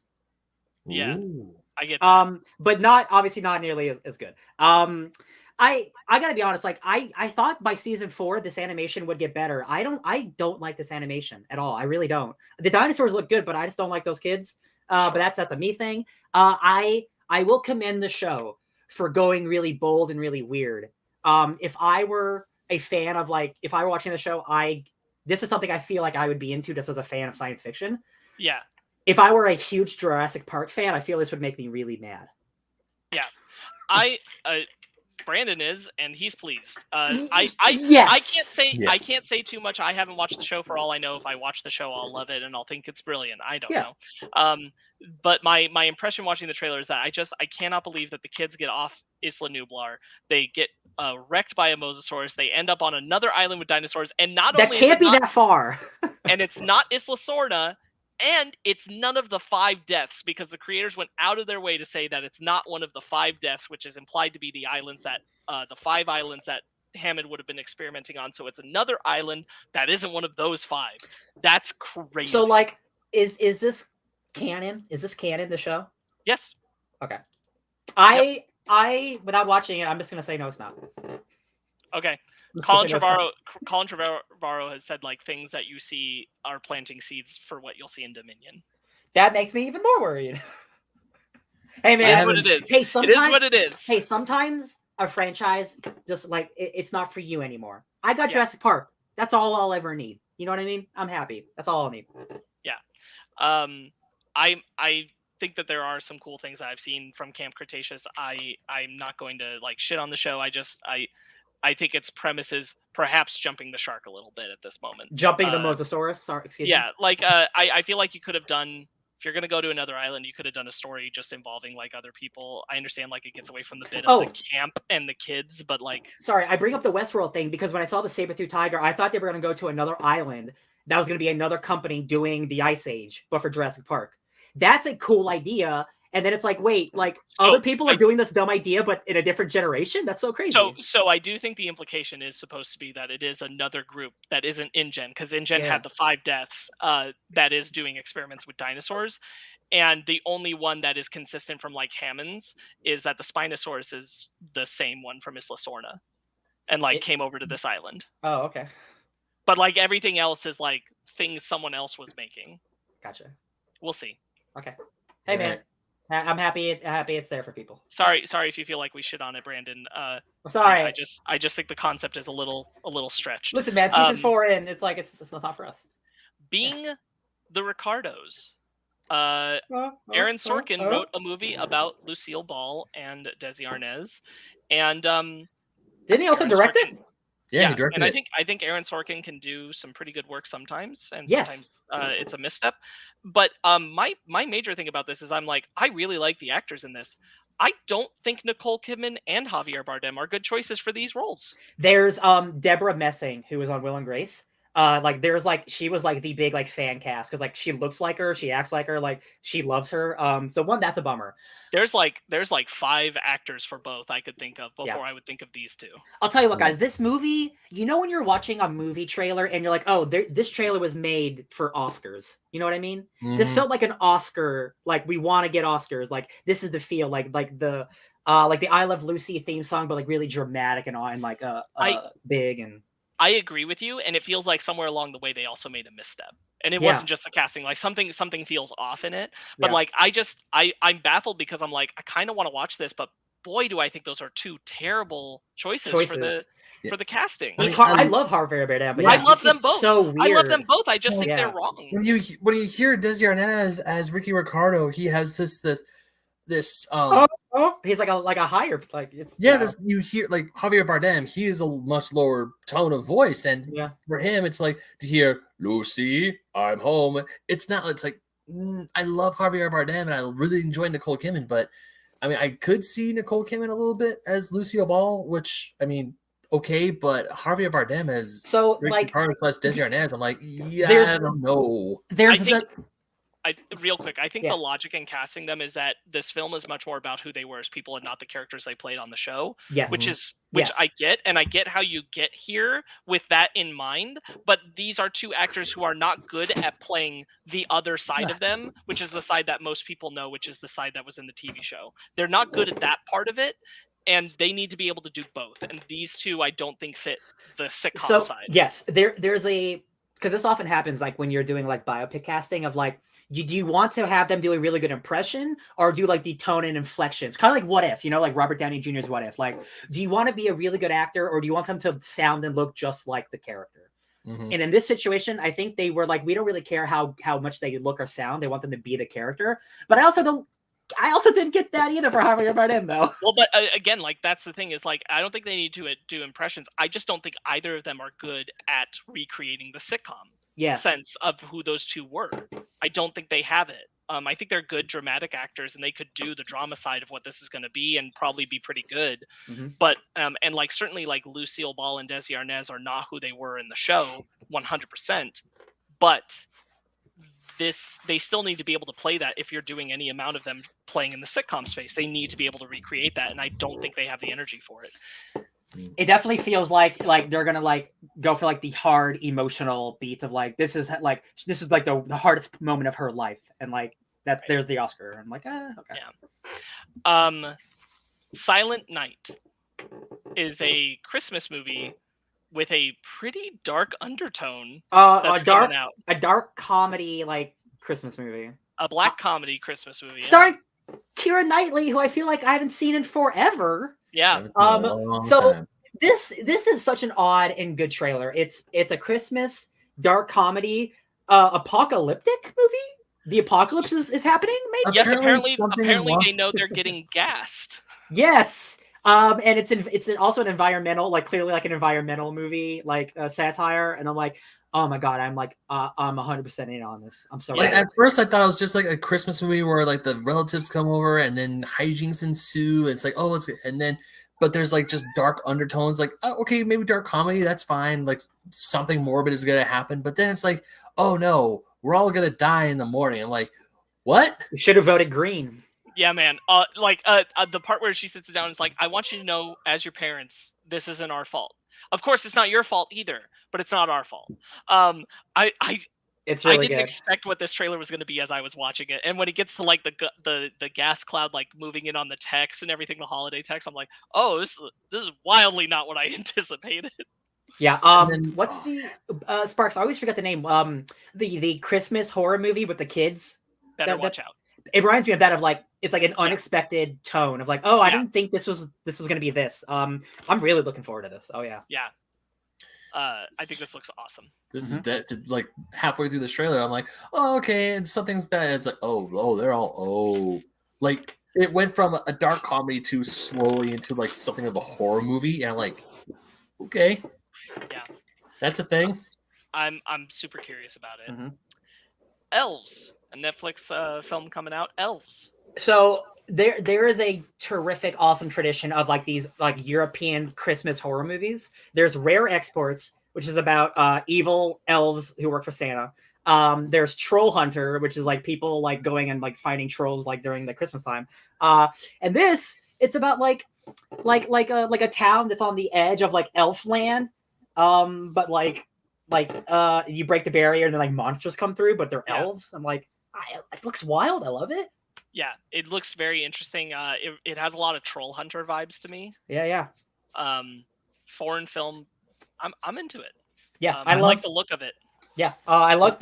Yeah. Ooh. I get that. But obviously not nearly as good. I gotta be honest, like I thought by season 4 this animation would get better. I don't like this animation at all. I really don't. The dinosaurs look good, but I just don't like those kids. But that's a me thing. I will commend the show for going really bold and really weird. If I were a fan of if I were watching the show, this is something I feel like I would be into just as a fan of science fiction. Yeah. If I were a huge Jurassic Park fan, I feel this would make me really mad. Yeah. Brandon is, and he's pleased. Yes. I can't say too much. I haven't watched the show. For all I know, if I watch the show, I'll love it and I'll think it's brilliant. I don't know. But my impression watching the trailer is that I cannot believe that the kids get off Isla Nublar. They get wrecked by a mosasaurus. They end up on another island with dinosaurs, and that can't be that far. And it's not Isla Sorna. And it's none of the 5 deaths, because the creators went out of their way to say that it's not one of the 5 deaths, which is implied to be the islands that the 5 islands that Hammond would have been experimenting on. So it's another island that isn't one of those 5. That's crazy. So is this canon? Is this canon, the show? Yes. Okay. I without watching it, I'm just gonna say no, it's not. Okay. Colin Trevorrow has said things that you see are planting seeds for what you'll see in Dominion. That makes me even more worried. Hey man, that's what it is. Hey, sometimes, it is what it is. Hey, sometimes a franchise just it's not for you anymore. I got Jurassic Park. That's all I'll ever need. You know what I mean? I'm happy. That's all I'll need. Yeah. I think that there are some cool things that I've seen from Camp Cretaceous. I'm not going to shit on the show. I think its premise is perhaps jumping the shark a little bit at this moment. Jumping the mosasaurus? Sorry, excuse me. Yeah, I feel like you could have done, if you're going to go to another island, you could have done a story just involving other people. I understand it gets away from the bit of the camp and the kids, but Sorry, I bring up the Westworld thing because when I saw the saber-tooth tiger, I thought they were going to go to another island. That was going to be another company doing the Ice Age, but for Jurassic Park. That's a cool idea. And then it's wait, other people are doing this dumb idea, but in a different generation? That's so crazy. So I do think the implication is supposed to be that it is another group that isn't InGen, because InGen had the 5 deaths that is doing experiments with dinosaurs. And the only one that is consistent from Hammond's is that the Spinosaurus is the same one from Isla Sorna and came over to this island. Oh, okay. But everything else is things someone else was making. Gotcha. We'll see. Okay. Hey, man. I'm happy it's there for people. Sorry if you feel like we shit on it, Brandon. Sorry. I just think the concept is a little stretched. Listen, man, season 4 in, it's it's not for us. Being the Ricardos. Aaron Sorkin wrote a movie about Lucille Ball and Desi Arnaz, and didn't he also direct it? Yeah, he directed and it. I think Aaron Sorkin can do some pretty good work sometimes, and sometimes it's a misstep. But my major thing about this is I really like the actors in this. I don't think Nicole Kidman and Javier Bardem are good choices for these roles. There's Deborah Messing, who was on Will and Grace. Like there's like she was like the big like fan cast because like she looks like her, she acts like her, like she loves her. So one, that's a bummer. There's like 5 actors for both I could think of before Yeah. I would think of these two. I'll tell you what, guys, this movie, you know, when you're watching a movie trailer and you're like, oh, this trailer was made for Oscars. You know what I mean? This felt like an Oscar, like we want to get Oscars. Like this is the feel, like the I Love Lucy theme song, but like really dramatic and like big. And I agree with you, and it feels like somewhere along the way they also made a misstep. And it Yeah. wasn't just the casting, like something feels off in it. But Yeah. like I'm baffled because I'm like, I kind of want to watch this, but boy, do I think those are 2 terrible choices. For the casting. I love Harvey Bardem, but I love them both. So weird. I love them both. I just think they're wrong. When you hear Desi Arnaz as Ricky Ricardo, he has this he's like a higher, like it's you hear like Javier Bardem, he is a much lower tone of voice, and for him it's like to hear Lucy, I'm home. It's like I love Javier Bardem and I really enjoy Nicole Kidman, but I mean I could see Nicole Kidman a little bit as Lucille Ball, which I mean okay, but Javier Bardem as Ricky Ricardo / Desi Arnaz, I'm like I don't know. Real quick, I think the logic in casting them is that this film is much more about who they were as people and not the characters they played on the show. Yes. Which I get, and I get how you get here with that in mind, but these are 2 actors who are not good at playing the other side of them, which is the side that most people know, which is the side that was in the TV show. They're not good at that part of it, and they need to be able to do both. And these 2, I don't think fit the sitcom side. Yes, there's a, because this often happens like when you're doing like biopic casting of like, do you want to have them do a really good impression or do like the tone and inflections? Kind of like What If, you know, like Robert Downey Jr.'s What If. Like, do you want to be a really good actor or do you want them to sound and look just like the character? And in this situation, I think they were like, we don't really care how much they look or sound. They want them to be the character. But I also didn't get that either for Javier Bardem, though. Well, but again, like that's the thing is like I don't think they need to do impressions. I just don't think either of them are good at recreating the sitcom sense of who those 2 were. I don't think they have it. I think they're good dramatic actors and they could do the drama side of what this is going to be and probably be pretty good. But and like certainly like Lucille Ball and Desi Arnaz are not who they were in the show 100%. But they still need to be able to play that. If you're doing any amount of them playing in the sitcom space, they need to be able to recreate that, and I don't think they have the energy for it. It definitely feels like they're gonna like go for like the hard emotional beats of like this is like the hardest moment of her life, and like that there's the Oscar. I'm like, okay. Yeah. Silent Night is a Christmas movie with a pretty dark undertone. A dark comedy like Christmas movie. A black comedy Christmas movie. Starring Keira Knightley, who I feel like I haven't seen in forever. Yeah. So this is such an odd and good trailer. It's a Christmas dark comedy, apocalyptic movie. The apocalypse is happening. Maybe. Yes. Apparently they know they're getting gassed. Yes. And it's also an environmental, like clearly like an environmental movie, like satire. And I'm like, oh my god, I'm 100% in on this. I'm so like, at first I thought it was just like a Christmas movie where like the relatives come over and then hijinks ensue. It's like, oh, but there's like just dark undertones. Like, oh, okay, maybe dark comedy, that's fine. Like something morbid is gonna happen. But then it's like, oh no, we're all gonna die in the morning. I'm like, what? You should have voted green. Yeah, man. The part where she sits down and is like, I want you to know, as your parents, this isn't our fault. Of course, it's not your fault either, but it's not our fault. It's really I didn't good. expect what this trailer was going to be as I was watching it, and when it gets to like the gas cloud like moving in on the text and everything, the holiday text, I'm like, oh, this is wildly not what I anticipated. Yeah. What's the Sparks? I always forget the name. The Christmas horror movie with the kids. Better watch out. It reminds me of that, of like it's like an unexpected tone of like, oh, I didn't think this was going to be this. I'm really looking forward to this. Oh yeah. Yeah. I think this looks awesome. This is like halfway through the trailer. I'm like, oh, okay, and something's bad. It's like, oh, they're all like it went from a dark comedy to slowly into like something of a horror movie, and I'm like, okay, yeah, that's a thing. I'm super curious about it. Elves, a Netflix film coming out. Elves. So there is a terrific, awesome tradition of like these like European Christmas horror movies. There's rare exports. which is about evil elves who work for Santa. There's Troll Hunter, which is like people like going and like fighting trolls like during the Christmas time. And this it's about like a town that's on the edge of like elf land. But like you break the barrier and then like monsters come through, but they're elves. I'm like, it looks wild. I love it. Yeah, it looks very interesting. It has a lot of Troll Hunter vibes to me. Yeah. Foreign film, I'm into it. Yeah, I like the look of it. Yeah, I like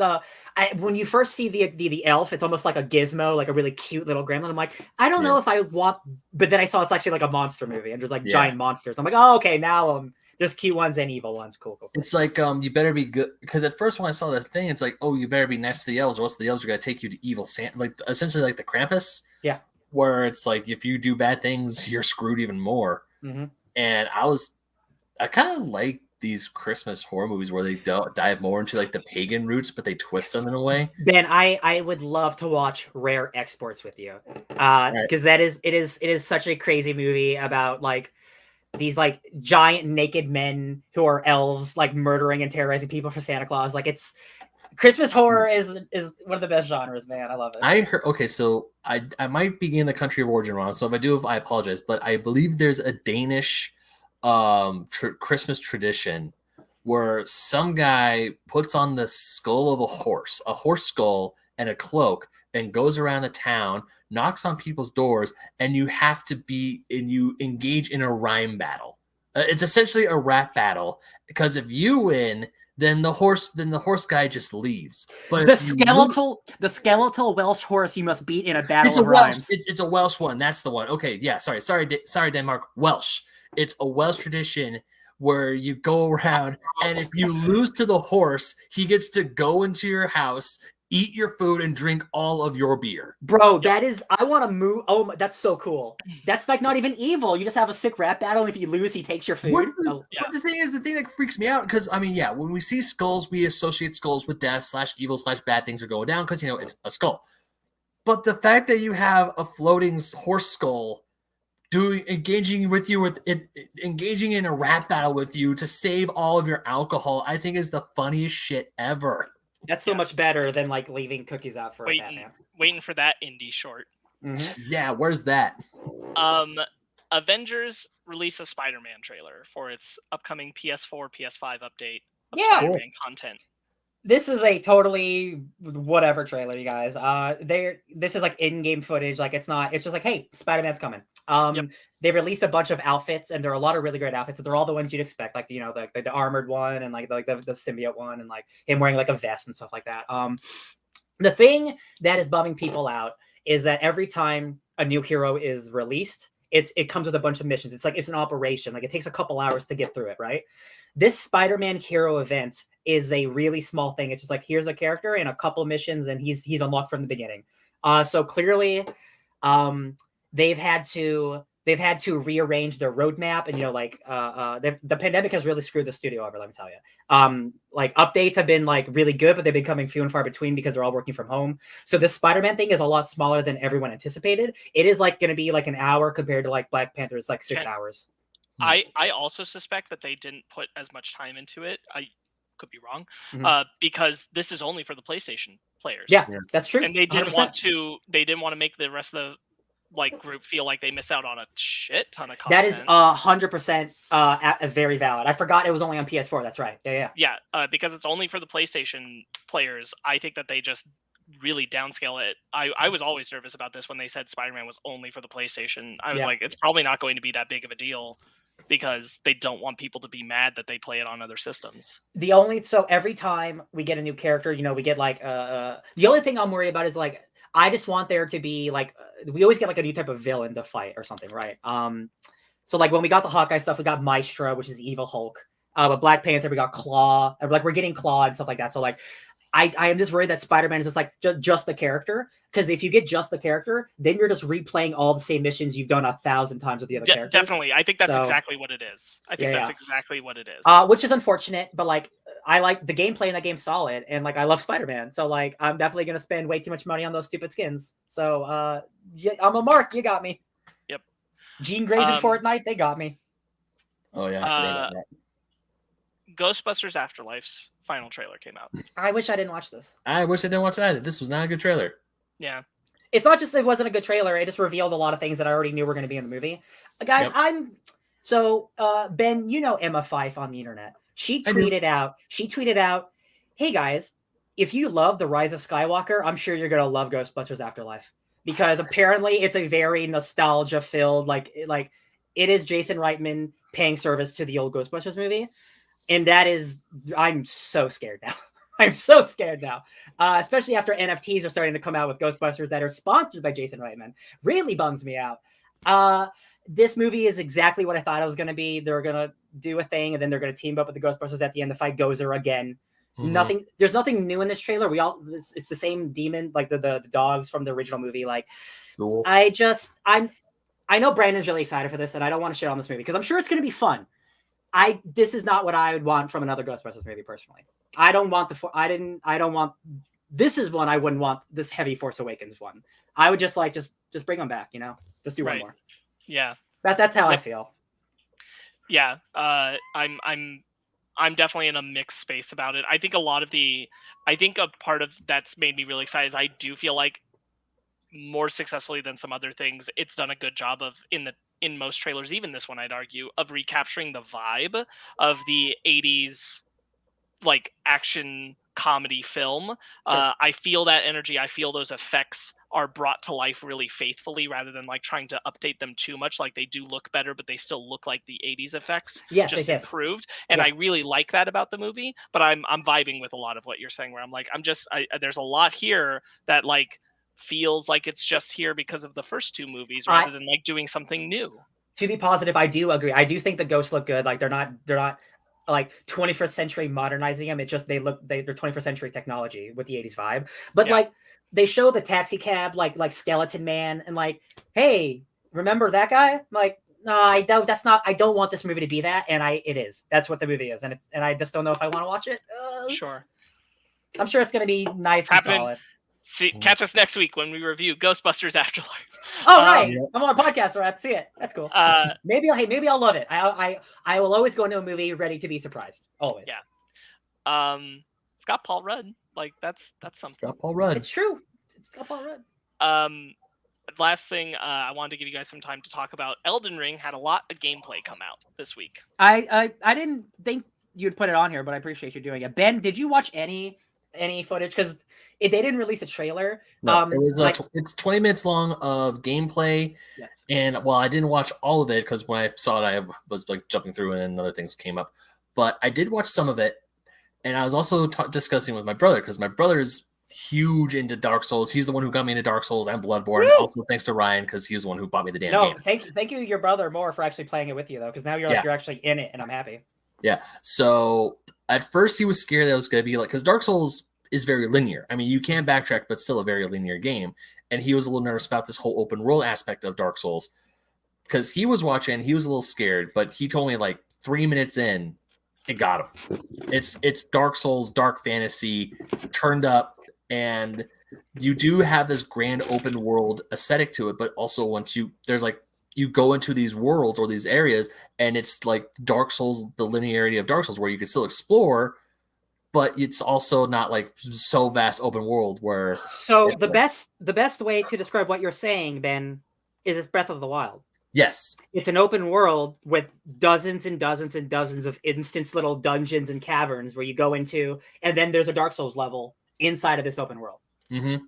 when you first see the elf, it's almost like a gizmo, like a really cute little gremlin. I'm like, I don't know if I want, but then I saw it's actually like a monster movie and there's like giant monsters. I'm like, oh, okay, now there's cute ones and evil ones. Cool. It's like you better be good, because at first when I saw this thing, it's like, oh, you better be nice to the elves, or else the elves are gonna take you to evil Santa, like essentially like the Krampus. Yeah. Where it's like if you do bad things, you're screwed even more. Mm-hmm. And I kind of like these Christmas horror movies where they dive more into like the pagan roots, but they twist them in a way. Ben, I would love to watch Rare Exports with you, because it is such a crazy movie about like these like giant naked men who are elves like murdering and terrorizing people for Santa Claus. Like it's Christmas horror is one of the best genres, man. I love it. I heard so I might be in the country of origin wrong, so if I do, I apologize, but I believe there's a Danish Christmas tradition where some guy puts on the skull of a horse skull and a cloak, and goes around the town, knocks on people's doors, and you engage in a rhyme battle. It's essentially a rap battle, because if you win, then the horse guy just leaves. But the skeletal Welsh horse you must beat in a battle of rhymes. It's a Welsh one. That's the one. Okay, yeah. Sorry, Denmark. Welsh. It's a Welsh tradition where you go around, and if you lose to the horse, he gets to go into your house, eat your food, and drink all of your beer. Bro, that is, I want to move. Oh, that's so cool. That's like not even evil. You just have a sick rap battle, and if you lose, he takes your food. But the thing that freaks me out, because I mean, yeah, when we see skulls, we associate skulls with death / evil / bad things are going down, because it's a skull. But the fact that you have a floating horse skull engaging in a rap battle with you to save all of your alcohol, I think is the funniest shit ever. That's so much better than like leaving cookies out for a Batman. Waiting for that indie short. Mm-hmm. Yeah, where's that? Avengers released a Spider-Man trailer for its upcoming PS4, PS5 update of Yeah. Spider-Man content. This is a totally whatever trailer, you guys. This is like in-game footage. Like it's just like, hey, Spider-Man's coming. They released a bunch of outfits, and there are a lot of really great outfits. They're all the ones you'd expect, like the armored one, and like the symbiote one, and like him wearing like a vest and stuff like that. The thing that is bumming people out is that every time a new hero is released, it comes with a bunch of missions. It's like it's an operation. Like it takes a couple hours to get through it, right? This Spider-Man hero event is a really small thing. It's just like, here's a character and a couple missions, and he's unlocked from the beginning. So clearly, they've had to rearrange their roadmap, and the pandemic has really screwed the studio over, let me tell you. Like updates have been like really good, but they've been coming few and far between because they're all working from home. So this Spider-Man thing is a lot smaller than everyone anticipated. It is like going to be like an hour compared to like Black Panther's like 6 hours. I also suspect that they didn't put as much time into it. I could be wrong, because this is only for the PlayStation players. Yeah, that's true. And they didn't 100%. They didn't want to make the rest of the like group feel like they miss out on a shit ton of content. That is 100% very valid. I forgot it was only on PS4. That's right. Yeah. Because it's only for the PlayStation players. I think that they just really downscale it. I was always nervous about this when they said Spider-Man was only for the PlayStation. I was like, it's probably not going to be that big of a deal, because they don't want people to be mad that they play it on other systems. So every time we get a new character, we get like the only thing I'm worried about is like, I just want there to be like, we always get like a new type of villain to fight or something, right? So like when we got the Hawkeye stuff, we got Maestro, which is Evil Hulk. But Black Panther, we got Claw. And like we're getting Claw and stuff like that. So like, I am just worried that Spider-Man is just like just the character, because if you get just the character, then you're just replaying all the same missions you've done 1,000 times with the other characters. Definitely, I think that's exactly what it is. Exactly what it is. Which is unfortunate, but like I like the gameplay in that game's solid, and like I love Spider-Man, so like I'm definitely gonna spend way too much money on those stupid skins. So I'm a mark. You got me. Yep. Jean Grey's in Fortnite. They got me. Oh yeah. Ghostbusters Afterlife's final trailer came out. I wish I didn't watch this. I wish I didn't watch it either. This was not a good trailer. Yeah. It's not just it wasn't a good trailer. It just revealed a lot of things that I already knew were going to be in the movie. Guys, Yep. Ben, you know Emma Fyfe on the internet. She tweeted out, hey guys, if you love The Rise of Skywalker, I'm sure you're going to love Ghostbusters Afterlife. Because apparently it's a very nostalgia-filled, like it is Jason Reitman paying service to the old Ghostbusters movie. And I'm so scared now. I'm so scared now, especially after NFTs are starting to come out with Ghostbusters that are sponsored by Jason Reitman. Really bums me out. This movie is exactly what I thought it was going to be. They're going to do a thing, and then they're going to team up with the Ghostbusters at the end to fight Gozer again. Mm-hmm. There's nothing new in this trailer. It's the same demon, like the dogs from the original movie. Like, cool. I know Brandon's really excited for this, and I don't want to shit on this movie because I'm sure it's going to be fun. This is not what I would want from another Ghostbusters movie personally. I don't want this is one I wouldn't want, this heavy Force Awakens one. I would just bring them back, just do one more. Yeah. That's how I feel. Yeah. I'm definitely in a mixed space about it. I think a part of that's made me really excited is I do feel like more successfully than some other things, it's done a good job of in most trailers, even this one, I'd argue, of recapturing the vibe of the 80s like action comedy film. Sure. I feel that energy. I feel those effects are brought to life really faithfully rather than like trying to update them too much. Like they do look better, but they still look like the 80s effects. Yes, just improved. And I really like that about the movie, but I'm vibing with a lot of what you're saying where I'm like, there's a lot here that like feels like it's just here because of the first two movies rather than like doing something new. To be positive, I do agree. I do think the ghosts look good. Like they're not like 21st century modernizing them. It's just they're 21st century technology with the 80s vibe. But like they show the taxi cab like Skeleton Man and like, hey, remember that guy? I'm like, no, I don't want this movie to be that, and it is. That's what the movie is, and I just don't know if I want to watch it. Sure. I'm sure it's gonna be nice and solid. See, catch us next week when we review Ghostbusters Afterlife. Oh, right. I'm on a podcast where I have to see it. That's cool. Maybe I'll love it. I will always go into a movie ready to be surprised. Always. Yeah. It's got Paul Rudd. Like that's something. It's got Paul Rudd. It's true. It's got Paul Rudd. Last thing, I wanted to give you guys some time to talk about. Elden Ring had a lot of gameplay come out this week. I didn't think you'd put it on here, but I appreciate you doing it. Ben, did you watch any footage? Because they didn't release a trailer. No, it was it's 20 minutes long of gameplay. Yes. And I didn't watch all of it because when I saw it, I was like jumping through and other things came up. But I did watch some of it, and I was also discussing with my brother because my brother's huge into Dark Souls. He's the one who got me into Dark Souls and Bloodborne. Woo! Also, thanks to Ryan because he was the one who bought me the damn game. Thank you, your brother, more for actually playing it with you though, because now you're actually in it, and I'm happy. Yeah. So at first he was scared that it was going to be like because Dark Souls is very linear. I mean, you can backtrack, but still a very linear game. And he was a little nervous about this whole open world aspect of Dark Souls because he was watching. He was a little scared, but he told me like 3 minutes in, it got him. It's Dark Souls, dark fantasy, turned up, and you do have this grand open world aesthetic to it. But also once you go into these worlds or these areas, and it's like Dark Souls, the linearity of Dark Souls, where you can still explore. But it's also not like so vast open world where. So the best way to describe what you're saying, Ben, is it's Breath of the Wild. Yes. It's an open world with dozens and dozens and dozens of instance little dungeons and caverns where you go into, and then there's a Dark Souls level inside of this open world. Mm-hmm.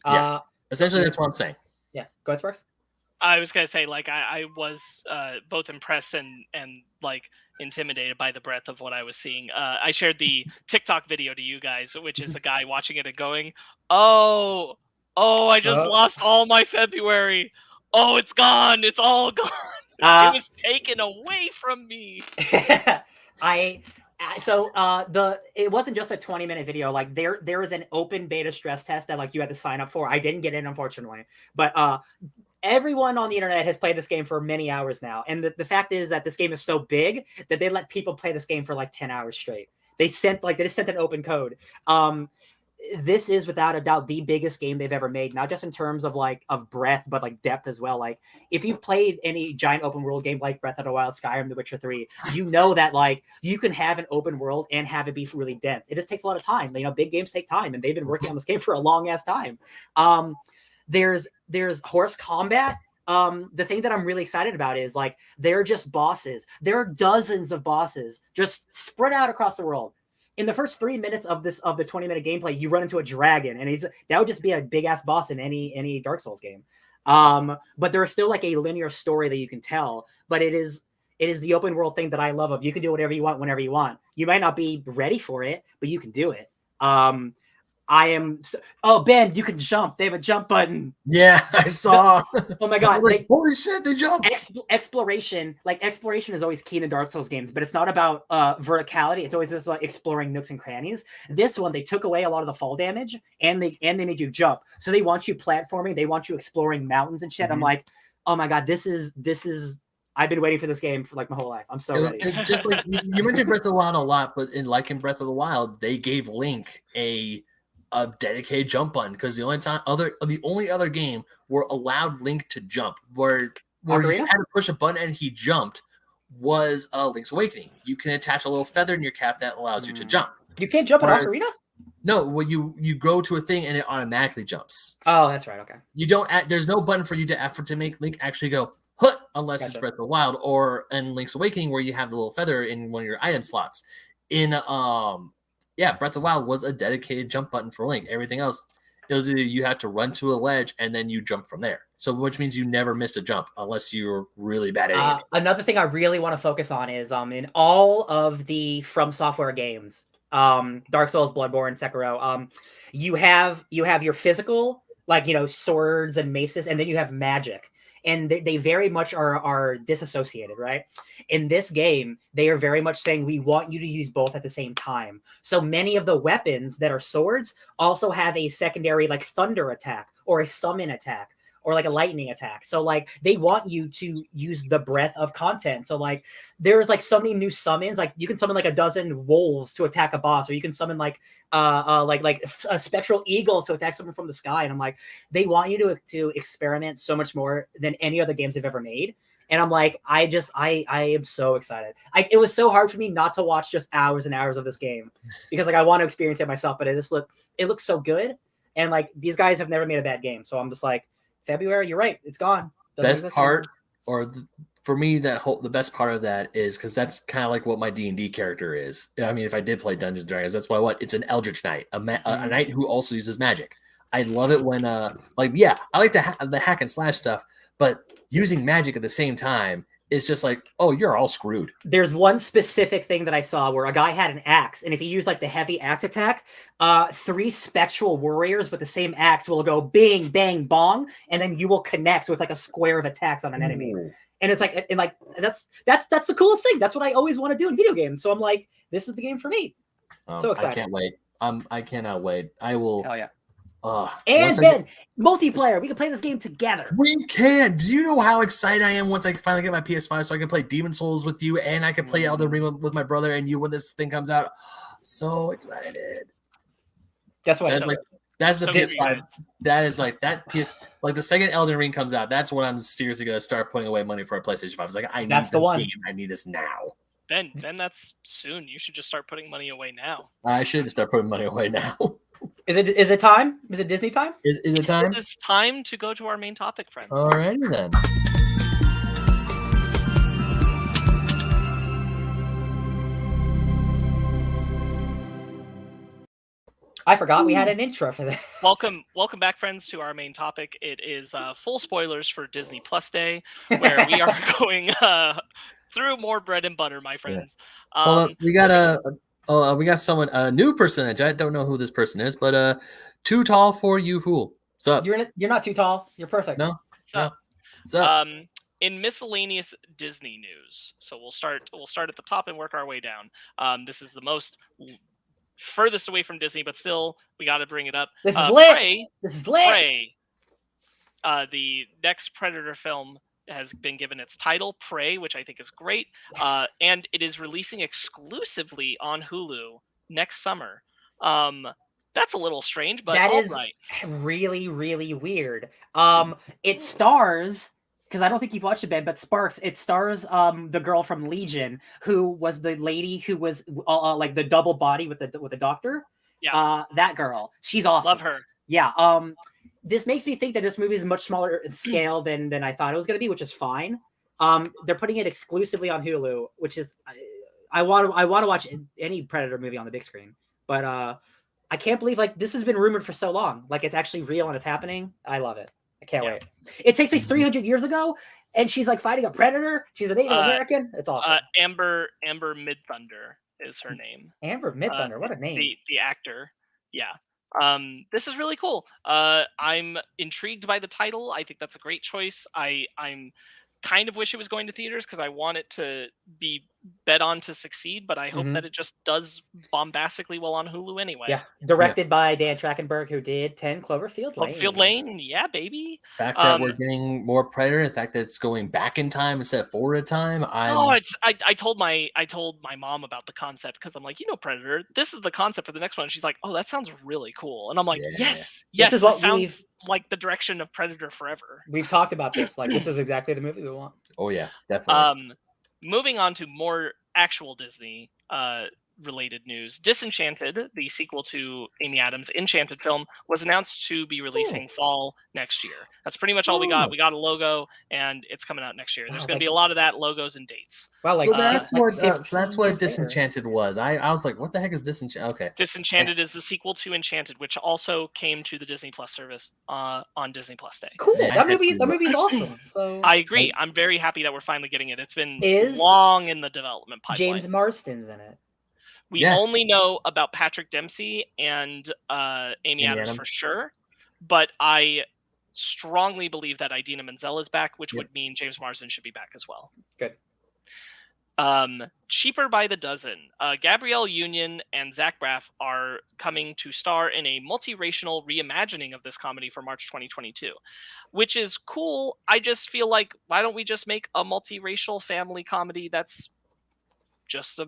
Yeah. Essentially, that's what I'm saying. Yeah. Go ahead, Sparks. I was gonna say, like, I was both impressed and like intimidated by the breadth of what I was seeing. I shared the TikTok video to you guys, which is a guy watching it and going, "Oh, I just lost all my February. Oh, it's gone. It's all gone. It was taken away from me." It wasn't just a 20-minute video. Like there is an open beta stress test that like you had to sign up for. I didn't get in, unfortunately, but everyone on the internet has played this game for many hours now. And the fact is that this game is so big that they let people play this game for like 10 hours straight. They just sent an open code. this is without a doubt the biggest game they've ever made, not just in terms of breadth, but like depth as well. Like if you've played any giant open world game like Breath of the Wild, Skyrim, The Witcher 3, you know that like you can have an open world and have it be really dense. It just takes a lot of time. You know, big games take time, and they've been working on this game for a long ass time. There's horse combat. The thing that I'm really excited about is like they're just bosses. There are dozens of bosses just spread out across the world. In the first 3 minutes of the 20-minute gameplay, you run into a dragon, and that would just be a big ass boss in any Dark Souls game. But there is still like a linear story that you can tell. But it is the open world thing that I love. Of you can do whatever you want whenever you want. You might not be ready for it, but you can do it. Oh, Ben, you can jump. They have a jump button. Yeah, I saw. Oh my god! Like, holy shit, they jump. Exploration is always key in Dark Souls games, but it's not about verticality. It's always just about exploring nooks and crannies. This one, they took away a lot of the fall damage, and they made you jump. So they want you platforming. They want you exploring mountains and shit. Mm-hmm. I'm like, oh my god, this is. I've been waiting for this game for like my whole life. I'm so ready. Just like you mentioned Breath of the Wild a lot, but in Breath of the Wild, they gave Link a dedicated jump button, because the only other game where allowed Link to jump, where you had to push a button and he jumped, was Link's Awakening. You can attach a little feather in your cap that allows you to jump. You can't jump in Ocarina? No, well, you go to a thing and it automatically jumps. Oh, that's right. Okay. You don't. There's no button for you to make Link actually go hut, unless it's Breath of the Wild or in Link's Awakening, where you have the little feather in one of your item slots. In Breath of the Wild was a dedicated jump button for Link. Everything else, it was either you had to run to a ledge and then you jump from there. So, which means you never missed a jump unless you're really bad at aiming. Another thing I really want to focus on is in all of the From Software games, Dark Souls, Bloodborne, Sekiro, you have your physical, like, you know, swords and maces, and then you have magic. And they very much are disassociated, right? In this game, they are very much saying we want you to use both at the same time. So many of the weapons that are swords also have a secondary like thunder attack or a summon attack or like a lightning attack. So like they want you to use the breadth of content. So like there's like so many new summons. Like you can summon like a dozen wolves to attack a boss, or you can summon like spectral eagles to attack someone from the sky. And I'm like, they want you to experiment so much more than any other games they've ever made. And I'm like, I am so excited. It was so hard for me not to watch just hours and hours of this game, because like I want to experience it myself. But it looks so good, and like these guys have never made a bad game. So I'm just like, February, you're right, it's gone. For me, the best part of that is because that's kind of like what my D&D character is. I mean, if I did play Dungeons and Dragons, that's why it's an Eldritch Knight, a knight who also uses magic. I love it when I like the hack and slash stuff, but using magic at the same time is just like, oh, you're all screwed. There's one specific thing that I saw where a guy had an axe, and if he used like the heavy axe attack, 3 spectral warriors with the same axe will go bing, bang, bong, and then you will connect with like a square of attacks on an enemy. Ooh. And it's like, that's the coolest thing. That's what I always want to do in video games. So I'm like, this is the game for me. So excited. I can't wait. I cannot wait. I will. Hell yeah. And Ben, multiplayer. We can play this game together. We can. Do you know how excited I am once I finally get my PS5 so I can play Demon Souls with you, and I can play Elden Ring with my brother and you when this thing comes out? So excited. That's what that's the PS5. That is like that PS. Like the second Elden Ring comes out, that's when I'm seriously gonna start putting away money for a PlayStation 5. It's like I need that's the one. Game. I need this now. Ben, that's soon. You should just start putting money away now. I should just start putting money away now. Is it time? Is it Disney time? Is it time? It's time to go to our main topic, friends. Alrighty then. I forgot we had an intro for that. Welcome back, friends, to our main topic. It is full spoilers for Disney Plus Day, where we are going through more bread and butter, my friends. Yeah. We got someone, a new person. I don't know who this person is, but too tall for you, fool. What's up? You're not too tall. You're perfect. No. What's up? In miscellaneous Disney news, so we'll start at the top and work our way down. This is the most furthest away from Disney, but still, we got to bring it up. This is lit. Prey. The next Predator film has been given its title, Prey, which I think is great. Yes. And it is releasing exclusively on Hulu next summer. That's a little strange, but That all is right. really, really weird. It stars, because I don't think you've watched it, Ben, but Sparks. It stars the girl from Legion, who was the lady who was like the double body with the doctor. Yeah. That girl. She's awesome. Love her. Yeah. This makes me think that this movie is much smaller in scale than I thought it was going to be, which is fine. They're putting it exclusively on Hulu, which is I want to watch any Predator movie on the big screen, but I can't believe like this has been rumored for so long. Like it's actually real and it's happening. I love it. I can't wait. It takes place 300 years ago, and she's like fighting a predator. She's a Native American. It's awesome. Amber Midthunder is her name. Amber Midthunder. What a name. The actor. Yeah. This is really cool. I'm intrigued by the title. I think that's a great choice. I'm kind of wish it was going to theaters because I want it to be bet on to succeed, but I hope that it just does bombastically well on Hulu anyway. Yeah, directed by Dan Trachtenberg, who did 10 Cloverfield Lane. Cloverfield Lane, yeah, baby. The fact that we're getting more Predator, the fact that it's going back in time instead of forward in time. I told my mom about the concept because I'm like, Predator, this is the concept for the next one. And she's like, oh, that sounds really cool. And I'm like, yes, this is what sounds like the direction of Predator forever. We've talked about this. Like, this is exactly the movie we want. Oh yeah, definitely. Moving on to more actual Disney related news. Disenchanted, the sequel to Amy Adams' Enchanted film, was announced to be releasing fall next year. That's pretty much all we got. We got a logo, and it's coming out next year. There's going to be a lot of that, logos and dates. Wow, so that's what Disenchanted was. I was like, what the heck is Disenchanted? Okay. Disenchanted is the sequel to Enchanted, which also came to the Disney Plus service on Disney Plus Day. Cool. That movie's awesome. So I agree. I'm very happy that we're finally getting it. It's been long in the development pipeline. James Marsden's in it. We only know about Patrick Dempsey and Amy Adams for sure, but I strongly believe that Idina Menzel is back, which would mean James Marsden should be back as well. Good. Cheaper by the Dozen. Gabrielle Union and Zach Braff are coming to star in a multiracial reimagining of this comedy for March 2022, which is cool. I just feel like, why don't we just make a multiracial family comedy that's just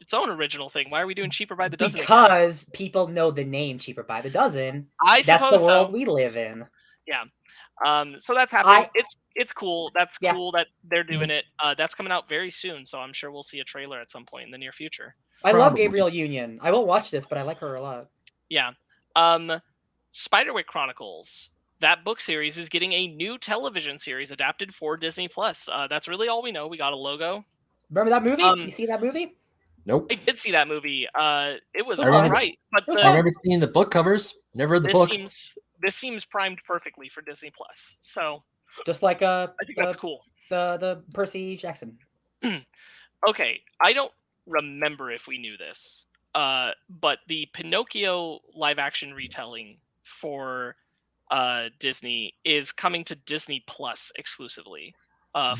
its own original thing? Why are we doing Cheaper by the Dozen? Because people know the name Cheaper by the Dozen. That's the world we live in. Yeah. So that's happening. It's cool. That's cool that they're doing it. That's coming out very soon, so I'm sure we'll see a trailer at some point in the near future. I love Gabrielle Union. I won't watch this, but I like her a lot. Yeah. Spiderwick Chronicles. That book series is getting a new television series adapted for Disney Plus. That's really all we know. We got a logo. Remember that movie? You see that movie? Nope. I did see that movie. It was all right. But I remember seeing the book covers. Never read the books. This seems primed perfectly for Disney Plus. So just like I think that's cool. The Percy Jackson. Okay, I don't remember if we knew this, but the Pinocchio live action retelling for Disney is coming to Disney Plus exclusively.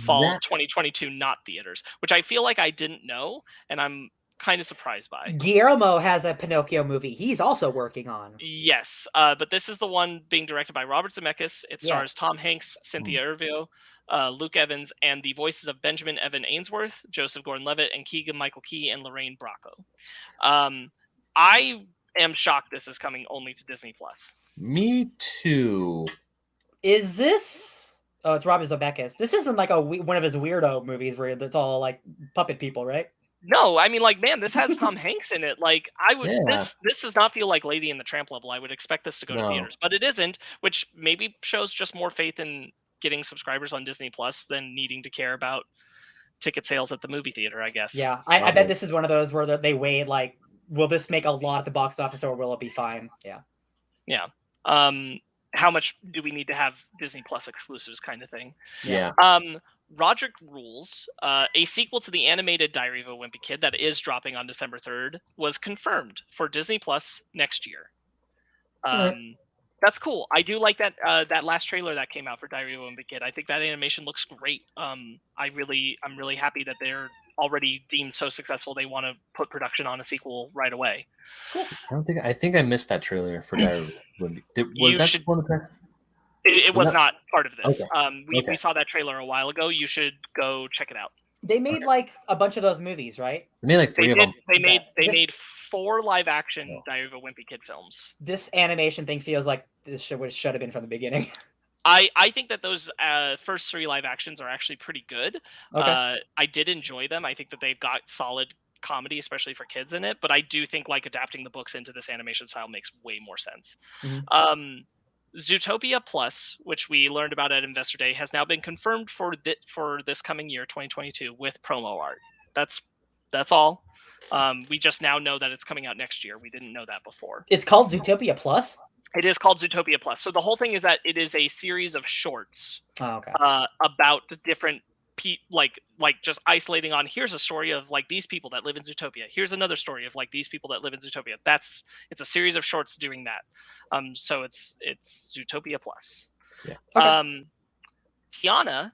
Fall 2022, not theaters, which I feel like I didn't know, and I'm kind of surprised by. Guillermo has a Pinocchio movie he's also working on. Yes, but this is the one being directed by Robert Zemeckis. It stars Tom Hanks, Cynthia Erivo, Luke Evans, and the voices of Benjamin Evan Ainsworth, Joseph Gordon-Levitt, and Keegan-Michael Key and Lorraine Bracco. I am shocked this is coming only to Disney Plus. Me too. Is this... Oh, it's Robert Zemeckis. This isn't like one of his weirdo movies where it's all like puppet people, right? No, I mean, like, man, this has Tom Hanks in it. Like, I would. This does not feel like Lady in the Tramp level. I would expect this to go to theaters, but it isn't, which maybe shows just more faith in getting subscribers on Disney Plus than needing to care about ticket sales at the movie theater, I guess. Yeah, I bet this is one of those where they weighed like, will this make a lot at the box office or will it be fine? Yeah. Yeah. How much do we need to have Disney Plus exclusives kind of thing? Yeah. Roderick Rules, a sequel to the animated Diary of a Wimpy Kid that is dropping on December 3rd, was confirmed for Disney Plus next year. That's cool. I do like that that last trailer that came out for Diary of a Wimpy Kid. I think that animation looks great. I'm really happy that they're already deemed so successful they want to put production on a sequel right away. I think I missed that trailer for Diary of a Wimpy Kid. Was that one of the... It was not part of this. Okay. We saw that trailer a while ago. You should go check it out. They made like a bunch of those movies, right? They made like three of them. They made 4 live-action Diary of a Wimpy Kid films. This animation thing feels like this should have been from the beginning. I think that those first 3 live actions are actually pretty good. Okay. I did enjoy them. I think that they've got solid comedy, especially for kids in it. But I do think like adapting the books into this animation style makes way more sense. Zootopia Plus, which we learned about at Investor Day, has now been confirmed for this coming year, 2022, with promo art. That's all. We just now know that it's coming out next year. We didn't know that before. It's called Zootopia Plus? It is called Zootopia Plus. So the whole thing is that it is a series of shorts about different like just isolating on, here's a story of like these people that live in Zootopia. Here's another story of like these people that live in Zootopia. It's a series of shorts doing that. So it's Zootopia Plus. Yeah. Okay. Tiana,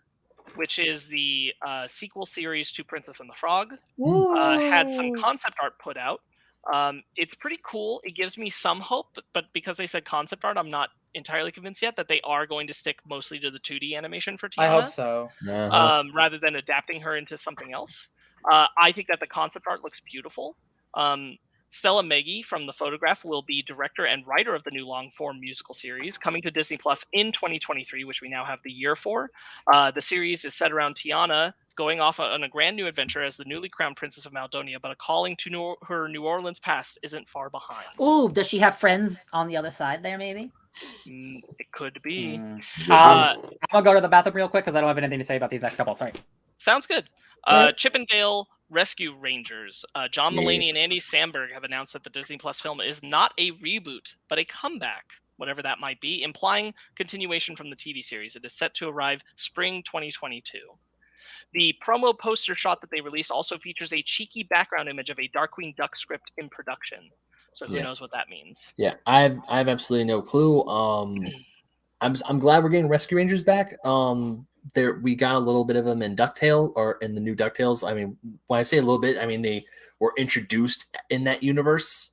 which is the sequel series to Princess and the Frog, had some concept art put out. It's pretty cool. It gives me some hope, but because they said concept art, I'm not entirely convinced yet that they are going to stick mostly to the 2D animation for Tiana. I hope so. Rather than adapting her into something else. I think that the concept art looks beautiful. Stella Meggy from The Photograph will be director and writer of the new long-form musical series coming to Disney Plus in 2023, which we now have the year for. The series is set around Tiana going off on a grand new adventure as the newly crowned Princess of Maldonia, but a calling to her New Orleans past isn't far behind. Ooh, does she have friends on the other side there, maybe? It could be. I'm gonna go to the bathroom real quick because I don't have anything to say about these next couple. Sorry. Sounds good. Chip and Dale Rescue Rangers. John Mulaney and Andy Samberg have announced that the Disney Plus film is not a reboot, but a comeback, whatever that might be, implying continuation from the TV series. It is set to arrive spring 2022. The promo poster shot that they released also features a cheeky background image of a Darkwing Duck script in production. So who knows what that means? Yeah, I've absolutely no clue. I'm glad we're getting Rescue Rangers back. We got a little bit of them in DuckTales or in the new DuckTales. I mean, when I say a little bit, I mean they were introduced in that universe.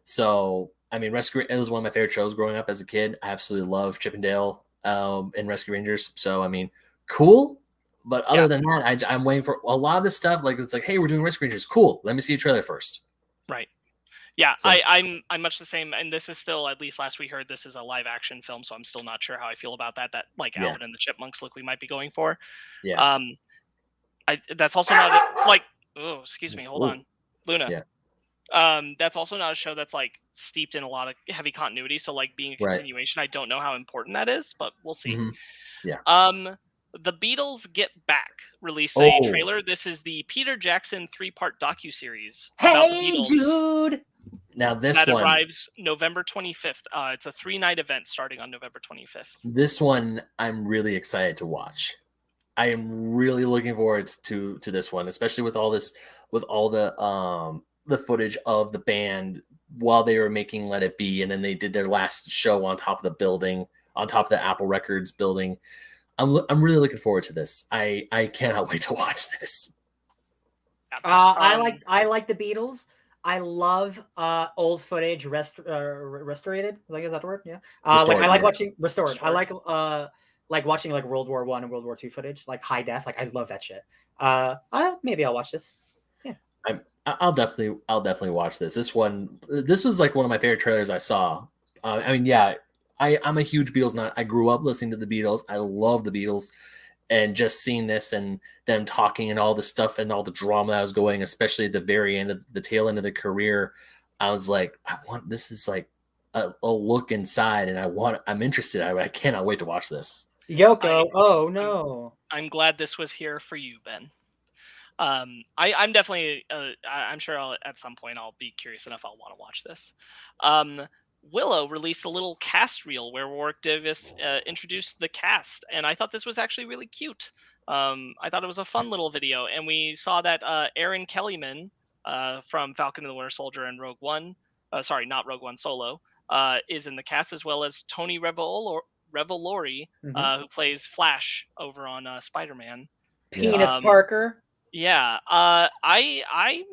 So I mean, it was one of my favorite shows growing up as a kid. I absolutely love Chip and Dale and Rescue Rangers. So I mean, cool. But other than that, I'm waiting for a lot of this stuff. Like it's like, hey, we're doing Rescue Rangers. Cool. Let me see a trailer first. Right. Yeah, So- I'm much the same, and this is still, at least last we heard, this is a live action film, so I'm still not sure how I feel about that. That like Alvin and the Chipmunks look we might be going for. Yeah. That's also not like. Oh, excuse me. Hold on, Luna. Yeah. That's also not a show that's like steeped in a lot of heavy continuity. So like being a continuation, I don't know how important that is, but we'll see. Mhm. Yeah. The Beatles Get Back released a trailer. This is the Peter Jackson 3-part docuseries about the Hey, Beatles. Jude! Now this That one arrives November 25th. It's a 3-night event starting on November 25th. This one I'm really excited to watch. I am really looking forward to this one, especially with all the footage of the band while they were making Let It Be, and then they did their last show on top of the building, on top of the Apple Records building. I'm really looking forward to this. I cannot wait to watch this. I like the Beatles. I love old footage restorated. Like, is that the word? Yeah. Restored, I like yeah. watching restored. Restored. I like watching like World War I and World War II footage, like high def. Like I love that shit. Maybe I'll watch this. Yeah. I'll definitely watch this. This was like one of my favorite trailers I saw. I mean, yeah, I'm a huge Beatles nut. I grew up listening to the Beatles. I love the Beatles, and just seeing this and them talking and all the stuff and all the drama that was going, especially at the very end of the tail end of the career, I was like, this is like a look inside, and I'm interested. I cannot wait to watch this. Yoko. No. I'm glad this was here for you, Ben. I'm definitely. I'm sure at some point I'll be curious enough. I'll want to watch this. Willow released a little cast reel where Warwick Davis introduced the cast, and I thought this was actually really cute. I thought it was a fun little video, and we saw that Aaron Kellyman from Falcon and the Winter Soldier and Rogue One, sorry, not Rogue One Solo, is in the cast, as well as Tony Revolori, who plays Flash over on Spider-Man. Penis Parker. Yeah, I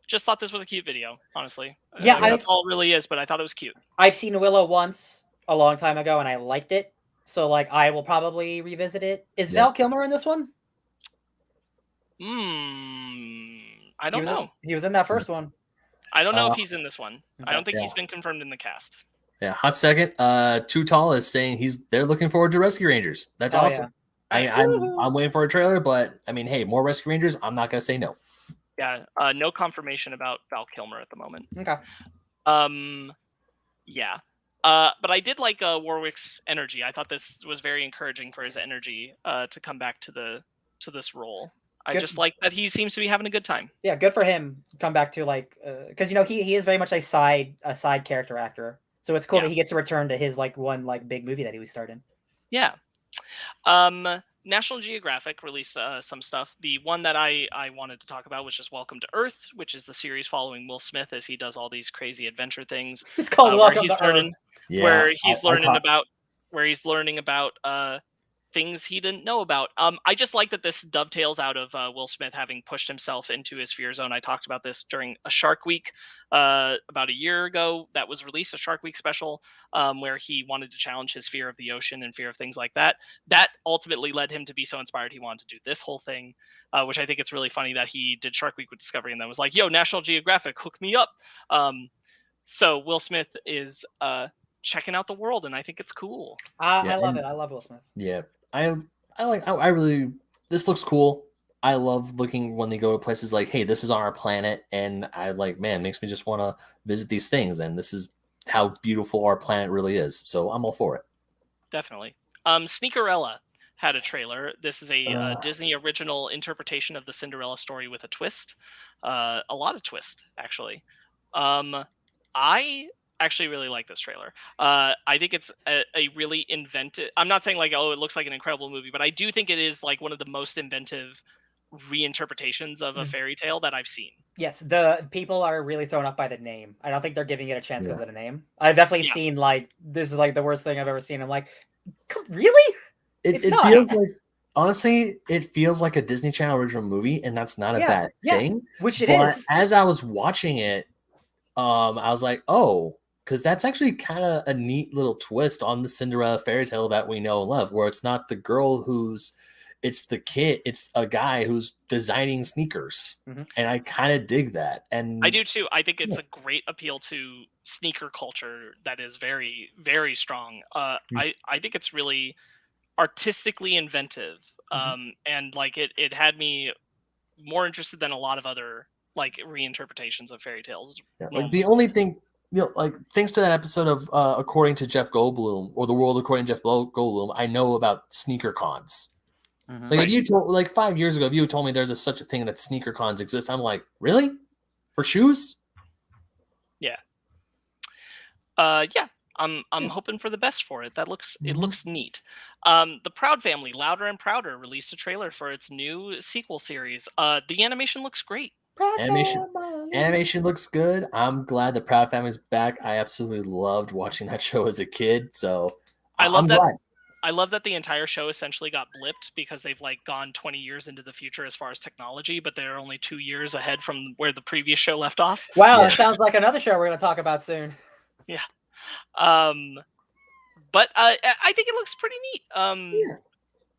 just thought this was a cute video, honestly. Yeah, that's all it really is, but I thought it was cute. I've seen Willow once a long time ago, and I liked it. So, like, I will probably revisit it. Is Val Kilmer in this one? I don't know. He was in that first one. I don't know if he's in this one. I don't think Yeah. he's been confirmed in the cast. Yeah, hot second. Too Tall is saying they're looking forward to Rescue Rangers. That's Oh, awesome. Nice. I'm waiting for a trailer, but I mean, hey, more Rescue Rangers. I'm not gonna say no. Yeah, no confirmation about Val Kilmer at the moment. Okay. Yeah. But I did like Warwick's energy. I thought this was very encouraging for his energy to come back to this role. I Good. just like that he seems to be having a good time. Yeah, good for him to come back to like because he is very much a side character actor. So it's cool Yeah. that he gets to return to his like one like big movie that he was starred in. Yeah. National Geographic released some stuff. The one that I wanted to talk about was just Welcome to Earth, which is the series following Will Smith as he does all these crazy adventure things. It's called where Welcome he's to learning, Earth. Yeah, where he's learning about things he didn't know about. I just like that this dovetails out of Will Smith having pushed himself into his fear zone. I talked about this during a Shark Week about a year ago that was released, a Shark Week special, where he wanted to challenge his fear of the ocean and fear of things like that. That ultimately led him to be so inspired he wanted to do this whole thing, which I think it's really funny that he did Shark Week with Discovery and then was like, yo, National Geographic, hook me up. So Will Smith is checking out the world, and I think it's cool. I love it. I love Will Smith. Yeah, I really, this looks cool. I love looking when they go to places like, hey, this is on our planet, and I like, man, it makes me just want to visit these things, and this is how beautiful our planet really is. So I'm all for it. Definitely. Sneakerella had a trailer. This is a Disney original interpretation of the Cinderella story with a twist, a lot of twist actually. I actually really like this trailer. I think it's a really inventive. I'm not saying like, oh, it looks like an incredible movie, but I do think it is like one of the most inventive reinterpretations of a fairy tale that I've seen. Yes, the people are really thrown off by the name. I don't think they're giving it a chance because of the name. I've definitely seen like this is like the worst thing I've ever seen. I'm like, really? It not. feels like, honestly, it feels like a Disney Channel original movie, and that's not a bad thing. Which it but is. As I was watching it, I was like, oh, because that's actually kind of a neat little twist on the Cinderella fairy tale that we know and love, where it's not the girl it's the kid, it's a guy who's designing sneakers. And I kind of dig that. And I do too. I think it's a great appeal to sneaker culture that is very, very strong. I think it's really artistically inventive. And like it had me more interested than a lot of other like reinterpretations of fairy tales. Like the only thing, like thanks to that episode of According to Jeff Goldblum, or The World According to Jeff Goldblum, I know about sneaker cons. Like if you told, like 5 years ago, if you told me there's such a thing that sneaker cons exist, I'm like, really? For shoes? Yeah. I'm hoping for the best for it. That looks it looks neat. The Proud Family, Louder and Prouder, released a trailer for its new sequel series. The animation looks great. Animation looks good. I'm glad the Proud Family's back. I absolutely loved watching that show as a kid. So I'm glad. I love that the entire show essentially got blipped because they've like gone 20 years into the future as far as technology, but they're only 2 years ahead from where the previous show left off. Wow, that sounds like another show we're going to talk about soon. Yeah. But I think it looks pretty neat.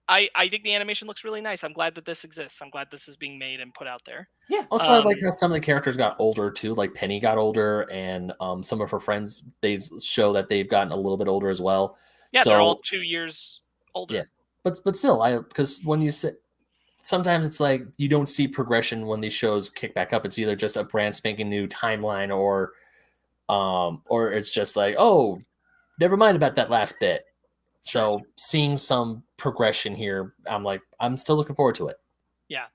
I think the animation looks really nice. I'm glad that this exists. I'm glad this is being made and put out there. Yeah. Also, I like how some of the characters got older too. Like Penny got older, and some of her friends, they show that they've gotten a little bit older as well. Yeah, so, they're all 2 years older. Yeah, but still, because when you sit, sometimes it's like you don't see progression when these shows kick back up. It's either just a brand spanking new timeline, or it's just like, oh, never mind about that last bit. So seeing some progression here, I'm still looking forward to it. Yeah.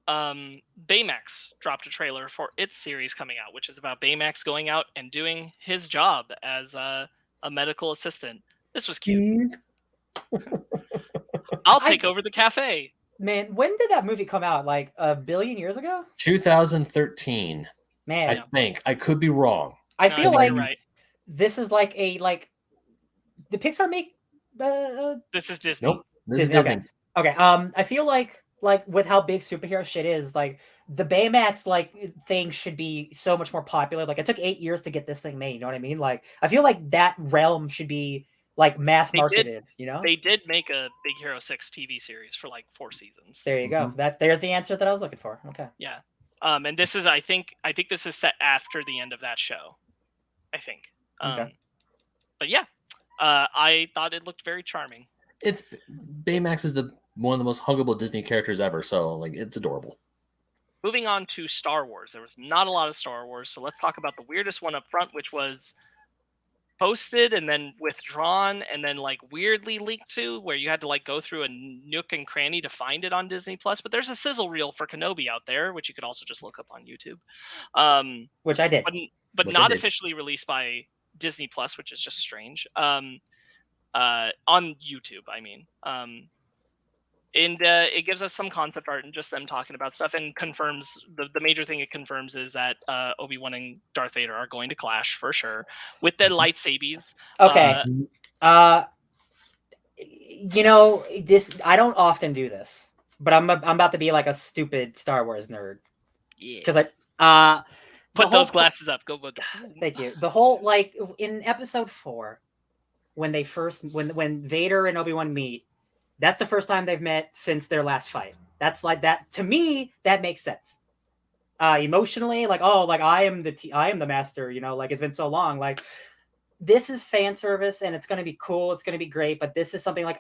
Baymax dropped a trailer for its series coming out, which is about Baymax going out and doing his job as a medical assistant. This was Steve. Cute. I'll take over the cafe. Man, when did that movie come out? Like a billion years ago? 2013. Man, I think. I could be wrong. I feel like right. This is like the Pixar make. This is Disney. Nope. This is Disney. Okay. I feel like with how big superhero shit is, like the Baymax thing should be so much more popular. Like it took 8 years to get this thing made. You know what I mean? Like I feel like that realm should be like mass marketed. They did make a Big Hero 6 TV series for like 4 seasons. There you go. There's the answer that I was looking for. Okay. Yeah. And this is, I think this is set after the end of that show. I think. Okay. But yeah, I thought it looked very charming. It's Baymax is one of the most huggable Disney characters ever, so like it's adorable. Moving on to Star Wars. There was not a lot of Star Wars, so let's talk about the weirdest one up front, which was posted and then withdrawn and then like weirdly leaked to, where you had to like go through a nook and cranny to find it on Disney Plus. But there's a sizzle reel for Kenobi out there, which you could also just look up on YouTube. Which I did. But Which I not did. officially released by Disney Plus, which is just strange. On YouTube, I mean. And it gives us some concept art and just them talking about stuff, and confirms the major thing it confirms is that Obi-Wan and Darth Vader are going to clash for sure with their lightsabers. Okay. You know, this I don't often do this, but I'm about to be like a stupid Star Wars nerd Yeah. because I Put those glasses up. Go. Thank you. The whole like in episode 4, when they first when Vader and Obi-Wan meet, that's the first time they've met since their last fight. That's like that to me. That makes sense. Emotionally, like I am the master. You know, like it's been so long. Like this is fan service, and it's gonna be cool. It's gonna be great. But this is something like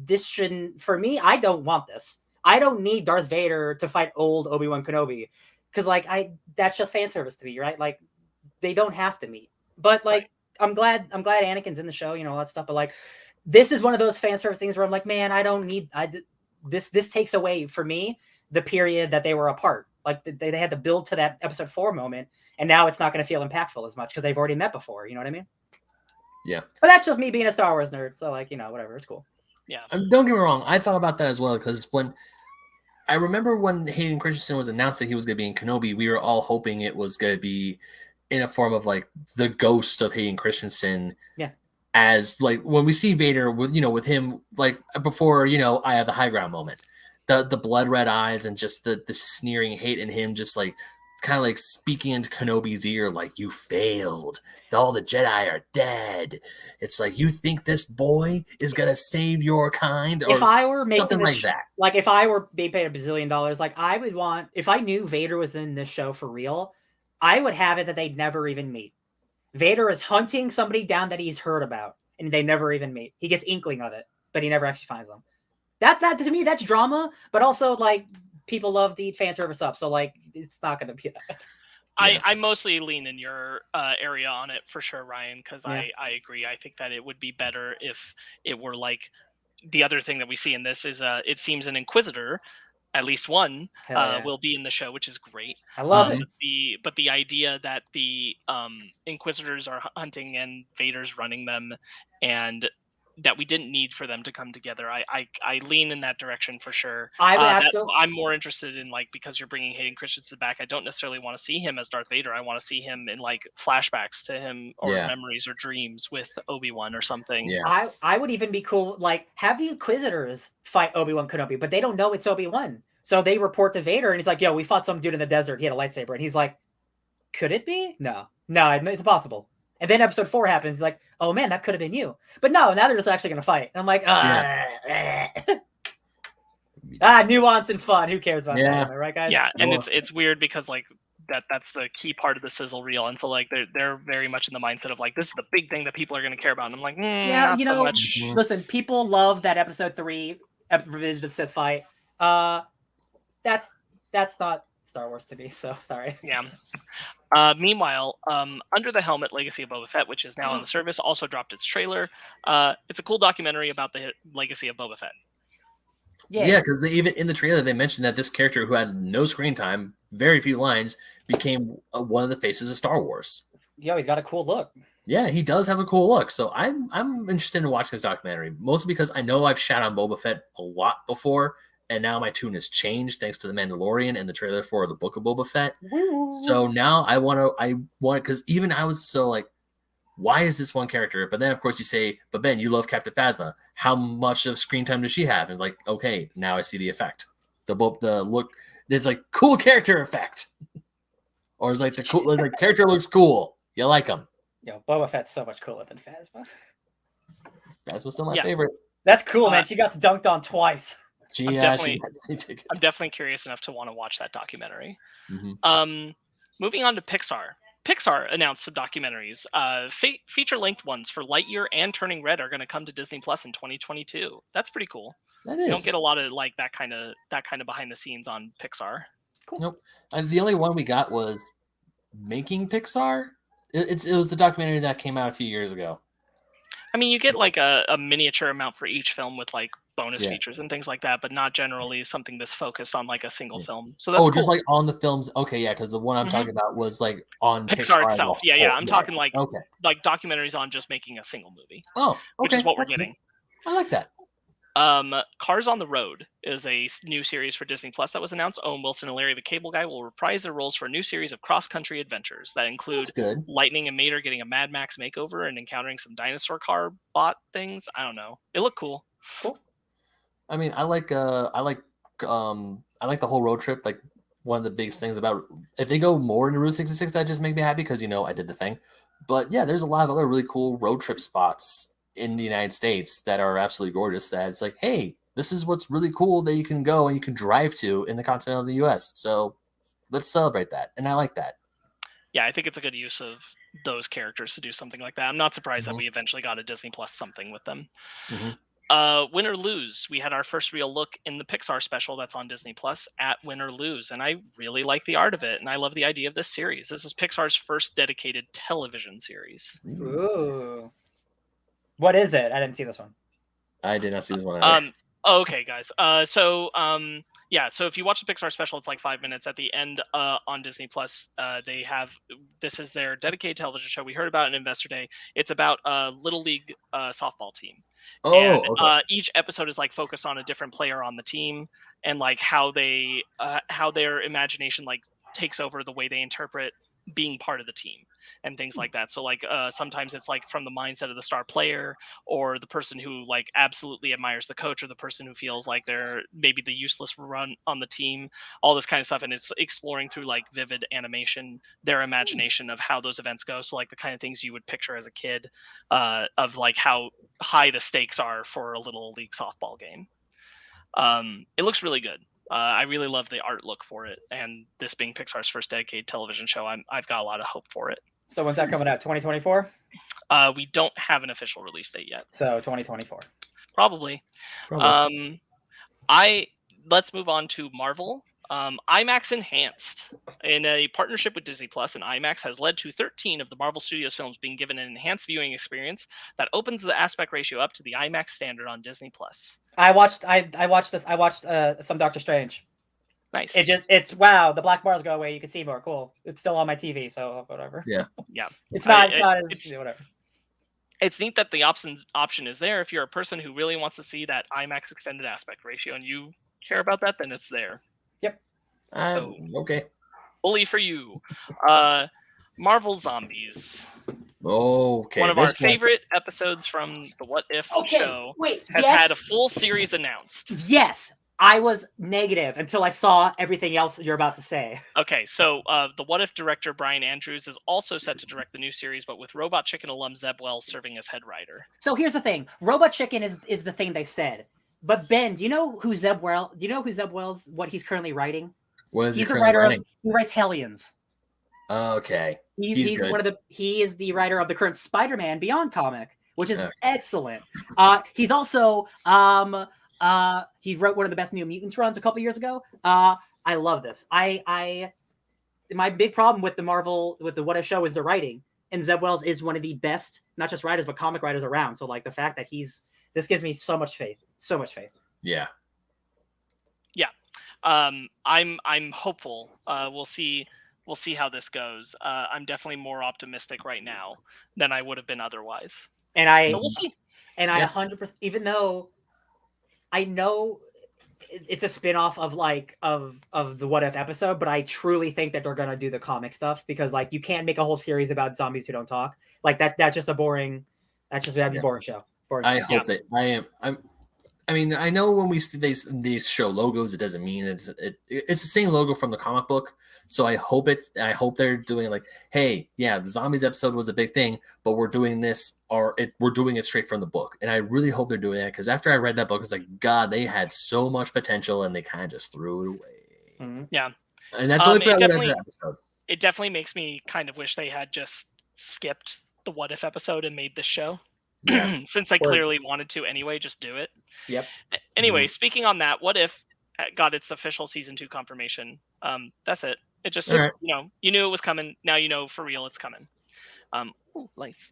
this shouldn't for me. I don't want this. I don't need Darth Vader to fight old Obi-Wan Kenobi, because like that's just fan service to me, right? Like they don't have to meet. But like I'm glad Anakin's in the show. You know all that stuff. But like. This is one of those fan service things where I'm like, man, I don't need this takes away for me the period that they were apart. Like they had to build to that episode 4 moment, and now it's not going to feel impactful as much because they've already met before. You know what I mean? Yeah. But that's just me being a Star Wars nerd. So like, you know, whatever, it's cool. Yeah. Don't get me wrong. I thought about that as well, because I remember when Hayden Christensen was announced that he was going to be in Kenobi, we were all hoping it was going to be in a form of like the ghost of Hayden Christensen. Yeah. As like when we see Vader with him like before I have the high ground moment, the blood red eyes and just the sneering hate in him, just like kind of like speaking into Kenobi's ear, like you failed, all the Jedi are dead. It's like, you think this boy is gonna save your kind, or if I were making something like that. Like if I were being paid $1 bazillion, like I would want, if I knew Vader was in this show for real, I would have it that they'd never even meet. Vader is hunting somebody down that he's heard about, and they never even meet. He gets inkling of it, but he never actually finds them. That to me, that's drama, but also like people love to eat fan service up, so like it's not going to be that. I mostly lean in your area on it for sure, Ryan, because I agree. I think that it would be better if it were like the other thing that we see in this is it seems an Inquisitor. At least one will be in the show, which is great. I love it. But the idea that the Inquisitors are hunting and Vader's running them, and that we didn't need for them to come together, I lean in that direction for sure. I'm more interested in, like, because you're bringing Hayden Christensen back, I don't necessarily want to see him as Darth Vader. I want to see him in like flashbacks to him, or memories or dreams with Obi-Wan or something. Yeah. I would even be cool, like have the Inquisitors fight Obi-Wan Kenobi, but they don't know it's Obi-Wan. So they report to Vader, and he's like, yo, we fought some dude in the desert. He had a lightsaber. And he's like, could it be? No, it's impossible. And then episode 4 happens. He's like, oh man, that could have been you. But no, now they're just actually going to fight. And I'm like, nuance and fun. Who cares about that? Am I right, guys? Yeah, and it's weird because like that's the key part of the sizzle reel. And so like they're very much in the mindset of like, this is the big thing that people are going to care about. And I'm like, yeah, you know, listen, people love that episode 3 Revenge of the Sith fight. That's not Star Wars to me, so sorry. Yeah. Meanwhile, Under the Helmet, Legacy of Boba Fett, which is now on the service, also dropped its trailer. It's a cool documentary about the legacy of Boba Fett. Yeah, because even in the trailer, they mentioned that this character who had no screen time, very few lines, became one of the faces of Star Wars. Yo, he's got a cool look. Yeah, he does have a cool look. So I'm interested in watching this documentary, mostly because I know I've shat on Boba Fett a lot before, and now my tune has changed thanks to The Mandalorian and the trailer for the Book of Boba Fett. So now I want because even I was so like, why is this one character? But then of course you say, but Ben, you love Captain Phasma. How much of screen time does she have? And like, okay, now I see the effect. The look, there's like cool character effect, or it's like the character looks cool. You like him. Yo, Boba Fett's so much cooler than Phasma. Phasma's still my favorite. That's cool, man. She got dunked on twice. I'm definitely curious enough to want to watch that documentary. Moving on to Pixar. Pixar announced some documentaries. Feature-length ones for Lightyear and Turning Red are going to come to Disney Plus in 2022. That's pretty cool. That You don't is. get a lot of like that kind of behind the scenes on Pixar. Cool. Nope. And the only one we got was Making Pixar. It was the documentary that came out a few years ago. I mean, you get like a miniature amount for each film with like bonus Yeah. features and things like that, but not generally something that's focused on like a single Yeah. film. So that's cool. Just like on the films. Okay, yeah, because the one I'm Mhm. talking about was like on Pixar as a itself. Yeah, whole. I'm talking like Okay. like documentaries on just making a single movie, Oh, okay. which is what we're That's getting. good. I like that. Cars on the Road is a new series for Disney Plus that was announced. Owen Wilson and Larry the Cable Guy will reprise their roles for a new series of cross-country adventures that include That's good. Lightning and Mater getting a Mad Max makeover and encountering some dinosaur car bot things. I don't know. It looked cool. Cool. I mean, I like the whole road trip. Like one of the biggest things about if they go more into Route 66, that just make me happy because I did the thing. But yeah, there's a lot of other really cool road trip spots in the United States that are absolutely gorgeous. That it's like, hey, this is what's really cool that you can go and you can drive to in the continent of the U.S. So let's celebrate that, and I like that. Yeah, I think it's a good use of those characters to do something like that. I'm not surprised that Mhm. we eventually got a Disney Plus something with them. Mhm. Win or Lose, we had our first real look in the Pixar special that's on Disney Plus at Win or Lose, and I really like the art of it, and I love the idea of this series. This is Pixar's first dedicated television series. Ooh. What is it? I didn't see this one. I did not see this one either. Okay, guys. So if you watch the Pixar special, it's like 5 minutes. At the end on Disney Plus, this is their dedicated television show. We heard about it in Investor Day. It's about a Little League softball team. And Okay. each episode is like focused on a different player on the team and like how their imagination like takes over the way they interpret being part of the team and things like that. So like sometimes it's like from the mindset of the star player or the person who like absolutely admires the coach or the person who feels like they're maybe the useless run on the team, all this kind of stuff. And it's exploring through like vivid animation their imagination of how those events go. So like the kind of things you would picture as a kid of like how high the stakes are for a Little League softball game. It looks really good. I really love the art look for it, and this being Pixar's first dedicated television show, I've got a lot of hope for it. So when's that coming out? 2024? We don't have an official release date yet. So 2024. Probably. Let's move on to Marvel. IMAX Enhanced. In a partnership with Disney Plus and IMAX has led to 13 of the Marvel Studios films being given an enhanced viewing experience that opens the aspect ratio up to the IMAX standard on Disney Plus. I watched this. I watched some Doctor Strange. Nice. It's wow, the black bars go away, you can see more. Cool. It's still on my TV, so whatever. Yeah. It's not whatever. It's neat that the option is there if you're a person who really wants to see that IMAX extended aspect ratio and you care about that, then it's there. Yep. Okay. Bully for you. Marvel Zombies. Okay. One of our favorite episodes from the What If show has had a full series announced. Yes. I was negative until I saw everything else you're about to say. Okay, so the What If director Brian Andrews is also set to direct the new series, but with Robot Chicken alum Zeb Wells serving as head writer. So here's the thing: Robot Chicken is the thing they said. But Ben, do you know who Zeb Wells? Do you know who Zeb Wells? What he's currently writing? What is he's he the currently writer writing? he writes Hellions. Okay. He's one of the. He is the writer of the current Spider-Man Beyond comic, which is Okay. excellent. He's also he wrote one of the best New Mutants runs a couple years ago. I love this. My big problem with the What If show is the writing, and Zeb Wells is one of the best, not just writers but comic writers around. So like the fact that this gives me so much faith. Yeah. Yeah. I'm hopeful. We'll see how this goes. I'm definitely more optimistic right now than I would have been otherwise. So we'll see. And I 100%, even though I know it's a spin-off of the What If episode, but I truly think that they're gonna do the comic stuff because like you can't make a whole series about zombies who don't talk. Like that's just a boring. That'd be a boring show. I hope that I mean, I know when we see these show logos, it doesn't mean it's the same logo from the comic book. So I hope they're doing like, hey, yeah, the zombies episode was a big thing, but we're doing this we're doing it straight from the book. And I really hope they're doing that because after I read that book, it's like, God, they had so much potential and they kind of just threw it away. Mm-hmm. Yeah. And that's only for that one definitely- episode. It definitely makes me kind of wish they had just skipped the What If episode and made this show. Yeah. Since they Or- clearly wanted to anyway, just do it. Yep. Anyway, speaking on that, What If got its official season 2 confirmation. That's it. It just All right. you knew it was coming. Now you know for real it's coming. Ooh, lights.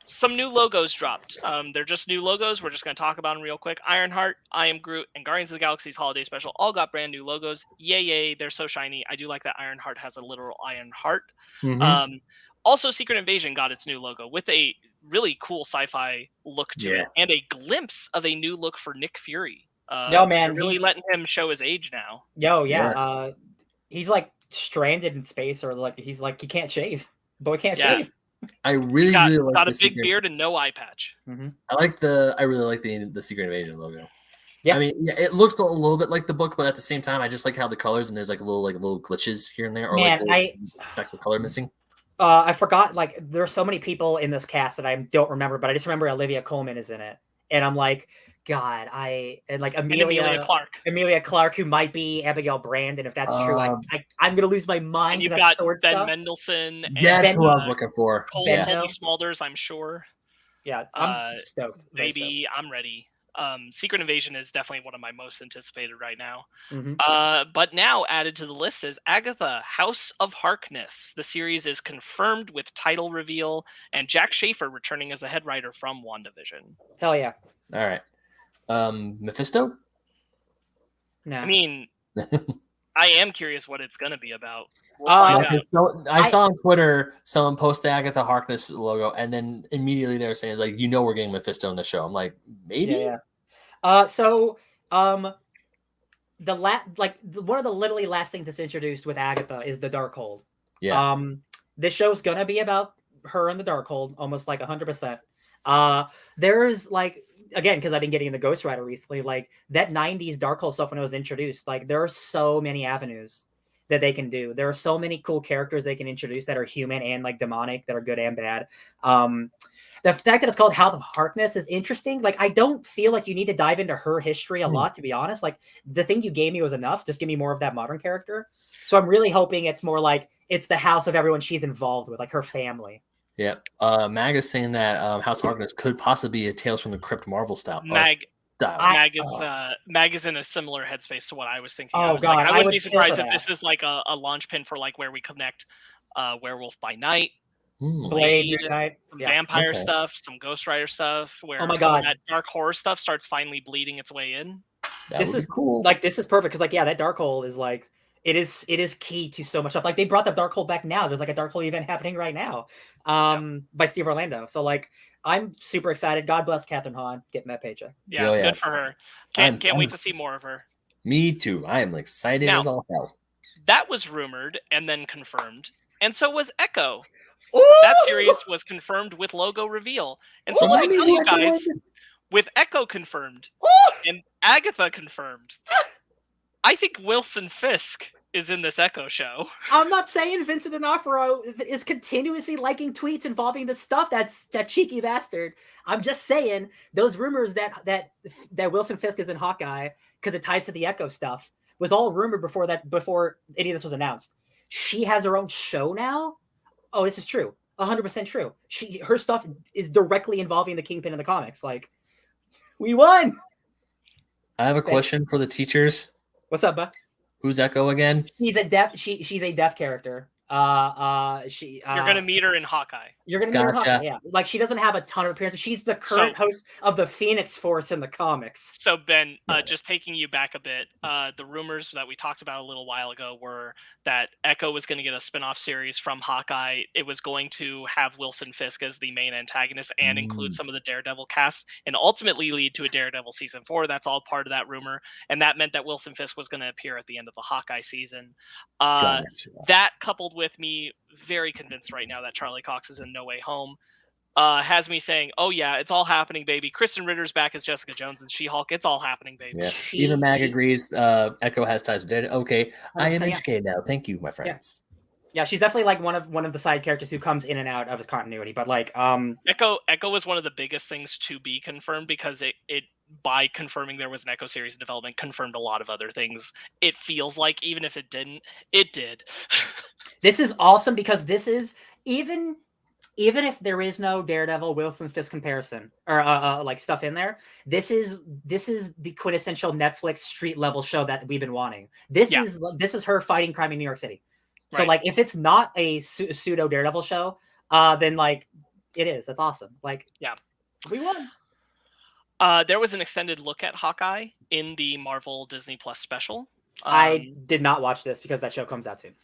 Some new logos dropped. They're just new logos. We're just going to talk about them real quick. Ironheart, I Am Groot, and Guardians of the Galaxy's Holiday Special all got brand new logos. Yay, they're so shiny. I do like that Ironheart has a literal iron heart. Mhm. Also, Secret Invasion got its new logo with a really cool sci-fi look to it and a glimpse of a new look for Nick Fury. No, man, they're really letting him show his age now. Yeah. He's like stranded in space, or like he's like he can't shave. Boy can't shave. I really got like a the big Secret. beard and no eye patch. I really like the Secret Invasion logo. Yeah. I mean, it looks a little bit like the book, but at the same time, I just like how the colors and there's like little glitches here and there, or Man, like specks of color missing. I forgot, like, there's so many people in this cast that I don't remember, but I just remember Olivia Colman is in it. And I'm like, God, Amelia Clark, who might be Abigail Brand, and if that's true, I'm gonna lose my mind. And you've got got Ben stuff. Mendelsohn. And, That's who I was looking for. Cole Ben- Holy Smulders, I'm sure. Yeah, I'm stoked. Very Maybe I'm ready. Secret Invasion is definitely one of my most anticipated right now. stoked. But now added to the list is Agatha, House of Harkness. The series is confirmed with title reveal, and Jack Schaefer returning as the head writer from WandaVision. Hell yeah. All right. Mephisto? No. I mean, I am curious what it's going to be about. We'll Oh, find Okay, out. so I saw on Twitter someone post the Agatha Harkness logo, and then immediately they were saying, like, we're getting Mephisto in the show. I'm like, maybe? Yeah. One of the literally last things that's introduced with Agatha is the Darkhold. Yeah. This show's gonna be about her and the Darkhold, almost like 100%. There's like, again, because I've been getting into Ghost Rider recently, like that 90s Darkhold stuff when it was introduced, like there are so many avenues that they can do. There are so many cool characters they can introduce that are human and like demonic, that are good and bad. The fact that it's called House of Harkness is interesting. Like, I don't feel like you need to dive into her history a lot, to be honest. Like, the thing you gave me was enough. Just give me more of that modern character. So I'm really hoping it's more like it's the house of everyone she's involved with, like her family. Yeah. Mag is saying that House of Harkness could possibly be a Tales from the Crypt Marvel style. Mag is in a similar headspace to what I was thinking. Oh, I was God, like, I I wouldn't would be kill surprised for if that. this is like a launch pin for like where we connect Werewolf by Night, Blade, Midnight, some vampire stuff, some Ghost Rider stuff, where Oh my some of God. that dark horror stuff starts finally bleeding its way in. This is cool. Like, this is perfect because, like, yeah, that Darkhold is like it is key to so much stuff. Like, they brought the Darkhold back now. There's like a Darkhold event happening right now, by Steve Orlando. So like, I'm super excited. God bless Catherine Hahn getting that paycheck. Yeah, Oh, yeah. good for her. Can't wait to see more of her. Me too. I am excited Now- as all hell. That was rumored and then confirmed, and so was Echo. Ooh! That series was confirmed with logo reveal, and so Ooh, let I me tell mean, you guys, with Echo confirmed and Agatha confirmed, I think Wilson Fisk is in this Echo show. I'm not saying Vincent D'Onofrio is continuously liking tweets involving this stuff. That's that cheeky bastard. I'm just saying those rumors that Wilson Fisk is in Hawkeye because it ties to the Echo stuff was all rumored before any of this was announced. She has her own show now. Oh, this is true. 100% true. Her stuff is directly involving the Kingpin in the comics. Like, we won. I have a question for the teachers. What's up, bud? Who's Echo again? She's a deaf character. You're You're gonna meet her in Hawkeye. You're gonna meet her in Gotcha. Hawkeye, yeah. Like, she doesn't have a ton of appearances. She's the current host of the Phoenix Force in the comics. So Ben, just taking you back a bit, the rumors that we talked about a little while ago were that Echo was going to get a spin-off series from Hawkeye. It was going to have Wilson Fisk as the main antagonist and include some of the Daredevil cast, and ultimately lead to a Daredevil season 4. That's all part of that rumor, and that meant that Wilson Fisk was going to appear at the end of the Hawkeye season. Gotcha. That coupled with me very convinced right now that Charlie Cox is in No Way Home has me saying, oh yeah, it's all happening, baby. Kristen Ritter's back as Jessica Jones and She-Hulk. It's all happening, baby. Yeah. Even Mag agrees. Echo has ties with Daredevil. Okay, I am saying, educated now. Thank you, my friends. Yeah, she's definitely like one of the side characters who comes in and out of his continuity. But like, Echo was one of the biggest things to be confirmed because it by confirming there was an Echo series in development confirmed a lot of other things. It feels like even if it didn't, it did. this is awesome because this is even if there is no Daredevil Wilson Fisk comparison or like stuff in there, this is the quintessential Netflix street level show that we've been wanting. This is her fighting crime in New York City. So Right. like if it's not a pseudo Daredevil show, then like it is. That's awesome. Like yeah, we won. There was an extended look at Hawkeye in the Marvel Disney Plus special. I did not watch this because that show comes out soon.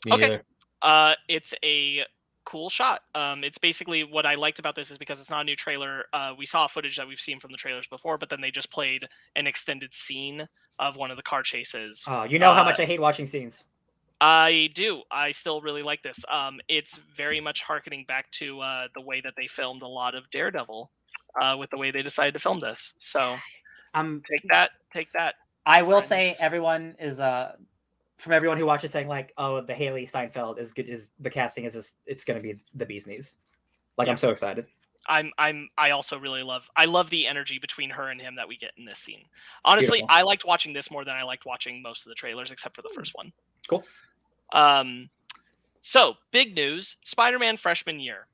Me Okay. either. It's a cool shot. It's basically what I liked about this is because it's not a new trailer. We saw footage that we've seen from the trailers before, but then they just played an extended scene of one of the car chases. Oh, you know how much I hate watching scenes. I do. I still really like this. It's very much harkening back to the way that they filmed a lot of Daredevil, with the way they decided to film this. So, take that. I will friends. say everyone is from everyone who watches saying like, oh, the Haley Steinfeld is good. Is the casting is just it's going to be the bee's knees. Like I'm so excited. I also really love the energy between her and him that we get in this scene. Honestly, Beautiful. I liked watching this more than I liked watching most of the trailers, except for the first one. Cool. So big news: Spider-Man freshman year.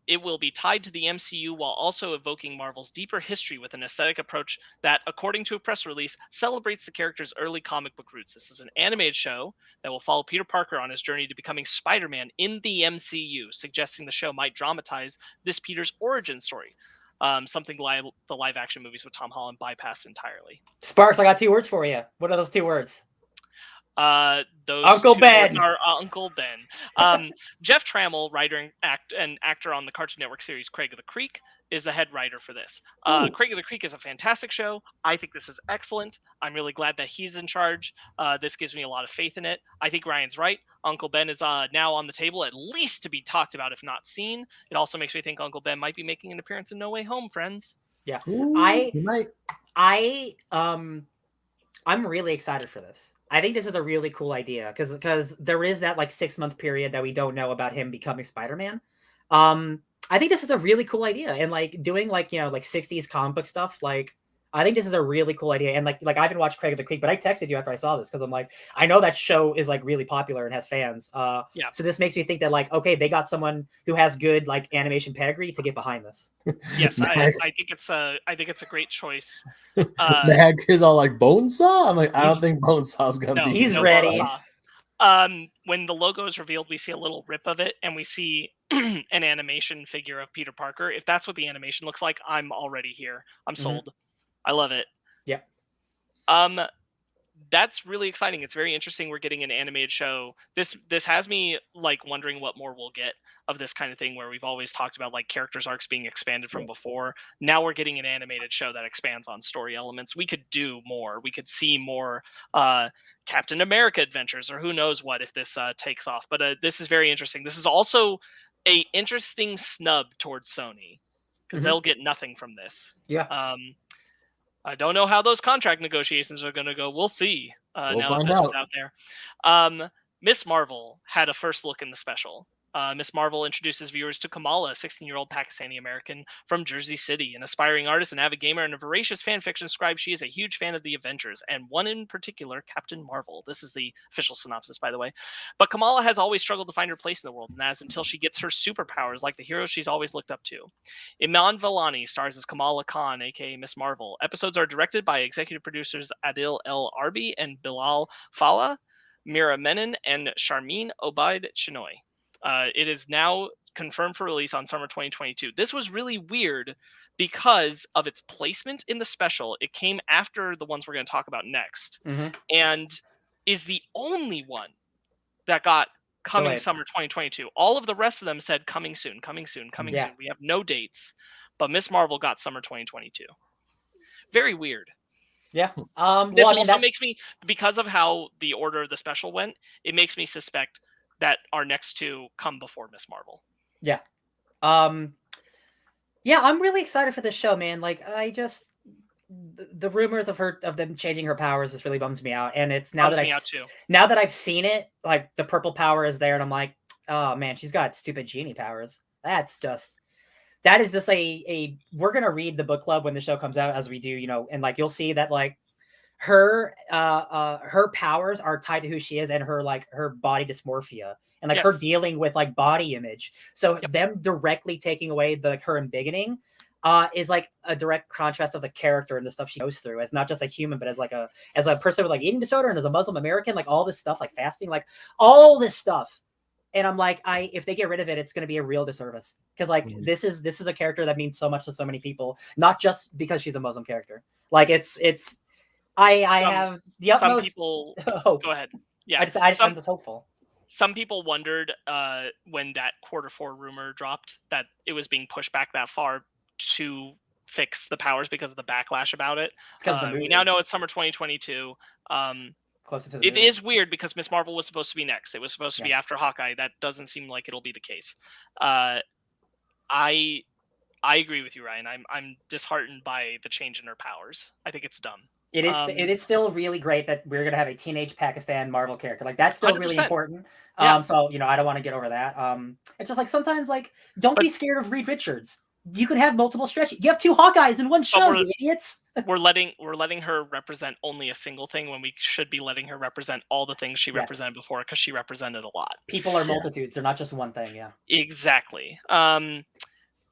It will be tied to the MCU while also evoking Marvel's deeper history with an aesthetic approach that, according to a press release, celebrates the character's early comic book roots. This is an animated show that will follow Peter Parker on his journey to becoming Spider-Man in the MCU, suggesting the show might dramatize this Peter's origin story. Something the live-action movies with Tom Holland bypassed entirely. Sparks, I got 2 words for you. What are those 2 words? Those Uncle Ben are Uncle Ben. Jeff Trammell, writer and actor on the Cartoon Network series Craig of the Creek, is the head writer for this. Craig of the Creek is a fantastic show. I think this is excellent. I'm really glad that he's in charge. This gives me a lot of faith in it. I think Ryan's right. Uncle Ben is now on the table, at least to be talked about, if not seen. It also makes me think Uncle Ben might be making an appearance in No Way Home, friends. Yeah. Ooh, I'm really excited for this. I think this is a really cool idea because there is that like 6-month period that we don't know about him becoming Spider-Man. I think this is a really cool idea, and like doing like 60s comic book stuff. Like I think this is a really cool idea, and like I haven't watched Craig of the Creek, but I texted you after I saw this because I'm like, I know that show is like really popular and has fans. Yeah. So this makes me think that like, okay, they got someone who has good like animation pedigree to get behind this. Yes, I think it's a great choice. Mag is all like Bonesaw. I'm like, I don't think Bonesaw's gonna be. He's ready. When the logo is revealed, we see a little rip of it, and we see an animation figure of Peter Parker. If that's what the animation looks like, I'm already here. I'm sold. I love it. Yeah. That's really exciting. It's very interesting. We're getting an animated show. This has me like wondering what more we'll get of this kind of thing, where we've always talked about like characters arcs being expanded from before. Now we're getting an animated show that expands on story elements. We could do more. We could see more Captain America adventures, or who knows what if this takes off. But this is very interesting. This is also a interesting snub towards Sony because they'll get nothing from this. Yeah. I don't know how those contract negotiations are going to go. We'll see. We'll now find that this out. is out there. Miss Marvel had a first look in the special. Miss Marvel introduces viewers to Kamala, a 16-year-old Pakistani American from Jersey City. An aspiring artist, an avid gamer, and a voracious fan fiction scribe, she is a huge fan of the Avengers, and one in particular, Captain Marvel. This is the official synopsis, by the way. But Kamala has always struggled to find her place in the world, and that is until she gets her superpowers like the heroes she's always looked up to. Iman Vellani stars as Kamala Khan, aka Miss Marvel. Episodes are directed by executive producers Adil El Arbi and Bilal Fallah, Mira Menon, and Sharmeen Obaid Chinoy. It is now confirmed for release on summer 2022. This was really weird because of its placement in the special. It came after the ones we're going to talk about next, and is the only one that got coming summer 2022. All of the rest of them said coming soon, coming soon, coming soon. We have no dates, but Miss Marvel got summer 2022. Very weird. Yeah. This also makes me, because of how the order of the special went, it makes me suspect that our next 2 come before Miss Marvel. Yeah. Yeah, I'm really excited for this show, man. Like, the rumors of them changing her powers just really bums me out, and it's Bums me out too. now that I've seen it, like the purple power is there, and I'm like, oh man, she's got stupid genie powers. That is just a we're gonna read the book club when the show comes out, as we do, and like you'll see that like her powers are tied to who she is and her body dysmorphia and like Yes. her dealing with like body image. So Yep. them directly taking away her embiggening is like a direct contrast of the character and the stuff she goes through as not just a human, but as a person with like eating disorder and as a Muslim American, like all this stuff, like fasting, like all this stuff. And I'm like, if they get rid of it, it's going to be a real disservice because like this is a character that means so much to so many people, not just because she's a Muslim character. Like I have the utmost. People. Oh, go ahead. Yeah, I'm just hopeful. Some people wondered when that Q4 rumor dropped that it was being pushed back that far to fix the powers because of the backlash about it. We now know it's summer 2022. Closer to the it is weird because Ms. Marvel was supposed to be next. It was supposed to be after Hawkeye. That doesn't seem like it'll be the case. I agree with you, Ryan. I'm disheartened by the change in her powers. I think it's dumb. It is still really great that we're gonna have a teenage Pakistan Marvel character. Like that's still 100%. Really important. Yeah. So I don't want to get over that. It's just like sometimes like don't be scared of Reed Richards. You can have multiple stretches. You have 2 Hawkeyes in one show, you idiots. We're letting her represent only a single thing when we should be letting her represent all the things she represented before because she represented a lot. People are multitudes. They're not just one thing. Yeah. Exactly.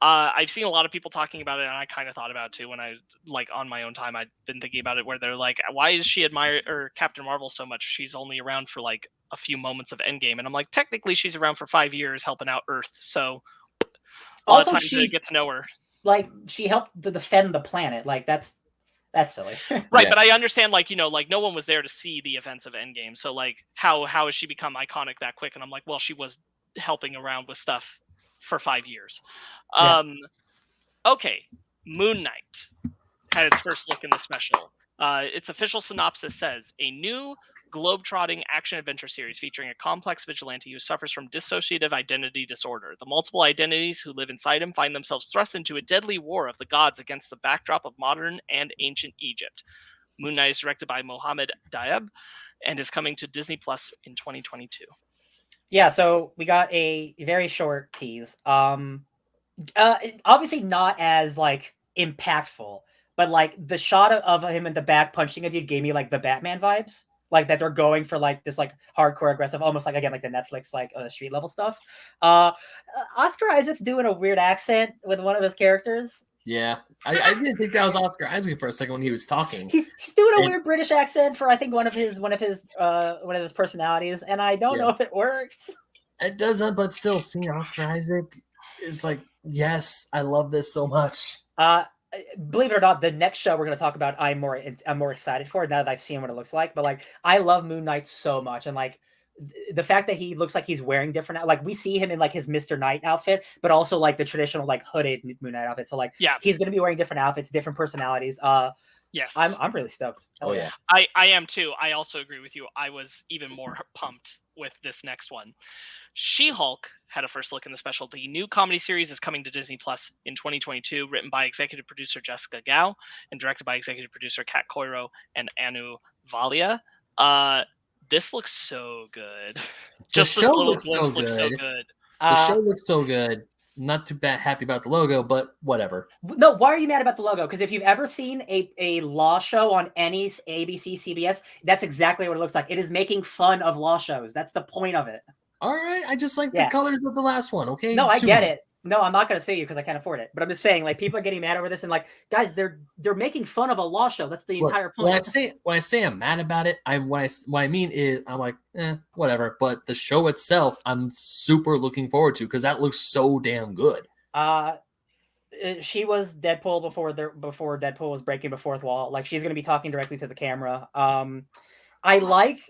I've seen a lot of people talking about it, and I kind of thought about it too when I like on my own time. I've been thinking about it where they're like, "Why is she admire Captain Marvel so much? She's only around for like a few moments of Endgame," and I'm like, technically, she's around for 5 years helping out Earth. So also, she get to know her. Like she helped to defend the planet. Like that's silly. Right, but I understand, like no one was there to see the events of Endgame. So like, how has she become iconic that quick? And I'm like, well, she was helping around with stuff for 5 years. Okay, Moon Knight had its first look in the special. Its official synopsis says, a new globe-trotting action-adventure series featuring a complex vigilante who suffers from dissociative identity disorder. The multiple identities who live inside him find themselves thrust into a deadly war of the gods against the backdrop of modern and ancient Egypt. Moon Knight is directed by Mohammed Diab and is coming to Disney Plus in 2022. Yeah, so we got a very short tease. Obviously not as like impactful, but like the shot of him in the back punching a dude gave me like the Batman vibes, like that they're going for like this like hardcore aggressive, almost like again like the Netflix like street level stuff. Oscar Isaac's doing a weird accent with one of his characters. Yeah, I didn't think that was Oscar Isaac for a second when he was talking. He's doing a weird British accent for I think one of his personalities, and I don't know if it works. It doesn't, but still, seeing Oscar Isaac is like, yes, I love this so much. Believe it or not, the next show we're going to talk about, I'm more excited for now that I've seen what it looks like. But like, I love Moon Knight so much, and like the fact that he looks like he's wearing different, like we see him in like his Mr. Knight outfit, but also like the traditional like hooded Moon Knight outfit. So like, he's going to be wearing different outfits, different personalities. Yes, I'm really stoked. Oh yeah, I am too. I also agree with you. I was even more pumped with this next one. She-Hulk had a first look in the special. The new comedy series is coming to Disney Plus in 2022, written by executive producer Jessica Gao and directed by executive producer Kat Coiro and Anu Valia. This looks so good. Just the show looks so good. The show looks so good. Not too bad happy about the logo, but whatever. No, why are you mad about the logo? Because if you've ever seen a law show on any ABC, CBS, that's exactly what it looks like. It is making fun of law shows. That's the point of it. All right, I just like the colors of the last one. Okay. No, I get it. No, I'm not going to sue you because I can't afford it. But I'm just saying, like, people are getting mad over this, and like, guys, they're making fun of a law show. That's the entire point. When I say I'm mad about it, what I mean is I'm like, whatever. But the show itself, I'm super looking forward to because that looks so damn good. She was Deadpool before Deadpool was breaking the fourth wall. Like, she's going to be talking directly to the camera. I like.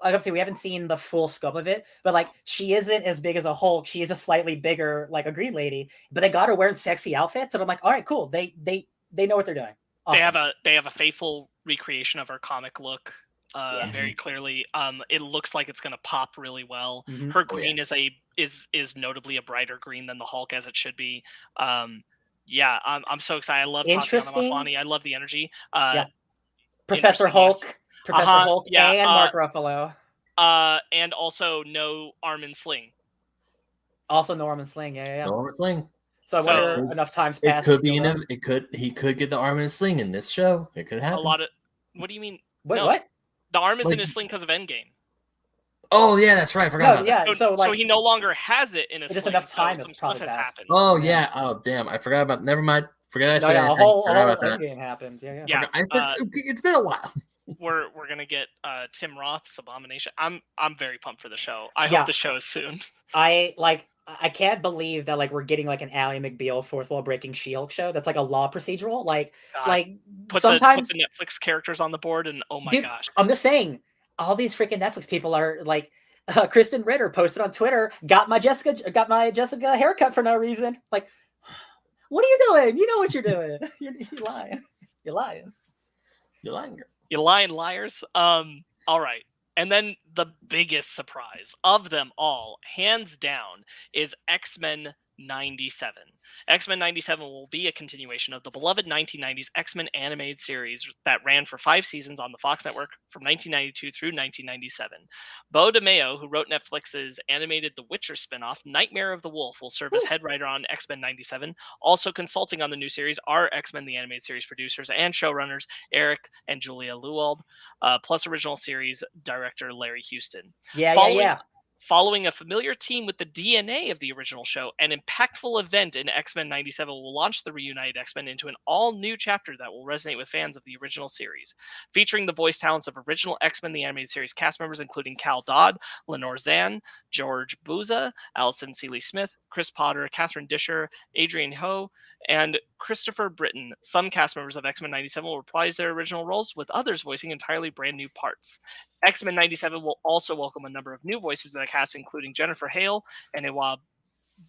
Obviously, we haven't seen the full scope of it, but like she isn't as big as a Hulk. She is a slightly bigger, like a Green Lady. But they got her wearing sexy outfits, and I'm like, all right, cool. They know what they're doing. Awesome. They have a faithful recreation of her comic look, very clearly. It looks like it's gonna pop really well. Her green is notably a brighter green than the Hulk, as it should be. Yeah, I'm so excited. I love Tatiana Interesting. Maslany. I love the energy. Yeah. Professor interesting, yes. Hulk, Professor Hulk, yeah, and Mark Ruffalo. And also no arm and sling. Also Norman Sling. Yeah. Norman Sling. So I wonder enough times It passed. could be he could get the arm in a sling in this show. It could happen. A lot of. What do you mean? Wait, no, what? The arm is in his sling because of Endgame. Oh yeah, that's right. I forgot about that. So he no longer has it in a sling. Just enough time so has some probably stuff has passed. happened. Oh yeah. Oh damn. I forgot about. Never mind. Forget I said a anything. whole Forgot about that. Endgame happened. Yeah. It's been a while. We're gonna get Tim Roth's Abomination. I'm very pumped for the show. I hope the show is soon. I can't believe that we're getting an Ally McBeal fourth wall breaking She-Hulk show. That's a law procedural. Sometimes put the Netflix characters on the board and oh my gosh. I'm just saying, all these freaking Netflix people are Kristen Ritter posted on Twitter, got my Jessica haircut for no reason. What are you doing? You know what you're doing. You're lying. You're lying. You're lying. You lying liars. All right. And then the biggest surprise of them all, hands down, is X-Men 97. X-Men 97 will be a continuation of the beloved 1990s X-Men animated series that ran for 5 seasons on the Fox network from 1992 through 1997. Beau DeMayo, who wrote Netflix's animated The Witcher spinoff, Nightmare of the Wolf, will serve as head writer on X-Men 97. Also consulting on the new series are X-Men the Animated Series producers and showrunners Eric and Julia Lewald, plus original series director Larry Houston. Following a familiar team with the DNA of the original show, an impactful event in X-Men 97 will launch the reunited X-Men into an all-new chapter that will resonate with fans of the original series. Featuring the voice talents of original X-Men the Animated Series cast members including Cal Dodd, Lenore Zann, George Buza, Alison Seeley-Smith, Chris Potter, Catherine Disher, Adrian Ho, and Christopher Britton. Some cast members of X-Men 97 will reprise their original roles, with others voicing entirely brand new parts. X-Men 97 will also welcome a number of new voices to the cast, including Jennifer Hale and Iwa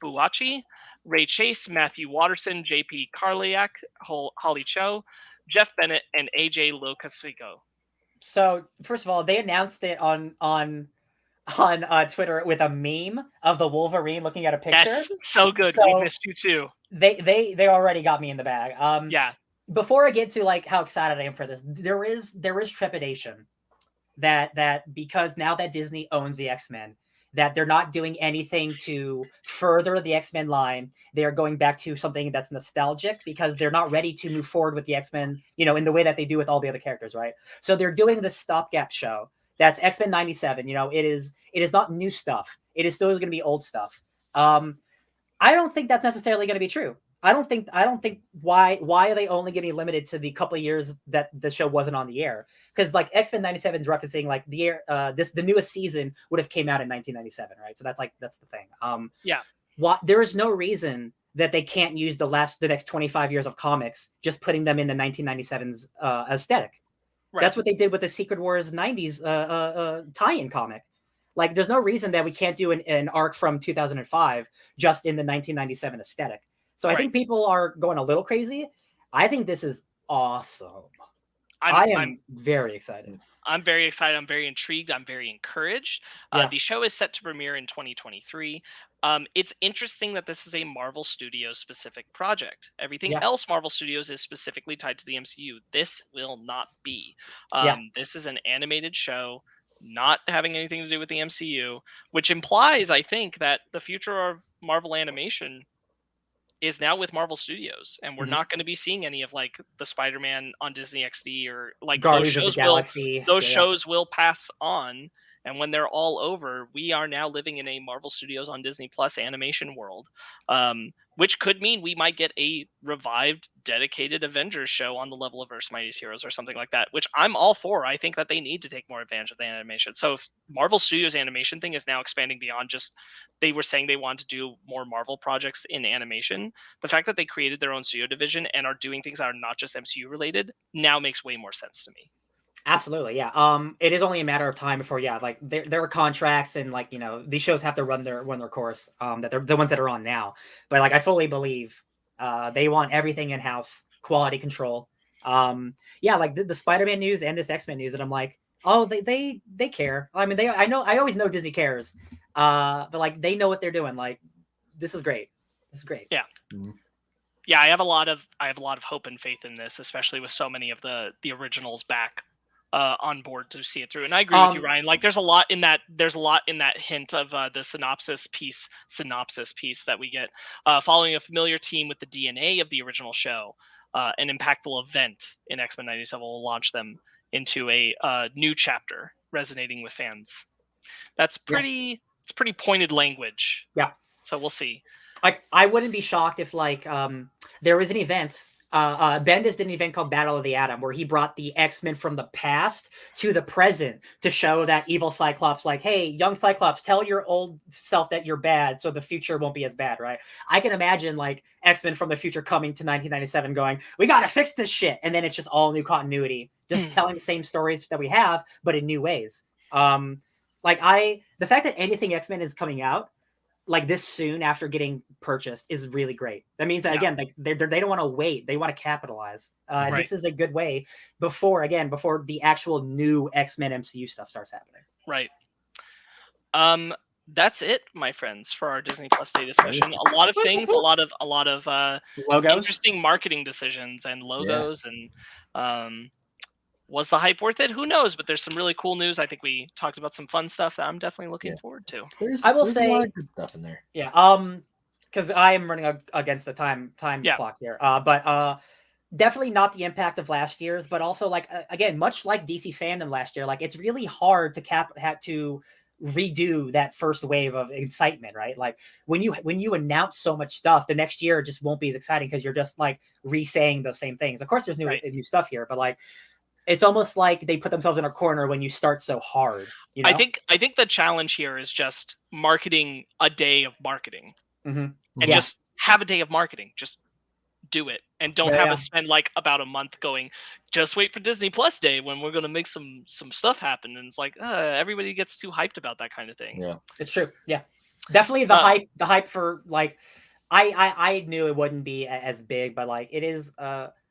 Buachi, Ray Chase, Matthew Watterson, J.P. Karliak, Holly Cho, Jeff Bennett, and A.J. Locasico. So, first of all, they announced it on Twitter with a meme of the Wolverine looking at a picture. Yes, so good. So we missed you too. They already got me in the bag. Yeah. Before I get to how excited I am for this, there is trepidation that because now that Disney owns the X-Men, that they're not doing anything to further the X-Men line. They are going back to something that's nostalgic because they're not ready to move forward with the X-Men, in the way that they do with all the other characters, right? So they're doing this stopgap show. That's X-Men 97. It is not new stuff. It is still going to be old stuff. I don't think that's necessarily going to be true. I don't think why are they only getting limited to the couple of years that the show wasn't on the air? Because X-Men 97 is referencing the year the newest season would have came out in 1997, right? So that's the thing. There is no reason that they can't use the next 25 years of comics, just putting them in the 1997's aesthetic. Right. That's what they did with the Secret Wars 90s tie-in comic. There's no reason that we can't do an arc from 2005 just in the 1997 aesthetic. So I think people are going a little crazy. I think this is awesome. I'm very excited. I'm very excited. I'm very intrigued. I'm very encouraged. The show is set to premiere in 2023. It's interesting that this is a Marvel Studios specific project. Everything else Marvel Studios is specifically tied to the MCU. This will not be. This is an animated show, not having anything to do with the MCU, which implies, I think, that the future of Marvel animation is now with Marvel Studios, and we're not going to be seeing any of the Spider-Man on Disney XD or Guardians of the Galaxy. Those shows will pass on, and when they're all over, we are now living in a Marvel Studios on Disney Plus animation world, which could mean we might get a revived, dedicated Avengers show on the level of Earth's Mightiest Heroes or something like that, which I'm all for. I think that they need to take more advantage of the animation. So if Marvel Studios animation thing is now expanding beyond just, they were saying they wanted to do more Marvel projects in animation, the fact that they created their own studio division and are doing things that are not just MCU related now makes way more sense to me. Absolutely, yeah. It is only a matter of time before, there are contracts and these shows have to run their course. That they're the ones that are on now, but I fully believe they want everything in house, quality control. The Spider-Man news and this X-Men news, and I'm like, oh, they care. I mean, I always know Disney cares, but they know what they're doing. This is great. This is great. Yeah. Yeah, I have a lot of hope and faith in this, especially with so many of the originals back on board to see it through. And I agree with you, Ryan. Like, there's a lot in that hint of the synopsis piece that we get, following a familiar team with the DNA of the original show. An impactful event in X-Men 97 will launch them into a new chapter, resonating with fans. That's pretty. It's pretty pointed language. Yeah. So we'll see. Like, I wouldn't be shocked if there was an event. Bendis did an event called Battle of the Atom, where he brought the X-Men from the past to the present to show that evil Cyclops, like, hey, young Cyclops, tell your old self that you're bad, so the future won't be as bad, right? I can imagine like X-Men from the future coming to 1997, going, we gotta fix this shit, and then it's just all new continuity, just telling the same stories that we have, but in new ways. The fact that anything X-Men is coming out like this soon after getting purchased is really great. That means that again, like they don't want to wait; they want to capitalize. Right. This is a good way before the actual new X-Men MCU stuff starts happening. Right. That's it, my friends, for our Disney Plus Day discussion. A lot of things, a lot of Logos, interesting marketing decisions and logos, and was the hype worth it? Who knows? But there's some really cool news. I think we talked about some fun stuff that I'm definitely looking forward to. There's a lot of good stuff in there. Yeah. Because I am running against the time clock here. But definitely not the impact of last year's, but also like again, much like DC fandom last year, like it's really hard to redo that first wave of excitement, right? Like when you announce so much stuff, the next year just won't be as exciting because you're just like re-saying those same things. Of course, there's new stuff here, but like it's almost like they put themselves in a corner when you start so hard. You know? I think the challenge here is just marketing a day of marketing, and just have a day of marketing. Just do it, and don't have us spend like about a month going, just wait for Disney Plus Day when we're going to make some stuff happen. And it's like everybody gets too hyped about that kind of thing. Yeah, it's true. Yeah, definitely the hype for like I knew it wouldn't be as big, but like it is.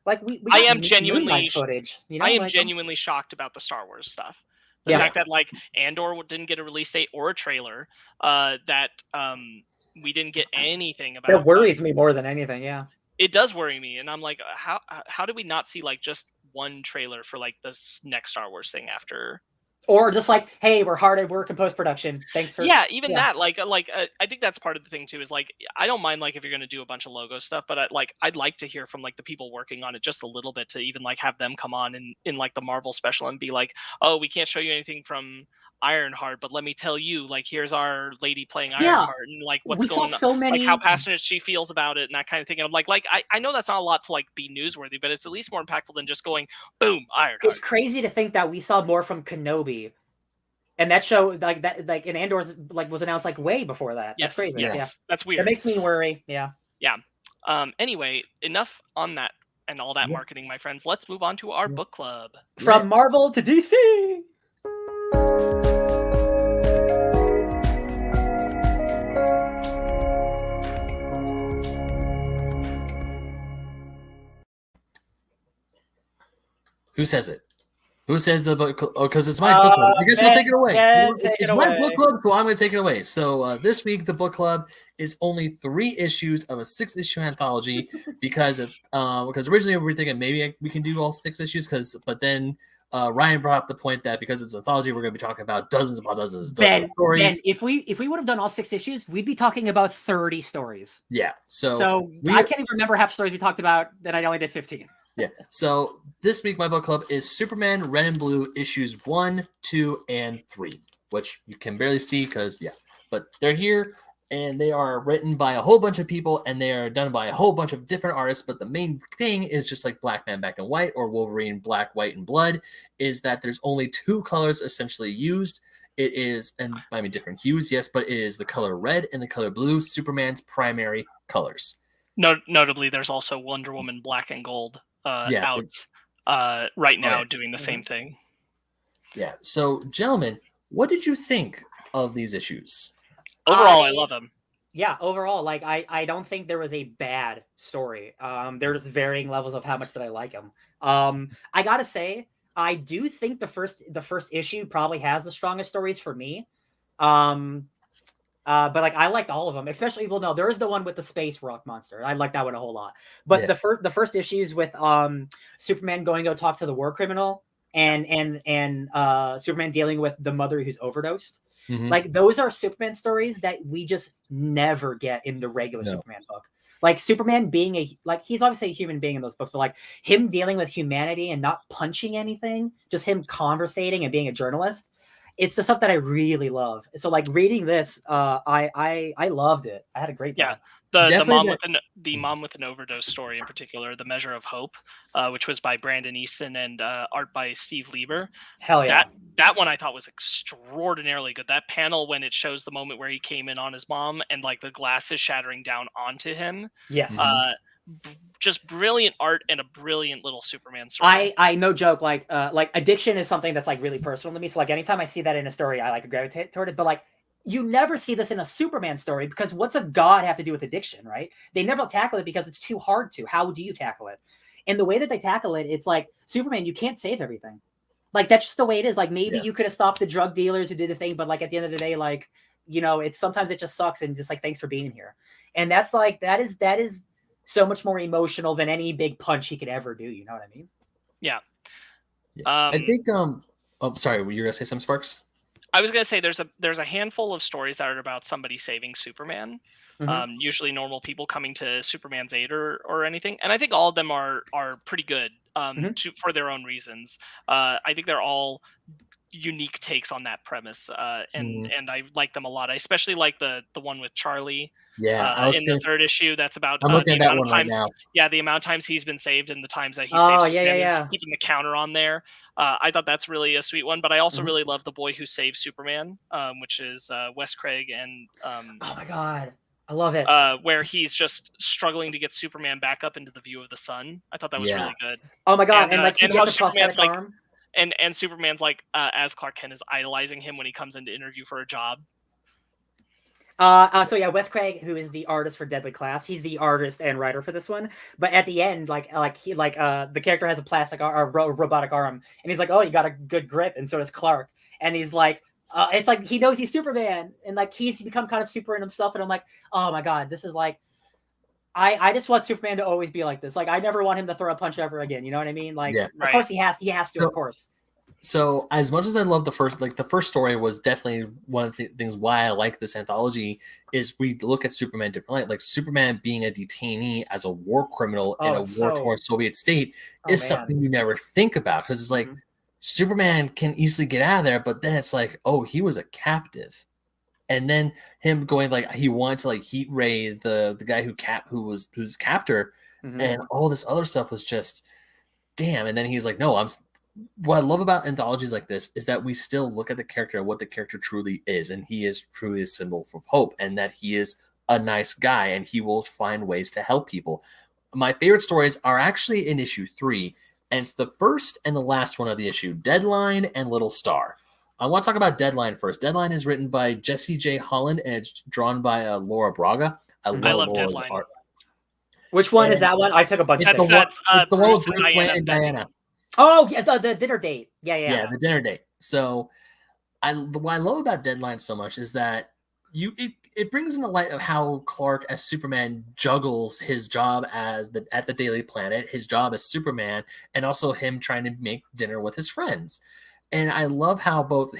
Like I am genuinely footage. You know? I am genuinely shocked about the Star Wars stuff. The fact that like Andor didn't get a release date or a trailer, that we didn't get anything about. That worries me more than anything. Yeah, it does worry me, and I'm like, how did we not see like just one trailer for like this next Star Wars thing after? Or just like, hey, we're hard at work in post-production. Thanks for that. Like I think that's part of the thing too. Is like I don't mind like if you're gonna do a bunch of logo stuff, but I'd like to hear from like the people working on it just a little bit to even like have them come on in like the Marvel special and be like, oh, we can't show you anything from Ironheart, but let me tell you, like here's our lady playing Ironheart and like what's going on, so many... like how passionate she feels about it and that kind of thing. And I'm like I know that's not a lot to like be newsworthy, but it's at least more impactful than just going boom Ironheart. It's crazy to think that we saw more from Kenobi. And that show, like that, like in Andor's, like was announced like way before that. Yes, that's crazy. Yes. Yeah, that's weird. That makes me worry. Yeah. Yeah. Anyway, enough on that and all that marketing, my friends. Let's move on to our book club. From Marvel to DC. Who says it? Who says the book? Oh, because it's my book club. I guess I'll take it away. It's my book club, so I'm going to take it away. So this week, the book club is only 3 issues of a 6-issue anthology because originally we were thinking maybe we can do all 6 issues, but then Ryan brought up the point that because it's an anthology, we're going to be talking about dozens upon dozens of stories. Ben, if we would have done all 6 issues, we'd be talking about 30 stories. Yeah. So I can't even remember half stories we talked about. Then I only did 15. Yeah. So this week, my book club is Superman Red and Blue issues 1, 2, and 3, which you can barely see but they're here and they are written by a whole bunch of people and they are done by a whole bunch of different artists. But the main thing is just like Black Man Black and White or Wolverine Black, White, and Blood is that there's only 2 colors essentially used. It is, and I mean different hues, yes, but it is the color red and the color blue, Superman's primary colors. Notably, there's also Wonder Woman Black and Gold. Out right now doing the same thing. Yeah. So, gentlemen, what did you think of these issues? Overall, I love them. Yeah, overall, like I don't think there was a bad story. There's varying levels of how much that I like them. I gotta say, I do think the first issue probably has the strongest stories for me. But like I liked all of them, especially there is the one with the space rock monster. I like that one a whole lot. But the first issues with Superman going to go talk to the war criminal and Superman dealing with the mother who's overdosed. Like those are Superman stories that we just never get in the regular Superman book. Like Superman being he's obviously a human being in those books, but like him dealing with humanity and not punching anything, just him conversating and being a journalist. It's the stuff that I really love. So like reading this, I loved it. I had a great time. The mom with an overdose story in particular, The Measure of Hope, which was by Brandon Easton and art by Steve Lieber. Hell yeah. That one I thought was extraordinarily good. That panel when it shows the moment where he came in on his mom and like the glass is shattering down onto him. Yes. Just brilliant art and a brilliant little Superman story. I no joke, like addiction is something that's like really personal to me. So like anytime I see that in a story, I like gravitate toward it. But like you never see this in a Superman story because what's a god have to do with addiction, right? They never tackle it because it's too hard to. How do you tackle it? And the way that they tackle it, it's like Superman, you can't save everything. Like that's just the way it is. Like maybe you could have stopped the drug dealers who did the thing, but like at the end of the day, like it's sometimes it just sucks and just like thanks for being here. And that's like that is so much more emotional than any big punch he could ever do. You know what I mean? Yeah. I think. Oh, sorry. Were you gonna say some Sparks? I was gonna say there's a handful of stories that are about somebody saving Superman. Usually normal people coming to Superman's aid or anything, and I think all of them are pretty good for their own reasons. I think they're all unique takes on that premise, and I like them a lot. I especially like the one with Charlie. Yeah, the third issue, that's about I'm looking at that one times, right now. Yeah, the amount of times he's been saved and the times that he saved. Yeah. Keeping the counter on there. I thought that's really a sweet one, but I also really love The Boy Who Saved Superman, which is Wes Craig and oh my god, I love it. Where he's just struggling to get Superman back up into the view of the sun. I thought that was really good. Oh my god, and like he gets a prosthetic arm. And Superman's like, as Clark Kent is idolizing him when he comes in to interview for a job. So yeah, Wes Craig, who is the artist for Deadly Class, he's the artist and writer for this one. But at the end, the character has a plastic or robotic arm, and he's like, "Oh, you got a good grip," and so does Clark. And he's like, it's like he knows he's Superman, and like he's become kind of super in himself. And I'm like, oh my god, this is like, I just want Superman to always be like this. Like I never want him to throw a punch ever again. You know what I mean? Like, of course he has to, of course. So as much as I love the first story was definitely one of the things why I like this anthology is we look at Superman differently. Like Superman being a detainee as a war criminal in a war-torn Soviet state is something you never think about because it's like Superman can easily get out of there, but then it's like, oh, he was a captive. And then him going like he wanted to like heat ray the guy who's captor and all this other stuff was just damn. And then he's like, no, what I love about anthologies like this is that we still look at the character and what the character truly is, and he is truly a symbol of hope, and that he is a nice guy, and he will find ways to help people. My favorite stories are actually in issue 3, and it's the first and the last one of the issue, Deadline and Little Star. I want to talk about Deadline first. Deadline is written by Jesse J. Holland, and it's drawn by Laura Braga. I love Deadline. Art. Which one is that one? I took a bunch of things. It's the one with Bruce Wayne and Diana. Oh yeah, the dinner date. Yeah, the dinner date. So, what I love about Deadline so much is that it brings in the light of how Clark as Superman juggles his job at the Daily Planet, his job as Superman, and also him trying to make dinner with his friends. And I love how both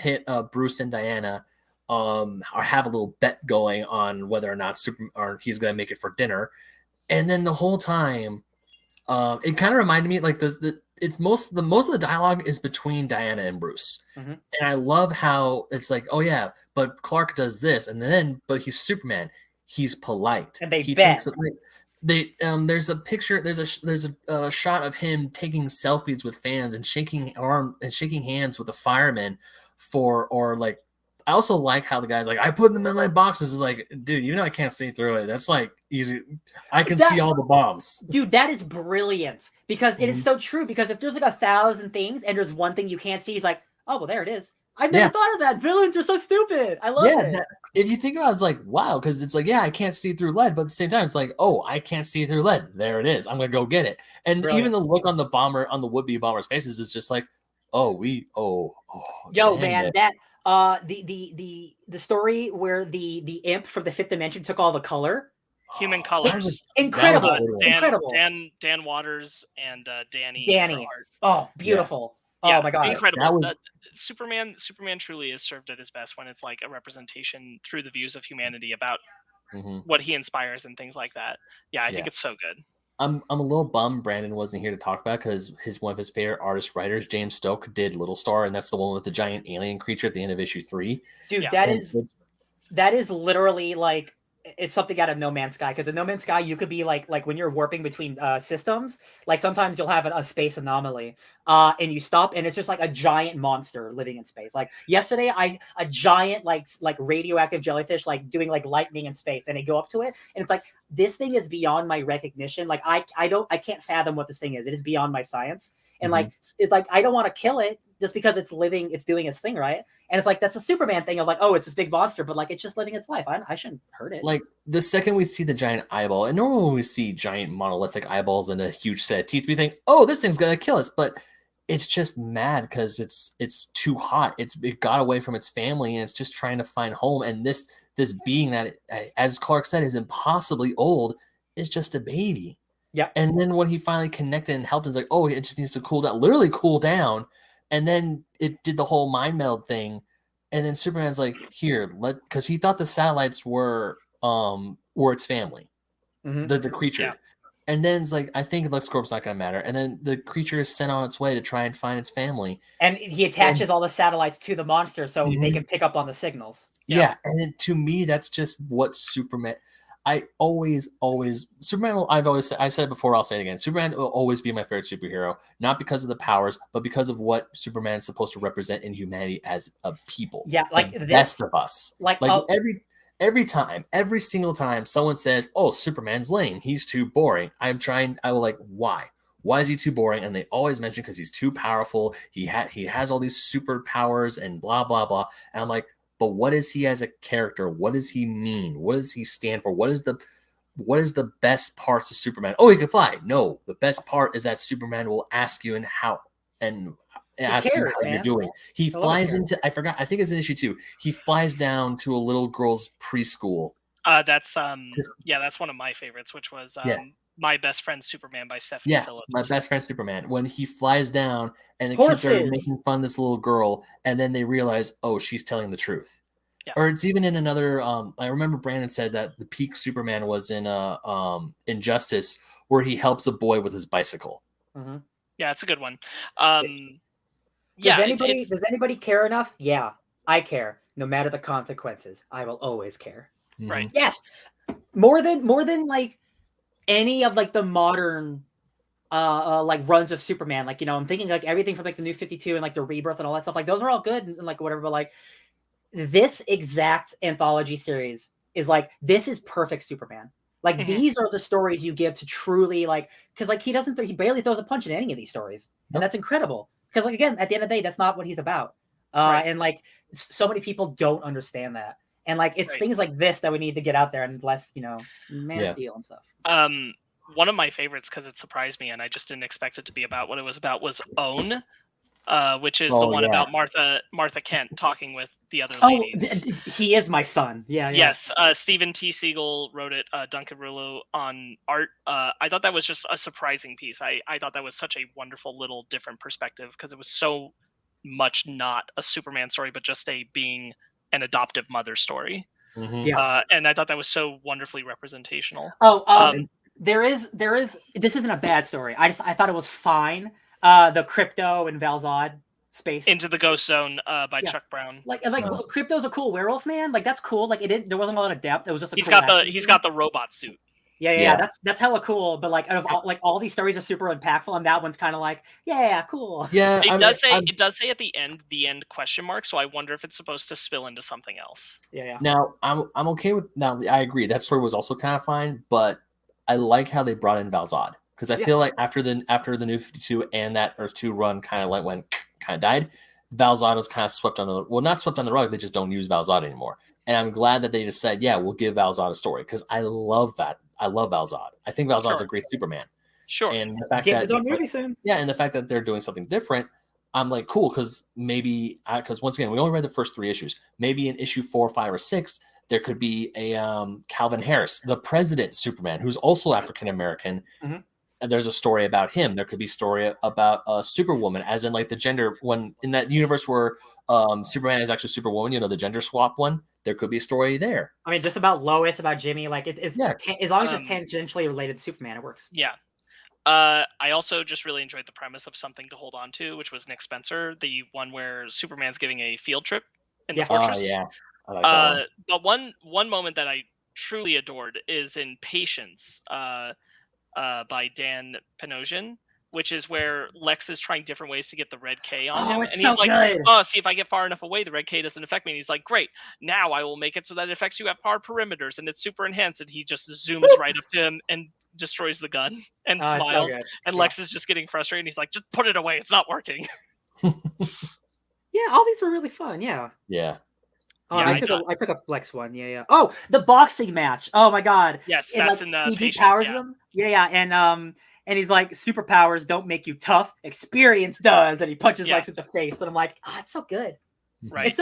Bruce and Diana have a little bet going on whether or not he's going to make it for dinner. And then the whole time, it kind of reminded me like most of the dialogue is between Diana and Bruce. And I love how it's like, oh yeah, but Clark does this, but he's Superman. He's polite. And he bet. There's a picture. There's a shot of him taking selfies with fans and shaking hands with the firemen I also like how the guy's like, I put them in my boxes. It's like, dude, even though I can't see through it, that's like easy. I can see all the bombs. Dude, that is brilliant because it is so true. Because if there's like 1,000 things and there's one thing you can't see, he's like, oh, well, there it is. I've never thought of that. Villains are so stupid. I love it. If you think about it, it's like, wow, because it's like, yeah, I can't see through lead, but at the same time, it's like, oh, I can't see through lead. There it is. I'm gonna go get it. And even the look on the would-be bomber's faces is just like, yo, man, The story where the imp from the fifth dimension took all the color. Human That Colors. was- Incredible. that was- Incredible. Dan Waters and Danny. Danny. for art. Oh, beautiful. Yeah, Oh my god. incredible. That was- Superman truly is served at his best when it's like a representation through the views of humanity about Mhm. what he inspires and things like that. Yeah, I think Yeah. it's so good. I'm a little bummed Brandon wasn't here to talk about because one of his favorite artist writers, James Stoke, did Little Star, and that's the one with the giant alien creature at the end of issue 3. Dude, Yeah. that is literally like it's something out of No Man's Sky, because in No Man's Sky you could be like when you're warping between systems, like sometimes you'll have a space anomaly and you stop and it's just like a giant monster living in space. Like yesterday a giant like radioactive jellyfish like doing like lightning in space, and they go up to it and it's like, this thing is beyond my recognition. Like I can't fathom what this thing is. It is beyond my science. And like it's like I don't want to kill it just because it's doing its thing, right? And it's like that's a Superman thing of like, oh, it's this big monster, but like it's just living its life. I shouldn't hurt it. Like the second we see the giant eyeball, and normally when we see giant monolithic eyeballs and a huge set of teeth, we think, oh, this thing's gonna kill us. But it's just mad because it's too hot. It got away from its family and it's just trying to find home. And this being that, as Clark said, is impossibly old, is just a baby. Yeah. And then when he finally connected and helped, it's like, oh, it just needs to cool down, literally cool down. And then it did the whole mind meld thing. And then Superman's like, here, because he thought the satellites were its family, the creature. Yeah. And then it's like, I think LexCorp's not going to matter. And then the creature is sent on its way to try and find its family. And he attaches all the satellites to the monster so they can pick up on the signals. Yeah. And then to me, that's just what Superman. I said it before, I'll say it again. Superman will always be my favorite superhero, not because of the powers, but because of what Superman is supposed to represent in humanity as a people. Yeah, like the best of us. Like every single time someone says, "Oh, Superman's lame. He's too boring." I will like, why? Why is he too boring? And they always mention because he's too powerful. He has all these superpowers and blah blah blah. And I'm like, but what is he as a character? What does he mean? What does he stand for? What is the best parts of Superman? Oh, he can fly. No, the best part is that Superman will ask you ask you how you're doing. He flies into, I think it's in issue 2. He flies down to a little girl's preschool. That's one of my favorites, which was My Best Friend Superman by Stephanie Phillips. My Best Friend Superman. When he flies down and the kids are making fun of this little girl, and then they realize, oh, she's telling the truth. Yeah. Or it's even in another. I remember Brandon said that the peak Superman was in Injustice, where he helps a boy with his bicycle. Mm-hmm. Yeah, it's a good one. Does anybody care enough? Yeah, I care. No matter the consequences, I will always care. Mm-hmm. Right. Yes. More than like any of like the modern like runs of Superman. Like, I'm thinking like everything from like the New 52 and like the Rebirth and all that stuff. Like those are all good and like whatever, but like this exact anthology series is like, this is perfect Superman. Like these are the stories you give to truly like, because like he barely throws a punch in any of these stories. And that's incredible. Because like, again, at the end of the day, that's not what he's about. And like so many people don't understand that. And like it's things like this that we need to get out there, and less, Man of Steel and stuff. One of my favorites, because it surprised me and I just didn't expect it to be about what it was about, was Own, which is the one about Martha Kent talking with the other ladies. He is my son. Yeah. Yes. Stephen T. Siegel wrote it. Duncan Rullo on art. I thought that was just a surprising piece. I thought that was such a wonderful little different perspective, because it was so much not a Superman story, but just being an adoptive mother story. Mm-hmm. And I thought that was so wonderfully representational. There is this isn't a bad story. I thought it was fine. The Crypto and Valzad space Into the Ghost Zone by Chuck Brown. Crypto's a cool werewolf man. Like that's cool. Like there wasn't a lot of depth. It was just he's got the robot suit. Yeah. That's hella cool. But like out of all these stories are super impactful, and that one's kind of like, cool. Yeah, it does say at the end question mark. So I wonder if it's supposed to spill into something else. Yeah. Now I'm okay with. Now I agree that story was also kind of fine, but I like how they brought in Valzad, because I feel like after the New 52 and that Earth 2 run kind of died, Valzad was kind of swept under not swept on the rug. They just don't use Valzad anymore. And I'm glad that they just said, we'll give Valzad a story, because I love that. I love Valzad. I think Valzad's a great Superman. Sure. And the fact his own movie soon. Yeah, and the fact that they're doing something different, I'm like, cool, because maybe because once again, we only read the first 3 issues. Maybe in issue 4, 5, or 6, there could be a Calvin Harris, the president Superman, who's also African American. Mhm. And there's a story about him. There could be a story about Superwoman, as in like the gender when in that universe where Superman is actually Superwoman. You know, the gender swap one. There could be a story there. I mean, just about Lois, about Jimmy, like it's Yeah. as long as it's tangentially related to Superman, it works. Yeah. I also just really enjoyed the premise of Something to Hold On To, which was Nick Spencer, the one where Superman's giving a field trip in the fortress. Yeah. I like that one. But one moment that I truly adored is in Patience by Dan Panosian, which is where Lex is trying different ways to get the red K on him. It's and so he's like, good. oh, see if I get far enough away, the red K doesn't affect me. And he's like, great, now I will make it so that it affects you at far perimeters and it's super enhanced. And he just zooms right up to him and destroys the gun and smiles. So and Lex is just getting frustrated. And he's like, just put it away. It's not working. Yeah, all these were really fun. Yeah. Yeah. Yeah, I took a Lex one. Yeah. Oh, the boxing match. Oh my god. Yes, And, that's like, in the he Patience, depowers yeah. them. Yeah, and he's like, superpowers don't make you tough, experience does, and he punches Yeah. Lex in the face. And I'm like, it's so good. Right. It's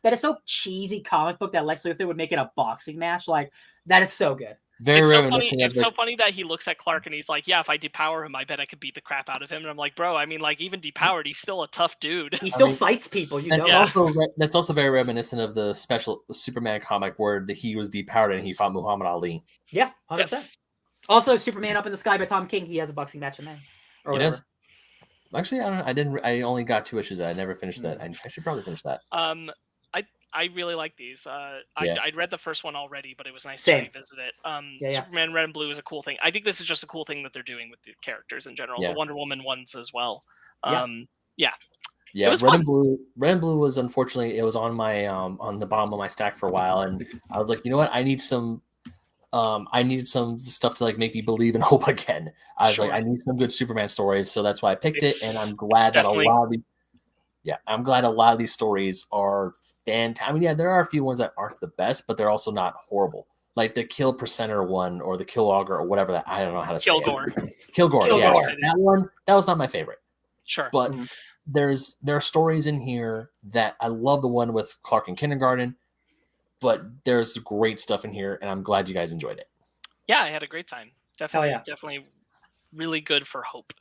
that is so cheesy comic book that Lex Luthor would make it a boxing match. Like, that is so good. Very It's so funny. reminiscent of It's so funny that he looks at Clark and he's like, "Yeah, if I depower him, I bet I could beat the crap out of him." And I'm like, "Bro, I mean, like even depowered, he's still a tough dude." He still fights people. You know. That's also very reminiscent of the special Superman comic where he was depowered and he fought Muhammad Ali. Yeah, 100%. Yes. Also, Superman Up in the Sky by Tom King. He has a boxing match in there. Or He whatever. does. Actually, I don't know. I only got 2 issues. That I never finished that. I should probably finish that. I really like these. Yeah. I'd read the first one already, but it was nice Same. to revisit it. Yeah. Superman Red and Blue is a cool thing. I think this is just a cool thing that they're doing with the characters in general. Yeah. The Wonder Woman ones as well. Yeah. It was Red fun. and Blue was unfortunately it was on my on the bottom of my stack for a while, and I was like, you know what, I need some stuff to like make me believe and hope again. I was like, I need some good Superman stories, so that's why I picked it, and I'm glad that I'm glad a lot of these stories are fantastic. I mean, yeah, there are a few ones that aren't the best, but they're also not horrible. Like the Kill Percenter one or the Kill Auger or whatever that I don't know how to say it. Kilgore. Yeah, that one, that was not my favorite. Sure. But there are stories in here that I love, the one with Clark in kindergarten, but there's great stuff in here, and I'm glad you guys enjoyed it. Yeah, I had a great time. Definitely really good for hope.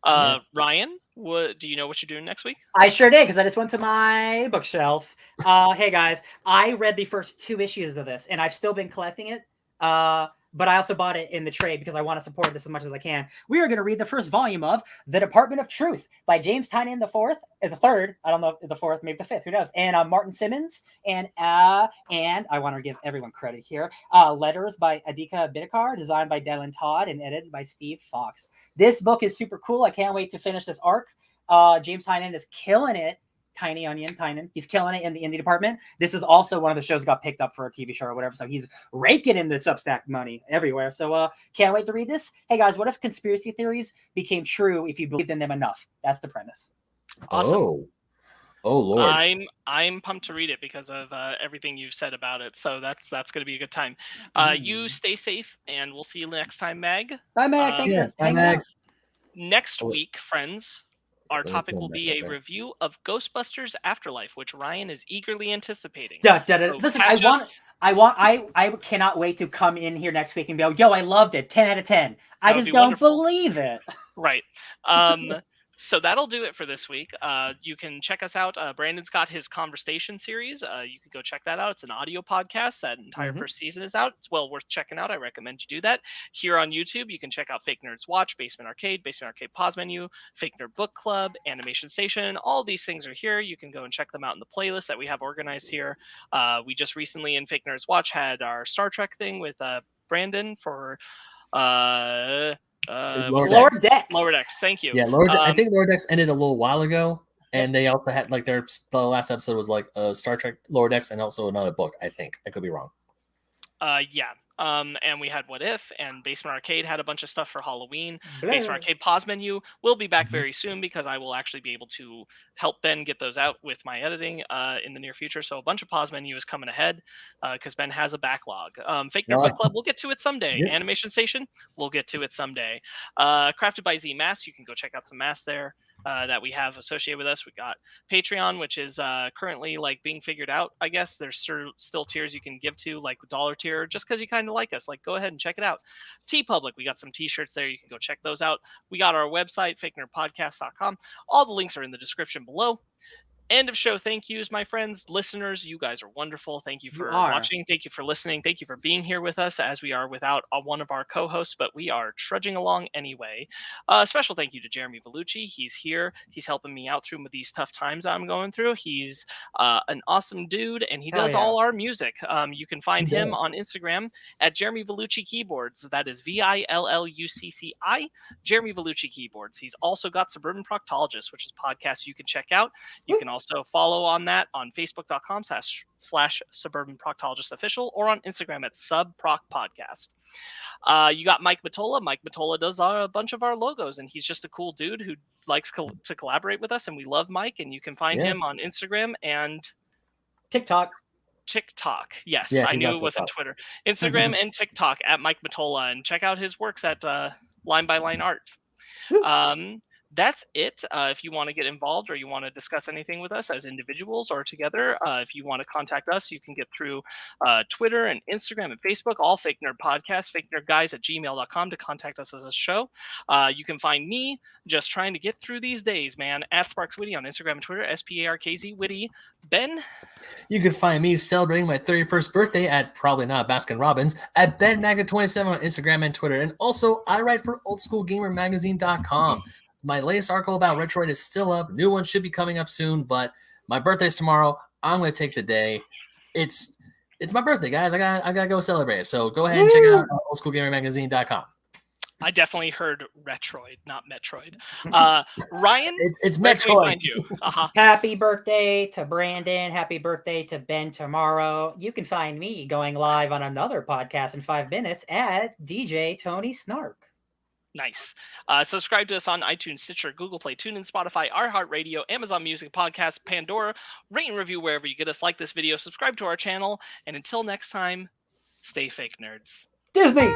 Ryan, do you know what you're doing next week? I sure did, because I just went to my bookshelf. Hey guys, I read the first 2 issues of this, and I've still been collecting it. But I also bought it in the trade because I want to support this as much as I can. We are going to read the first volume of The Department of Truth by James Tynion the third. I don't know if the 4th, maybe the 5th, who knows? And Martin Simmons, and I want to give everyone credit here. Letters by Adika Bidikar, designed by Dylan Todd, and edited by Steve Fox. This book is super cool. I can't wait to finish this arc. James Tynion is killing it. Tiny Onion Tynion. He's killing it in the indie department. This is also one of the shows that got picked up for a TV show or whatever. So he's raking in the Substack money everywhere. So can't wait to read this. Hey guys, what if conspiracy theories became true if you believed in them enough? That's the premise. Awesome. Oh Lord. I'm pumped to read it because of everything you've said about it. So that's going to be a good time. You stay safe, and we'll see you next time, Mag. Bye, Mag. Thanks for hanging out. Next week, friends, our topic will be a review of Ghostbusters Afterlife, which Ryan is eagerly anticipating. So listen, I cannot wait to come in here next week and go, yo, I loved it, 10 out of 10. I just don't believe it. Right. So that'll do it for this week. You can check us out. Brandon's got his Conversation series. You can go check that out. It's an audio podcast. That entire first season is out. It's well worth checking out. I recommend you do that. Here on YouTube, you can check out Fake Nerds Watch, Basement Arcade Pause Menu, Fake Nerd Book Club, Animation Station. All these things are here. You can go and check them out in the playlist that we have organized here. We just recently in Fake Nerds Watch had our Star Trek thing with Brandon for... Lower Decks. Thank you. Yeah, I think Lower Decks ended a little while ago, and they also had like the last episode was like Star Trek Lower Decks and also another book. I think I could be wrong. And we had What If, and Basement Arcade had a bunch of stuff for Halloween. Basement Arcade Pause Menu will be back very soon because I will actually be able to help Ben get those out with my editing in the near future. So a bunch of Pause Menu is coming ahead because Ben has a backlog. Fake Nerd Book Club, we'll get to it someday. Yep. Animation Station, we'll get to it someday. Crafted by Z Masks, you can go check out some masks there. that we have associated with us. We got Patreon, which is currently like being figured out. I guess there's still tiers you can give to, like $1 tier, just because you kind of like us. Like, go ahead and check it out. TeePublic, we got some t-shirts there. You can go check those out. We got our website, fakenerdpodcast.com. All the links are in the description below. End of show thank yous, my friends, listeners. You guys are wonderful. Thank you for watching. Thank you for listening. Thank you for being here with us, as we are without one of our co-hosts, but we are trudging along anyway. Special thank you to Jeremy Vellucci. He's here. He's helping me out through these tough times I'm going through. He's an awesome dude, and he does all our music. You can find him on Instagram at Jeremy Vellucci Keyboards. That is VILLUCCI, Jeremy Vellucci Keyboards. He's also got Suburban Proctologist, which is a podcast you can check out. You can also follow on that on Facebook.com/Suburban Proctologist Official, or on Instagram at SubProcPodcast. You got Mike Matola. Mike Matola does a bunch of our logos, and he's just a cool dude who likes to collaborate with us, and we love Mike. And you can find him on Instagram and TikTok. Yes, I knew it wasn't Twitter. Instagram and TikTok at Mike Matola, and check out his works at Line by Line Art. That's it. If you want to get involved or you want to discuss anything with us as individuals or together, if you want to contact us, you can get through Twitter and Instagram and Facebook, all Fake Nerd Podcasts, fakenerdguys@gmail.com to contact us as a show. You can find me just trying to get through these days, man, at SparksWitty on Instagram and Twitter, SPARKZ Witty. Ben? You can find me celebrating my 31st birthday at probably not Baskin Robbins at BenMagnet27 on Instagram and Twitter. And also, I write for OldSchoolGamerMagazine.com. My latest article about Retroid is still up. New one should be coming up soon, but my birthday's tomorrow. I'm going to take the day. It's my birthday, guys. I gotta go celebrate it. So go ahead and check it out on OldSchoolGamerMagazine.com. I definitely heard Retroid, not Metroid. Ryan, it's where can we Metroid. find you? Happy birthday to Brandon. Happy birthday to Ben tomorrow. You can find me going live on another podcast in 5 minutes at DJ Tony Snark. Nice. Subscribe to us on iTunes, Stitcher, Google Play, TuneIn, Spotify, iHeartRadio, Amazon Music, Podcast, Pandora. Rate and review wherever you get us. Like this video. Subscribe to our channel. And until next time, stay fake nerds. Disney!